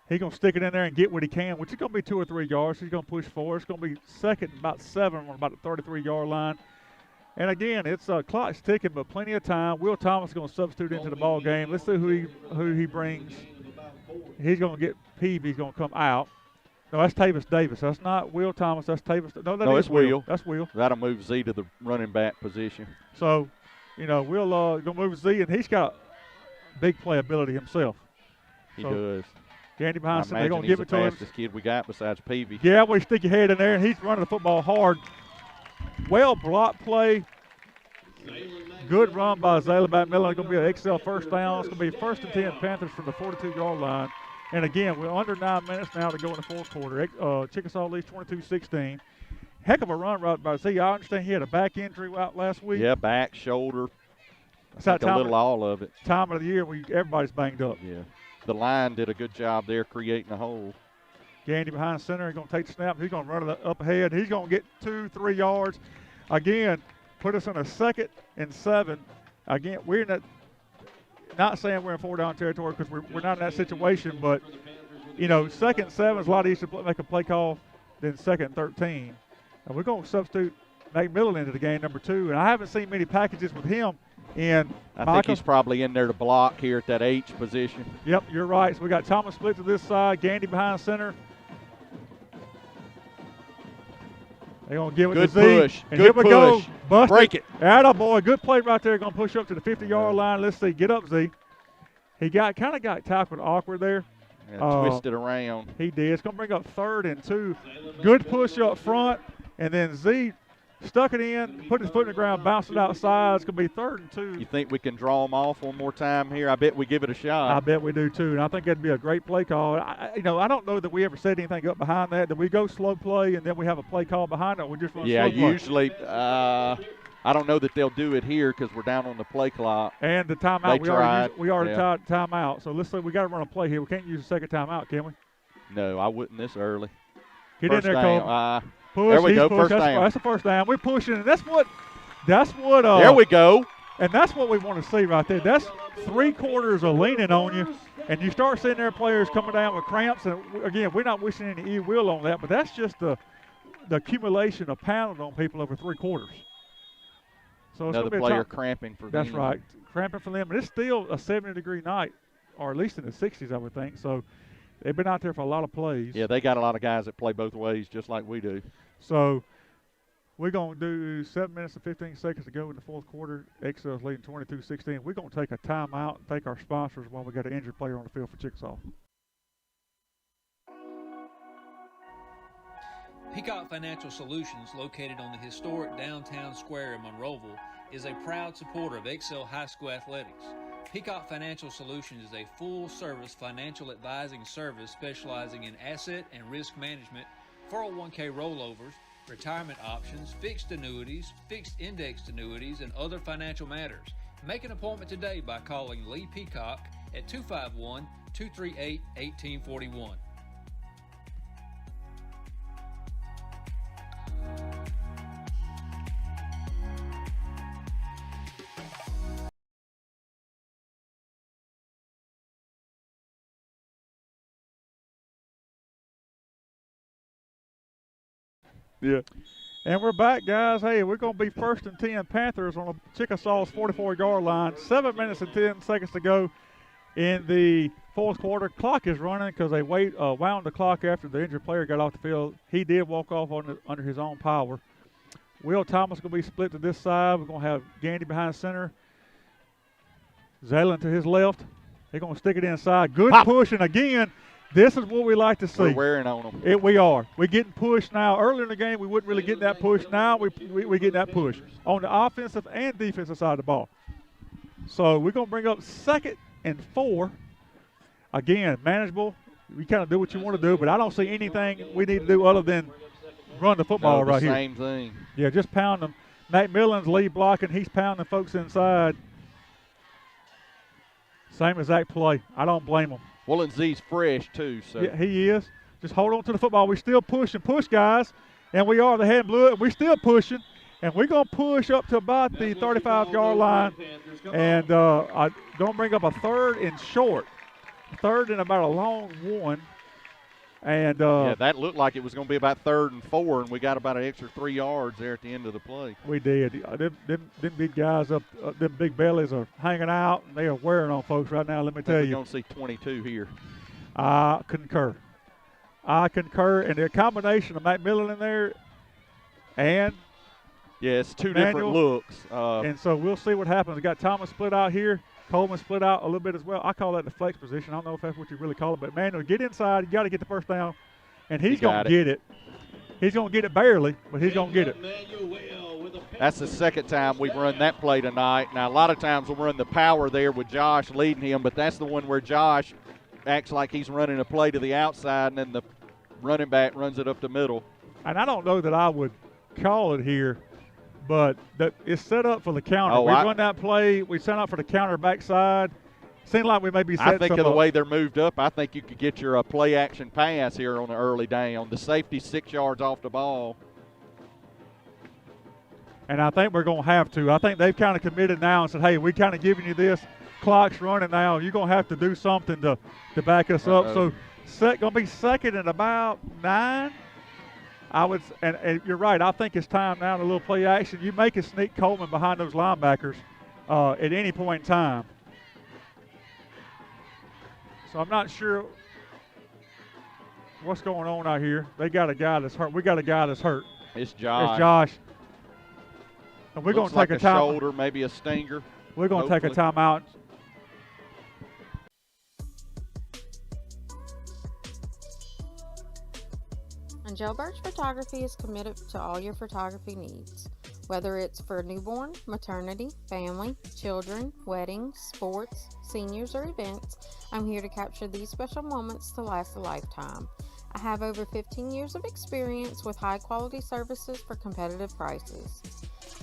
He's going to stick it in there and get what he can, which is going to be 2 or 3 yards. He's going to push forward. It's going to be 2nd and about 7 on about the 33-yard line. And, again, it's clock's ticking, but plenty of time. Will Thomas is going to substitute into the ball game. Let's see who he brings. He's going to get Peavy. He's going to come out. No, that's Tavis Davis. That's not Will Thomas. That's Tavis. No, it's Will. That's Will. That'll move Z to the running back position. So, Will going to move Z, and he's got big playability himself. He does. Gandy behind center. They're going to give it to him. He's the fastest kid we got besides Peavy. Yeah, well, you stick your head in there, and he's running the football hard. Well blocked play. Good run by Zayla back middle. It's going to be an XL first down. It's going to be 1st and 10 Panthers from the 42-yard line. And, again, we're under 9 minutes now to go in the fourth quarter. Chickasaw leads 22-16. heck of a run right by Z. I understand he had a back injury out last week. Yeah, back, shoulder. It's a little all of it. Time of the year everybody's banged up. Yeah. The line did a good job there creating a hole. Gandy behind center. He's going to take the snap. He's going to run it up ahead. He's going to get 2-3 yards. Again, put us in a 2nd and 7. Again, we're in that, not saying we're in 4-down territory because we're not in that situation, but, 2nd and 7 is a lot easier to make a play call than 2nd and 13. And we're going to substitute McMillan into the game, number 2. And I haven't seen many packages with him. And I think he's probably in there to block here at that H position. Yep, you're right. So we got Thomas split to this side, Gandy behind center. They're going to give it good to Z. Push. And Good here we push. go. Busted. Break it. Attaboy. Good play right there. Going to push up to the 50-yard line. Let's see. Get up, Z. He kind of got tackled awkward there. Twisted around. He did. It's going to bring up 3rd and 2. Good push up front. And then Z stuck it in, put his foot in the ground, bounced it outside. It's going to be 3rd and 2. You think we can draw them off one more time here? I bet we give it a shot. I bet we do, too. And I think that'd be a great play call. I don't know that we ever set anything up behind that. Did we go slow play and then we have a play call behind it? Or we just run slow play? Usually I don't know that they'll do it here because we're down on the play clock. And the timeout, we already tied timeout. So let's say we got to run a play here. We can't use a second timeout, can we? No, I wouldn't this early. Get first in there, down. Cole. Push, there we go, pushed. first down. That's the first down. We're pushing, and that's what. There we go. And that's what we want to see right there. That's 3/4 of leaning on you, and you start seeing their players coming down with cramps. And again, we're not wishing any ill will on that, but that's just the accumulation of pounding on people over 3/4. So it's another player cramping for them. That's right, cramping for them. And it's still a 70-degree night, or at least in the 60s, I would think. So they've been out there for a lot of plays. Yeah, they got a lot of guys that play both ways, just like we do. So we're going to do 7 minutes and 15 seconds to go in the 4th quarter. Excel's leading 22-16. We're going to take a timeout and thank our sponsors while we got an injured player on the field for Chickasaw. Peacock Financial Solutions, located on the historic downtown square in Monroeville, is a proud supporter of Excel High School athletics. Peacock Financial Solutions is a full-service financial advising service specializing in asset and risk management, 401k rollovers, retirement options, fixed annuities, fixed indexed annuities, and other financial matters. Make an appointment today by calling Lee Peacock at 251-238-1841. Yeah. And we're back, guys. Hey, we're going to be 1st and 10 Panthers on Chickasaw's 44-yard line. 7 minutes and 10 seconds to go in the 4th quarter. Clock is running because they wound the clock after the injured player got off the field. He did walk off under his own power. Will Thomas going to be split to this side. We're going to have Gandy behind center. Zalen to his left. They're going to stick it inside. Good push, and again, this is what we like to see. We're wearing on them. We are. We're getting pushed now. Earlier in the game, we wouldn't really get that push. Now we get that push on the offensive and defensive side of the ball. So we're going to bring up 2nd and 4. Again, manageable. We kind of do what you want to do, but I don't see anything we need to do other than run the football right here. Same thing. Yeah, just pound them. McMillan's lead blocking. He's pounding folks inside. Same exact play. I don't blame him. Well, and Z's fresh, too. So. Yeah, he is. Just hold on to the football. We're still pushing. Push, guys. And we are. The head blew it. We're still pushing. And we're going to push up to about the 35-yard line. And I'm going to bring up a 3rd and short. 3rd and about a long 1. And yeah, that looked like it was going to be about 3rd and 4, and we got about an extra 3 yards there at the end of the play. We did. Them big guys them big bellies are hanging out, and they are wearing on folks right now, let me tell you. We're going to see 22 here. I concur. And the combination of McMillan in there and yeah, it's two Manuel, different looks. And so we'll see what happens. We got Thomas split out here. Coleman split out a little bit as well. I call that the flex position. I don't know if that's what you really call it, but Manuel, get inside. You got to get the first down, and he's going to get it. He's going to get it barely, but he's going to get it. That's the 2nd time we've run that play tonight. Now, a lot of times we'll run the power there with Josh leading him, but that's the one where Josh acts like he's running a play to the outside, and then the running back runs it up the middle. And I don't know that I would call it here, but it's set up for the counter. We run that play. We set up for the counter backside. Seemed like we may be setting I think some of the up. way they're moved up, I think you could get your play action pass here on the early down. The safety 6 yards off the ball. And I think we're going to have to. I think they've kind of committed now and said, hey, we kind of giving you this. Clock's running now. You're going to have to do something to back us up. So going to be second and about 9. And you're right. I think it's time now to a little play action. You make a sneak Coleman behind those linebackers at any point in time. So I'm not sure what's going on out here. They got a guy that's hurt. We got a guy that's hurt. It's Josh. It's Josh. And we're going to take a time. Shoulder, maybe a stinger. We're going to take a timeout. And Jailbirds Photography is committed to all your photography needs. Whether it's for newborn, maternity, family, children, weddings, sports, seniors, or events, I'm here to capture these special moments to last a lifetime. I have over 15 years of experience with high-quality services for competitive prices.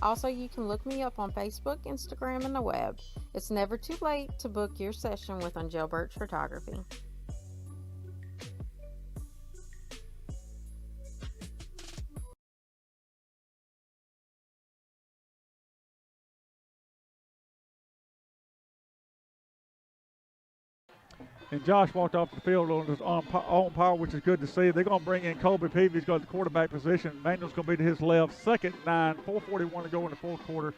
Also, you can look me up on Facebook, Instagram, and the web. It's never too late to book your session with Jailbirds Photography. And Josh walked off the field on his own power, which is good to see. They're going to bring in Colby Peavy. He's got the quarterback position. Manuel's going to be to his left. 2nd 9, 4:41 to go in the fourth quarter.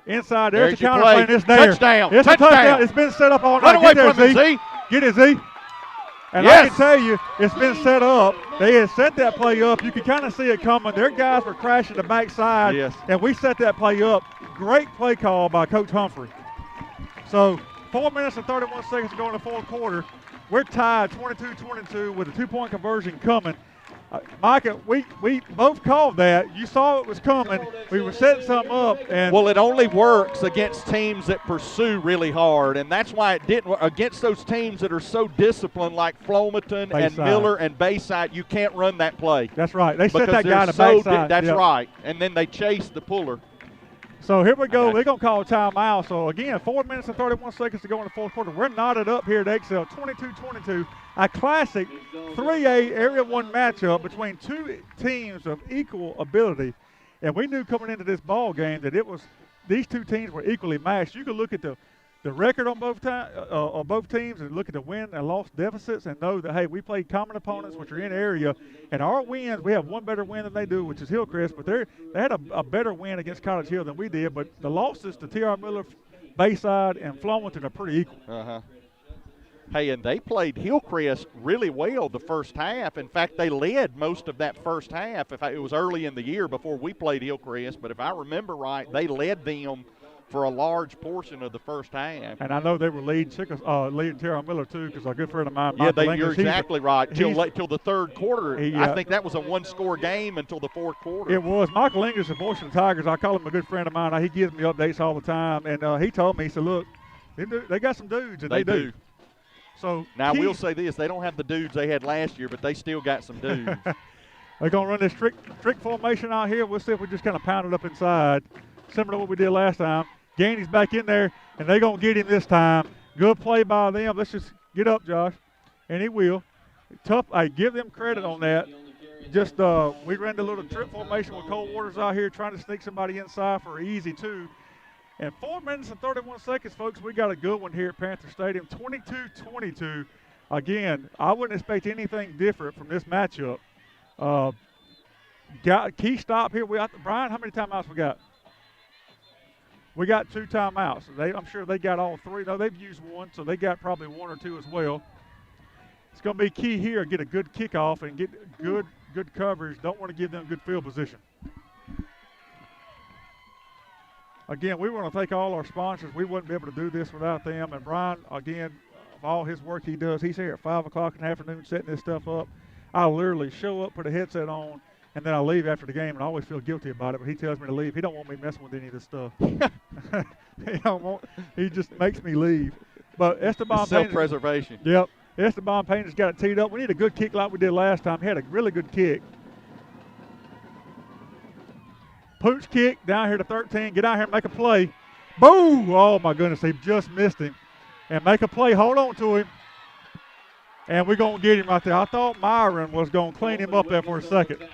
Inside, there's the counter play, and it's there. Touchdown. It's a touchdown. It's been set up all night. Run away from him, Z. Get it, Z. And I can tell you, it's been set up. They had set that play up. You could kind of see it coming. Their guys were crashing the backside, and we set that play up. Great play call by Coach Humphrey. So 4 minutes and 31 seconds to go in the fourth quarter. We're tied 22-22 with a 2-point conversion coming. Micah, we both called that. You saw it was coming. We were setting something up. And well, it only works against teams that pursue really hard, and that's why it didn't work. Against those teams that are so disciplined like Flomaton and Miller and Bayside, you can't run that play. That's right. They set that guy to backside. That's right. And then they chase the puller. So here we go. They're going to call a timeout. So, again, 4 minutes and 31 seconds to go in the fourth quarter. We're knotted up here at Excel, 22-22. A classic 3A Area 1 matchup between two teams of equal ability. And we knew coming into this ball game that these two teams were equally matched. You could look at the record on both teams and look at the win and loss deficits and know that, hey, we played common opponents, which are in area. And our wins, we have one better win than they do, which is Hillcrest. But they had a better win against College Hill than we did. But the losses to T.R. Miller, Bayside, and Flomaton are pretty equal. Hey, and they played Hillcrest really well the first half. In fact, they led most of that first half. It was early in the year before we played Hillcrest. But if I remember right, they led them for a large portion of the first half. And I know they were leading T.R. Miller, too, because a good friend of mine, you're exactly right. Till the third quarter. I think that was a one-score game until the fourth quarter. It was. Michael English, the voice of the Tigers, I call him a good friend of mine. He gives me updates all the time. And he told me, he said, look, they got some dudes, and they do. So now, we'll say this. They don't have the dudes they had last year, but they still got some dudes. They're going to run this trick formation out here. We'll see if we just kind of pound it up inside, similar to what we did last time. Gainey's back in there, and they're going to get him this time. Good play by them. Let's just get up, Josh. And he will. Tough. I give them credit on that. Just we ran the little trip formation with Cold Waters out here trying to sneak somebody inside for easy two. And 4 minutes and 31 seconds, folks, we got a good one here at Panther Stadium, 22-22. Again, I wouldn't expect anything different from this matchup. Got key stop here. Brian, how many timeouts we got? We got 2 timeouts. I'm sure they got all 3. No, they've used 1, so they got probably 1 or 2 as well. It's going to be key here. Get a good kickoff and get good coverage. Don't want to give them good field position. Again, we want to thank all our sponsors. We wouldn't be able to do this without them. And Brian, again, of all his work he does, he's here at 5 o'clock in the afternoon setting this stuff up. I literally show up, put a headset on, and then I leave after the game, and I always feel guilty about it, but he tells me to leave. He don't want me messing with any of this stuff. He just makes me leave. But Esteban self-preservation. Yep. Esteban Payne's got it teed up. We need a good kick like we did last time. He had a really good kick. Pooch kick down here to 13. Get out here and make a play. Boom! Oh, my goodness. He just missed him. And make a play. Hold on to him. And we're going to get him right there. I thought Myron was going to clean him up there for a second.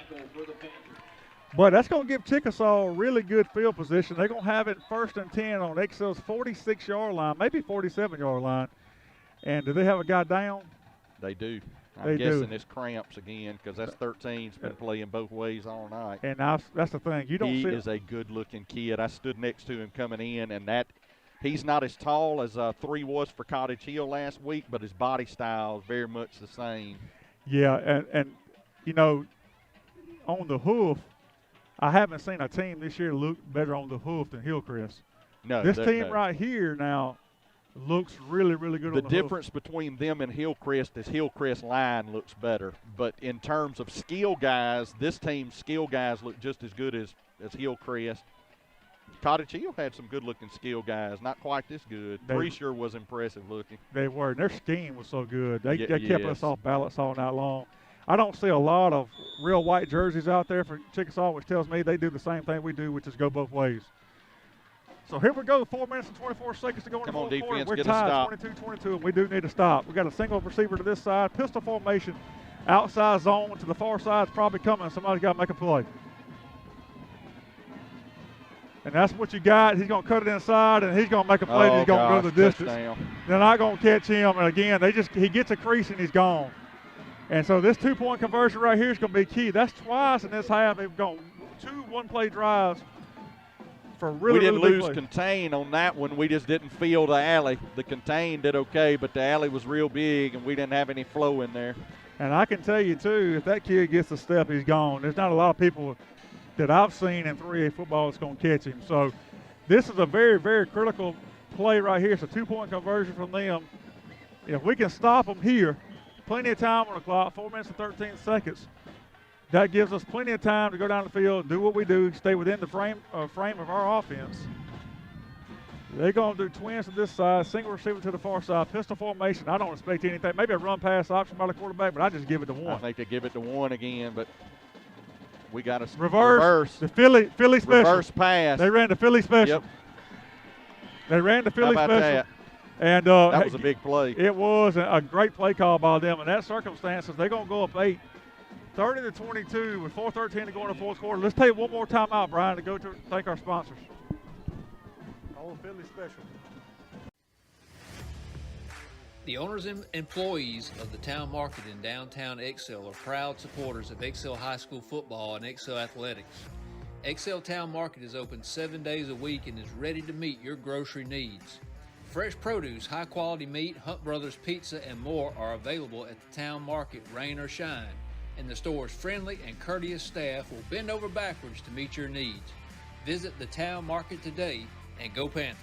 But that's going to give Chickasaw a really good field position. They're going to have it 1st and 10 on Excel's 46-yard line, maybe 47-yard line. And do they have a guy down? They do. I'm guessing it's cramps again because that's 13's been playing both ways all night. And that's the thing. You don't he see is a good-looking kid. I stood next to him coming in, and he's not as tall as 3 was for Cottage Hill last week, but his body style is very much the same. Yeah, and you know, on the hoof, I haven't seen a team this year look better on the hoof than Hillcrest. No, this team right here now looks really, really good on the hoof. The difference between them and Hillcrest is Hillcrest line looks better. But in terms of skill guys, this team's skill guys look just as good as Hillcrest. Cottage Hill had some good-looking skill guys, not quite this good. Breesher was impressive looking. They were. Their scheme was so good. They kept us off balance all night long. I don't see a lot of real white jerseys out there for Chickasaw, which tells me they do the same thing we do, which is go both ways. So here we go, 4 minutes and 24 seconds to go in the fourth quarter. We're tied 22-22, and we do need to stop. We got a single receiver to this side, pistol formation, outside zone to the far side is probably coming. Somebody's got to make a play. And that's what you got. He's going to cut it inside, and he's going to make a play. He's going to go the distance. They're not going to catch him. And again, he gets a crease and he's gone. And so this 2-point conversion right here is going to be key. That's twice in this half. They've gone 2 one-play drives for really, we didn't really lose contain on that one. We just didn't feel the alley. The contain did okay, but the alley was real big, and we didn't have any flow in there. And I can tell you, too, if that kid gets a step, he's gone. There's not a lot of people that I've seen in 3A football that's going to catch him. So this is a very, very critical play right here. It's a 2-point conversion from them. If we can stop them here, plenty of time on the clock, 4 minutes and 13 seconds. That gives us plenty of time to go down the field, do what we do, stay within the frame of our offense. They're going to do twins to this side, single receiver to the far side, pistol formation. I don't expect anything. Maybe a run-pass option by the quarterback, but I just give it to one. I think they give it to one again, but we got to reverse. The Philly special. Reverse pass. They ran the Philly special. Yep. They ran the Philly special. That? And that was a big play. It was a great play call by them. In that circumstances, they're going to go up 8, 30-22 with 4:13 to go in the fourth quarter. Let's take one more time out, Brian, to go to thank our sponsors. Old Philly special. The owners and employees of the town market in downtown Excel are proud supporters of Excel High School football and Excel athletics. Excel Town Market is open 7 days a week and is ready to meet your grocery needs. Fresh produce, high-quality meat, Hunt Brothers Pizza, and more are available at the town market, rain or shine. And the store's friendly and courteous staff will bend over backwards to meet your needs. Visit the town market today and go Panthers.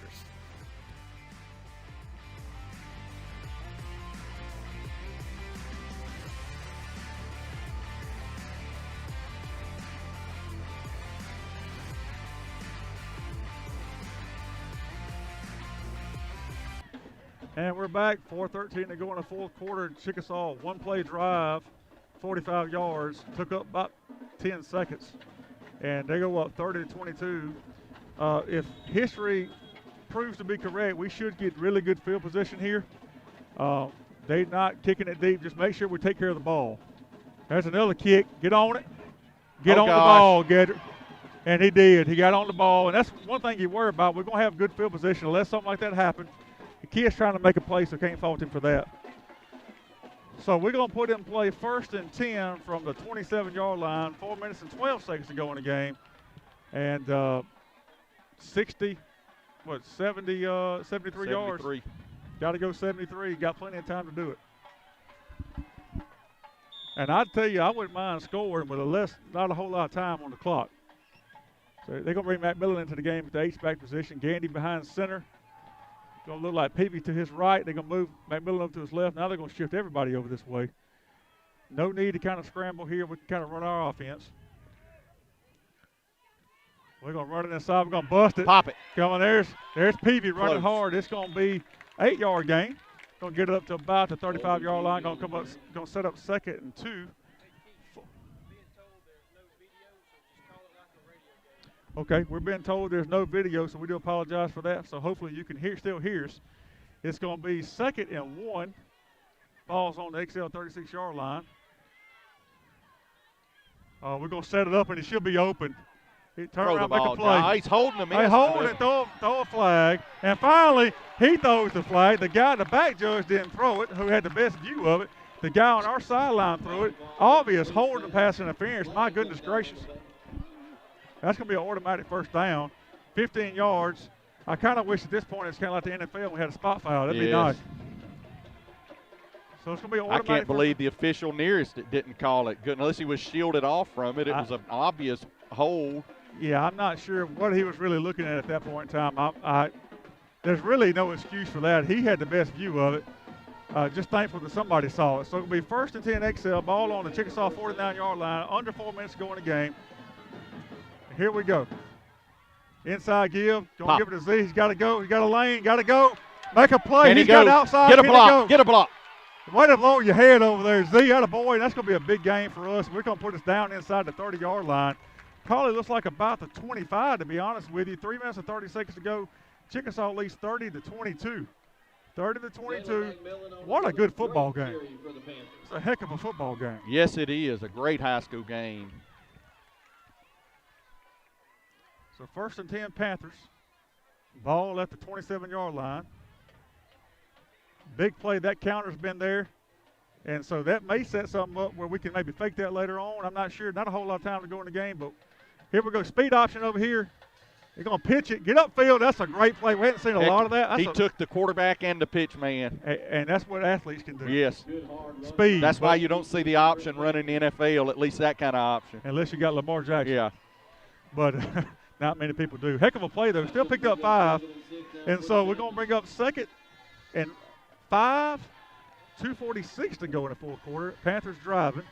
And we're back, 4:13 to go in the fourth quarter. Chickasaw, one-play drive, 45 yards, took up about 10 seconds. And they go up 30-22. If history proves to be correct, we should get really good field position here. They're not kicking it deep. Just make sure we take care of the ball. There's another kick. Get on it. Get on the ball, Gedrick. And he did. He got on the ball. And that's one thing you worry about. We're going to have good field position unless something like that happens. The kid's trying to make a play, so can't fault him for that. So we're going to put him play 1st and 10 from the 27-yard line, 4 minutes and 12 seconds to go in the game. And 73 yards. Got to go 73. Got plenty of time to do it. And I'd tell you, I wouldn't mind scoring with not a whole lot of time on the clock. So they're going to bring McMillan into the game at the H-back position. Gandy behind center. Going to look like Peavy to his right. They're going to move McMillan up to his left. Now they're going to shift everybody over this way. No need to kind of scramble here. We can kind of run our offense. We're going to run it inside. We're going to bust it. Pop it. Come on, there's Peavy running Close. hard. It's going to be 8-yard gain. Going to get it up to about the 35-yard line. Going to come up. Going to set up 2nd and 2. Okay, we're being told there's no video, so we do apologize for that. So hopefully you can still hear us. It's going to be 2nd and 1. Ball's on the XL 36-yard line. We're going to set it up, and it should be open. Turn around, make a play. He's holding him. Hey, hold it, throw a flag. And finally, he throws the flag. The guy, the back judge, didn't throw it, who had the best view of it. The guy on our sideline threw it. Obvious holding and pass interference. My goodness gracious. That's going to be an automatic first down. 15 yards. I kind of wish at this point it's kind of like the NFL. We had a spot foul. That'd be nice. So it's going to be an automatic. I can't believe the official nearest it didn't call it. Good, unless he was shielded off from it. It was an obvious hold. Yeah, I'm not sure what he was really looking at that point in time. There's really no excuse for that. He had the best view of it. Just thankful that somebody saw it. So it'll be 1st and 10 XL, ball on the Chickasaw 49-yard line, under 4 minutes to go in the game. Here we go. Inside give, gonna give it to Z. He's got to go. He's got a lane. Got to go. Make a play. He's got outside. Get a block. Get a block. Way to blow your head over there, Z. Out of boy. That's gonna be a big game for us. We're gonna put us down inside the 30-yard line. Probably looks like about the 25, to be honest with you. 3 minutes and 30 seconds to go. Chickasaw leads 30-22. 30-22. What a good football game. It's a heck of a football game. Yes, it is. A great high school game. So 1st and 10 Panthers. Ball at the 27-yard line. Big play. That counter's been there. And so that may set something up where we can maybe fake that later on. I'm not sure. Not a whole lot of time to go in the game, but here we go. Speed option over here. They're going to pitch it. Get upfield. That's a great play. We haven't seen a lot of that. He took the quarterback and the pitch man. And that's what athletes can do. Yes. Speed. That's why you don't see the option running the NFL, at least that kind of option. Unless you got Lamar Jackson. Yeah. But not many people do. Heck of a play, though. Still picked up 5. And so we're going to bring up 2nd and 5. 2:46 to go in the fourth quarter. Panthers driving.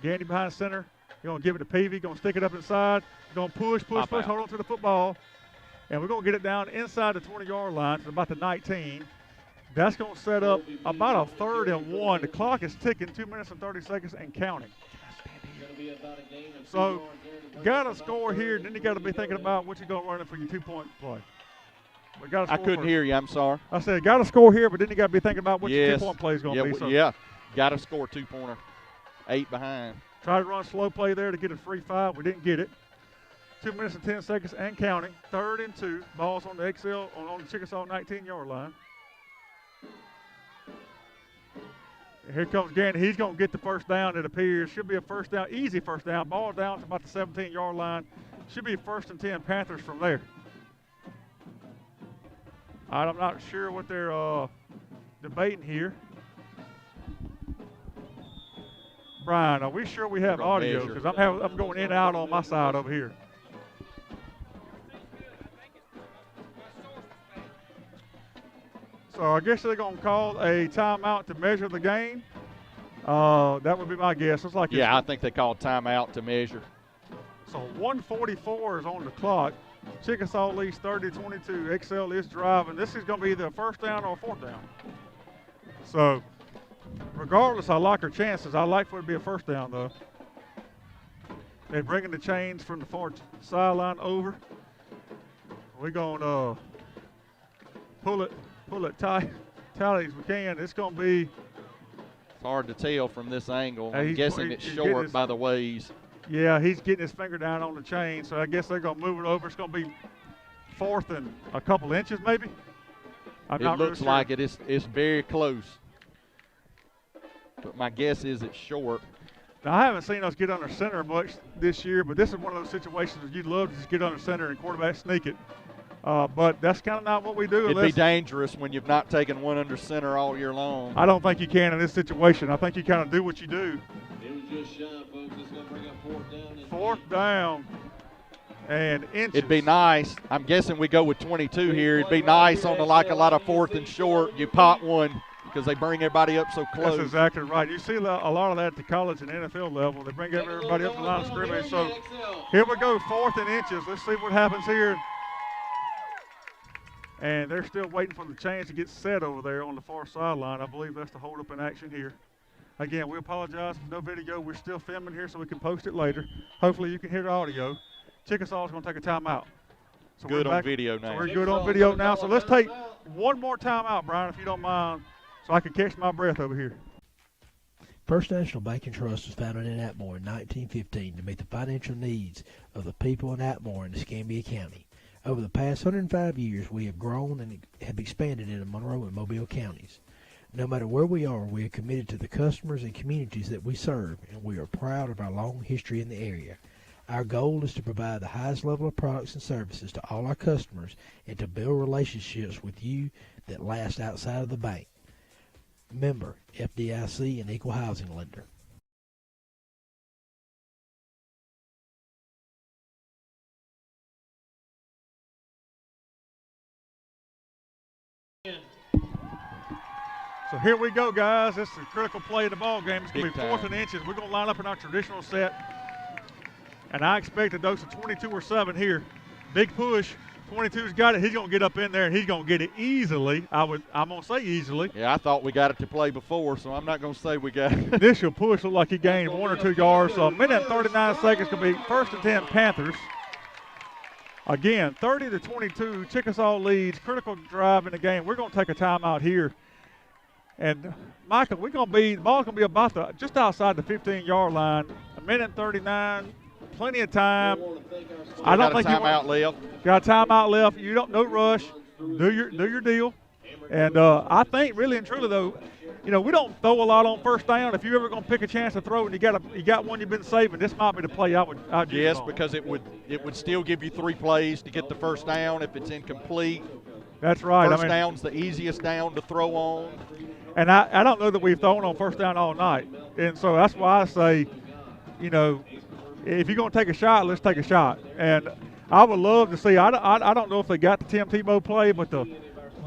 Gandy behind center. You're going to give it to Peavy. Going to stick it up inside. Going to push. Hold on to the football. And we're going to get it down inside the 20-yard line to about the 19. That's going to set up about a 3rd and 1. The clock is ticking, 2 minutes and 30 seconds and counting. So, got to score here. Then you got to be thinking about what you're going to run for your 2-point play. I couldn't hear you. I'm sorry. I said, got to score here, but then you got to be thinking about what your 2-point play is going to be. So got to score 2-pointer. 8 behind. Try to run slow play there to get a free 5. We didn't get it. 2 minutes and 10 seconds and counting. 3rd and 2. Ball's on the XL on the Chickasaw 19-yard line. Here comes Gandy. He's going to get the first down, it appears. Should be a first down, easy first down. Ball down to about the 17-yard line. Should be 1st and 10 Panthers from there. I'm not sure what they're debating here. Brian, are we sure we have audio? Because I'm going in and out on my side over here. So I guess they're going to call a timeout to measure the game. That would be my guess. I think they called timeout to measure. So 1:44 is on the clock. Chickasaw leads 30-22. XL is driving. This is going to be either a first down or a 4th down. So regardless, I like our chances. I like for it to be a first down, though. They're bringing the chains from the far sideline over. We're going to pull it tight as we can. It's going to be. It's hard to tell from this angle. I'm guessing it's short by the ways. Yeah, he's getting his finger down on the chain, so I guess they're going to move it over. It's going to be 4th and a couple inches, maybe. It looks like it. It's very close. But my guess is it's short. Now, I haven't seen us get under center much this year, but this is one of those situations that you'd love to just get under center and quarterback sneak it. But that's kind of not what we do. It'd be dangerous when you've not taken one under center all year long. I don't think you can in this situation. I think you kind of do what you do. It was just shy, folks. It's going to bring up 4th down. 4th down and inches. It'd be nice. I'm guessing we go with 22 here. It'd be nice on a lot of 4th and short. You pop one because they bring everybody up so close. That's exactly right. You see a lot of that at the college and NFL level. They bring everybody up to the line of scrimmage. So here we go, 4th and inches. Let's see what happens here. And they're still waiting for the chains to get set over there on the far sideline. I believe that's the hold-up in action here. Again, we apologize for no video. We're still filming here so we can post it later. Hopefully you can hear the audio. Chickasaw's going to take a timeout. So Good we're on back. video now. So we're good on video now. So let's take one more timeout, Brian, if you don't mind, so I can catch my breath over here. First National Bank and Trust was founded in Atmore in 1915 to meet the financial needs of the people in Atmore and Escambia County. Over the past 105 years, we have grown and have expanded into Monroe and Mobile counties. No matter where we are committed to the customers and communities that we serve, and we are proud of our long history in the area. Our goal is to provide the highest level of products and services to all our customers and to build relationships with you that last outside of the bank. Member, FDIC, and Equal Housing Lender. So here we go, guys. This is a critical play of the ball game. It's going to be 4th Big and inches. We're going to line up in our traditional set. And I expect a dose of 22 or 7 here. Big push. 22's got it. He's going to get up in there, and he's going to get it easily. I'm going to say easily. Yeah, I thought we got it to play before, so I'm not going to say we got it. Initial push looked like he gained 1 or 2 yards. So a minute and 39 seconds going to be 1st and 10 Panthers. Again, 30-22. Chickasaw leads. Critical drive in the game. We're going to take a timeout here. And, Michael, the ball's going to be about just outside the 15-yard line. A minute and 39. Plenty of time. I don't think timeout left. Got a timeout left. You don't no rush. Do your deal. And I think really and truly though, we don't throw a lot on first down. If you're ever going to pick a chance to throw and you got one you've been saving, this might be the play I'd yes, because it would still give you 3 plays to get the first down if it's incomplete. That's right. First down's the easiest down to throw on. And I don't know that we've thrown on first down all night. And so that's why I say, if you're going to take a shot, let's take a shot. And I would love to see. I don't know if they got the Tim Tebow play, but the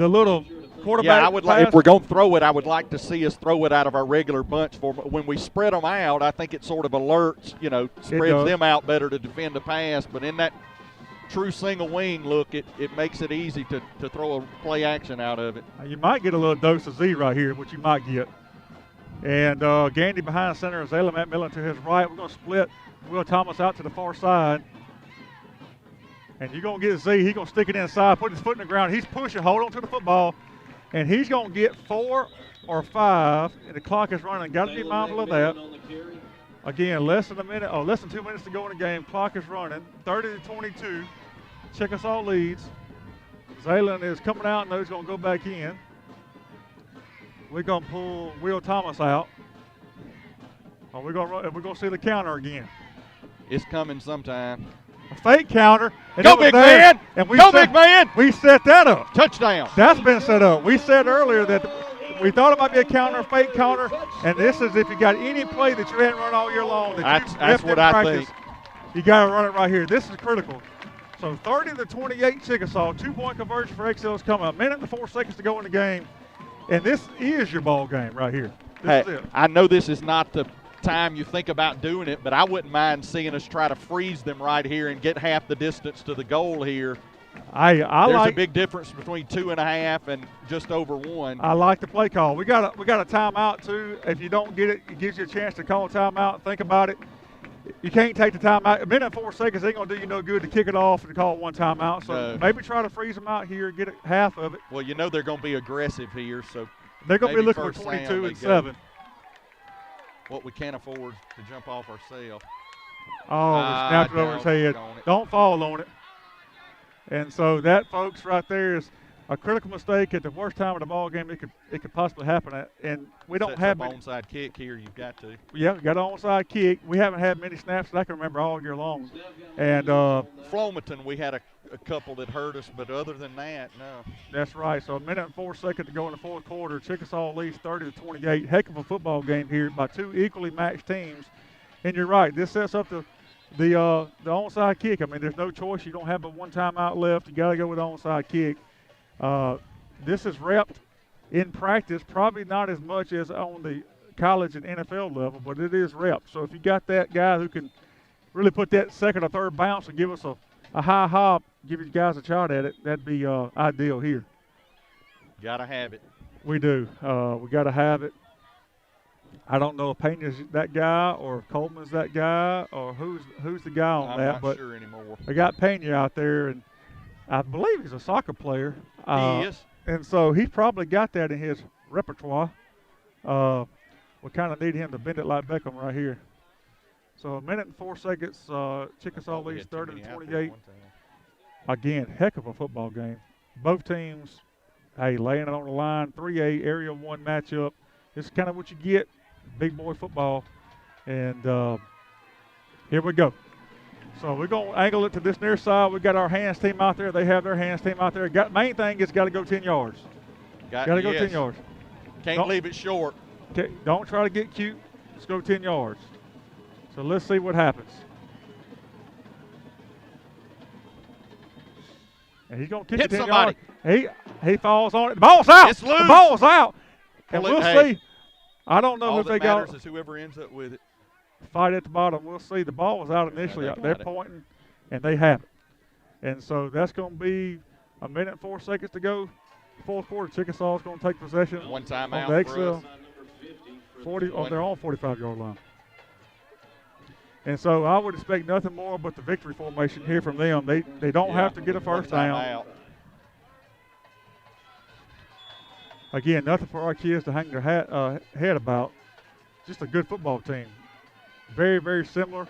little quarterback. Yeah, I would like. If we're going to throw it, I would like to see us throw it out of our regular bunch. For when we spread them out, I think it sort of alerts, spreads them out better to defend the pass. But in that true single wing look, it makes it easy to throw a play action out of it. You might get a little dose of Z right here, which you might get. And Gandy behind center, Zayla Macmillan to his right. We're going to split Will Thomas out to the far side. And you're going to get Z. He's going to stick it inside, put his foot in the ground. He's pushing, hold on to the football. And he's going to get 4 or 5. And the clock is running. Got to be mindful of that. Again, less than 2 minutes to go in the game. Clock is running. 30-22. Chickasaw leads. Zaylen is coming out and he's going to go back in. We're going to pull Will Thomas out. Or we're going to see the counter again. It's coming sometime. A fake counter. Go, big man! And big man! We set that up. Touchdown. That's been set up. We said earlier that we thought it might be a counter, fake counter, and this is if you got any play that you hadn't run all year long. That's what I think. You got to run it right here. This is critical. So 30-28 Chickasaw. 2-point conversion for Excel's coming. A minute and 4 seconds to go in the game. And this is your ball game right here. This is it. I know this is not the time you think about doing it, but I wouldn't mind seeing us try to freeze them right here and get half the distance to the goal here. There's a big difference between 2.5 and just over 1. I like the play call. We got a timeout too. If you don't get it, it gives you a chance to call a timeout. Think about it. You can't take the timeout. A minute and 4 seconds ain't gonna do you no good to kick it off and call one timeout. So maybe try to freeze them out here, get half of it. Well, they're gonna be aggressive here, so they're gonna be looking for 22 and 7. What we can't afford to jump off ourselves. Oh, we snapped it over his head. Don't fall on it. And so that, folks, right there is a critical mistake at the worst time of the ball game it could possibly happen at. And we don't have an onside kick here. You've got to. Yeah, got an onside kick. We haven't had many snaps that I can remember all year long. And Flomaton, we had a couple that hurt us, but other than that, no. That's right. So a minute and 4 seconds to go in the fourth quarter. Chickasaw leads 30-28. Heck of a football game here by 2 equally matched teams. And you're right. This sets up the onside kick. I mean, there's no choice. You don't have but one timeout left. You got to go with the onside kick. This is repped in practice, probably not as much as on the college and NFL level, but it is repped. So if you got that guy who can really put that second or third bounce and give us a high hop, give you guys a shot at it, that'd be ideal here. Got to have it. We do. We got to have it. I don't know if Pena's that guy or if Coleman's that guy or who's the guy on I'm that. not But sure anymore. they got Pena out there, and I believe he's a soccer player. He is. And so he probably got that in his repertoire. We kind of need him to bend it like Beckham right here. So 1 minute and 4 seconds. Chickasaw leads 30-28. Again, heck of a football game. Both teams, hey, laying it on the line. 3A Area 1 matchup. This is kind of what you get. Big boy football. And here we go. So we're going to angle it to this near side. We got our hands team out there. They have their hands team out there. Main thing is got to go 10 yards. Got to go 10 yards. Can't leave it short. Don't try to get cute. Let's go 10 yards. So let's see what happens. And he's going to kick it 10 yards. He falls on it. The ball's out. It's loose. The ball's out. And we'll Hey, see. I don't know all if that they matters got is whoever ends up with it. fight at the bottom. We'll see. The ball was out initially. they got They're it. pointing, and they have it. And so that's going to be 1 minute and 4 seconds to go. Fourth quarter, Chickasaw's going to take possession. One time on out the for XL. 40. Oh, they're on 45-yard line. And so I would expect nothing more but the victory formation here from them. They don't have to get a first down. Again, nothing for our kids to hang their head about. Just a good football team. Very, very similar.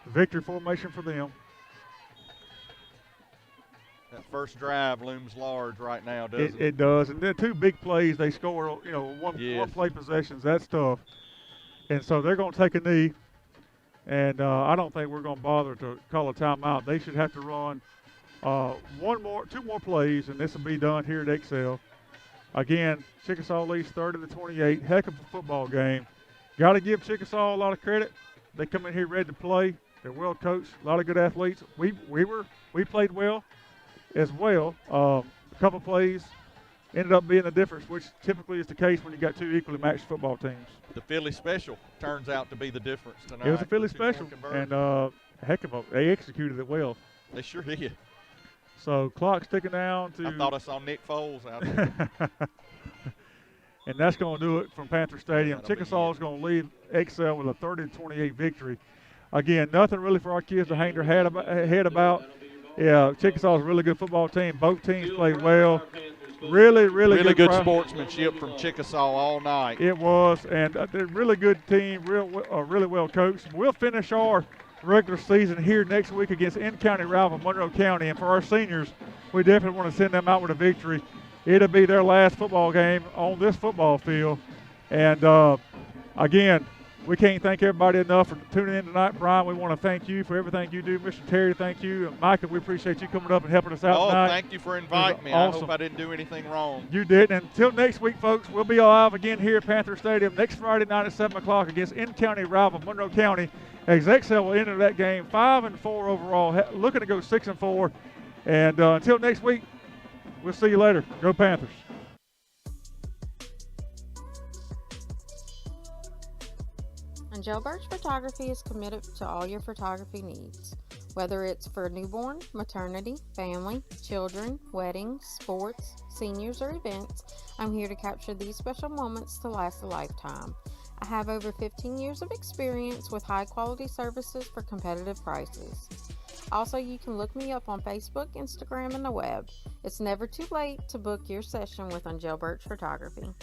Victory formation for them. That first drive looms large right now, doesn't it? It does. And then 2 big plays. They score, one play possessions. That's tough. And so they're going to take a knee. And I don't think we're going to bother to call a timeout. They should have to run 2 more plays, and this will be done here at XL. Again, Chickasaw leads 30-28. Heck of a football game. Got to give Chickasaw a lot of credit. They come in here ready to play. They're well coached. A lot of good athletes. We played well as well. A couple plays ended up being the difference, which typically is the case when you got 2 equally matched football teams. The Philly special turns out to be the difference tonight. It was a Philly special, and they executed it well. They sure did. So clock's ticking down to. I thought I saw Nick Foles out there. And that's going to do it from Panther Stadium. Chickasaw is going to lead XL with a 30-28 victory. Again, nothing really for our kids to hang their head about. Yeah, Chickasaw is a really good football team. Both teams played well. Really good sportsmanship from Chickasaw all night. It was, and a really good team, really well coached. We'll finish our regular season here next week against in-county rival Monroe County. And for our seniors, we definitely want to send them out with a victory. It'll be their last football game on this football field. And, again, we can't thank everybody enough for tuning in tonight. Brian, we want to thank you for everything you do. Mr. Terry, thank you. And Micah, we appreciate you coming up and helping us out tonight. Thank you for inviting me. Awesome. I hope I didn't do anything wrong. You didn't. Until next week, folks, we'll be live again here at Panther Stadium next Friday night at 7 o'clock against in-county rival Monroe County. As XL will enter that game 5-4 overall, looking to go 6-4. And until next week, we'll see you later. Go Panthers. Angel Birch Photography is committed to all your photography needs. Whether it's for newborn, maternity, family, children, weddings, sports, seniors, or events, I'm here to capture these special moments to last a lifetime. I have over 15 years of experience with high-quality services for competitive prices. Also, you can look me up on Facebook, Instagram, and the web. It's never too late to book your session with Angel Birch Photography.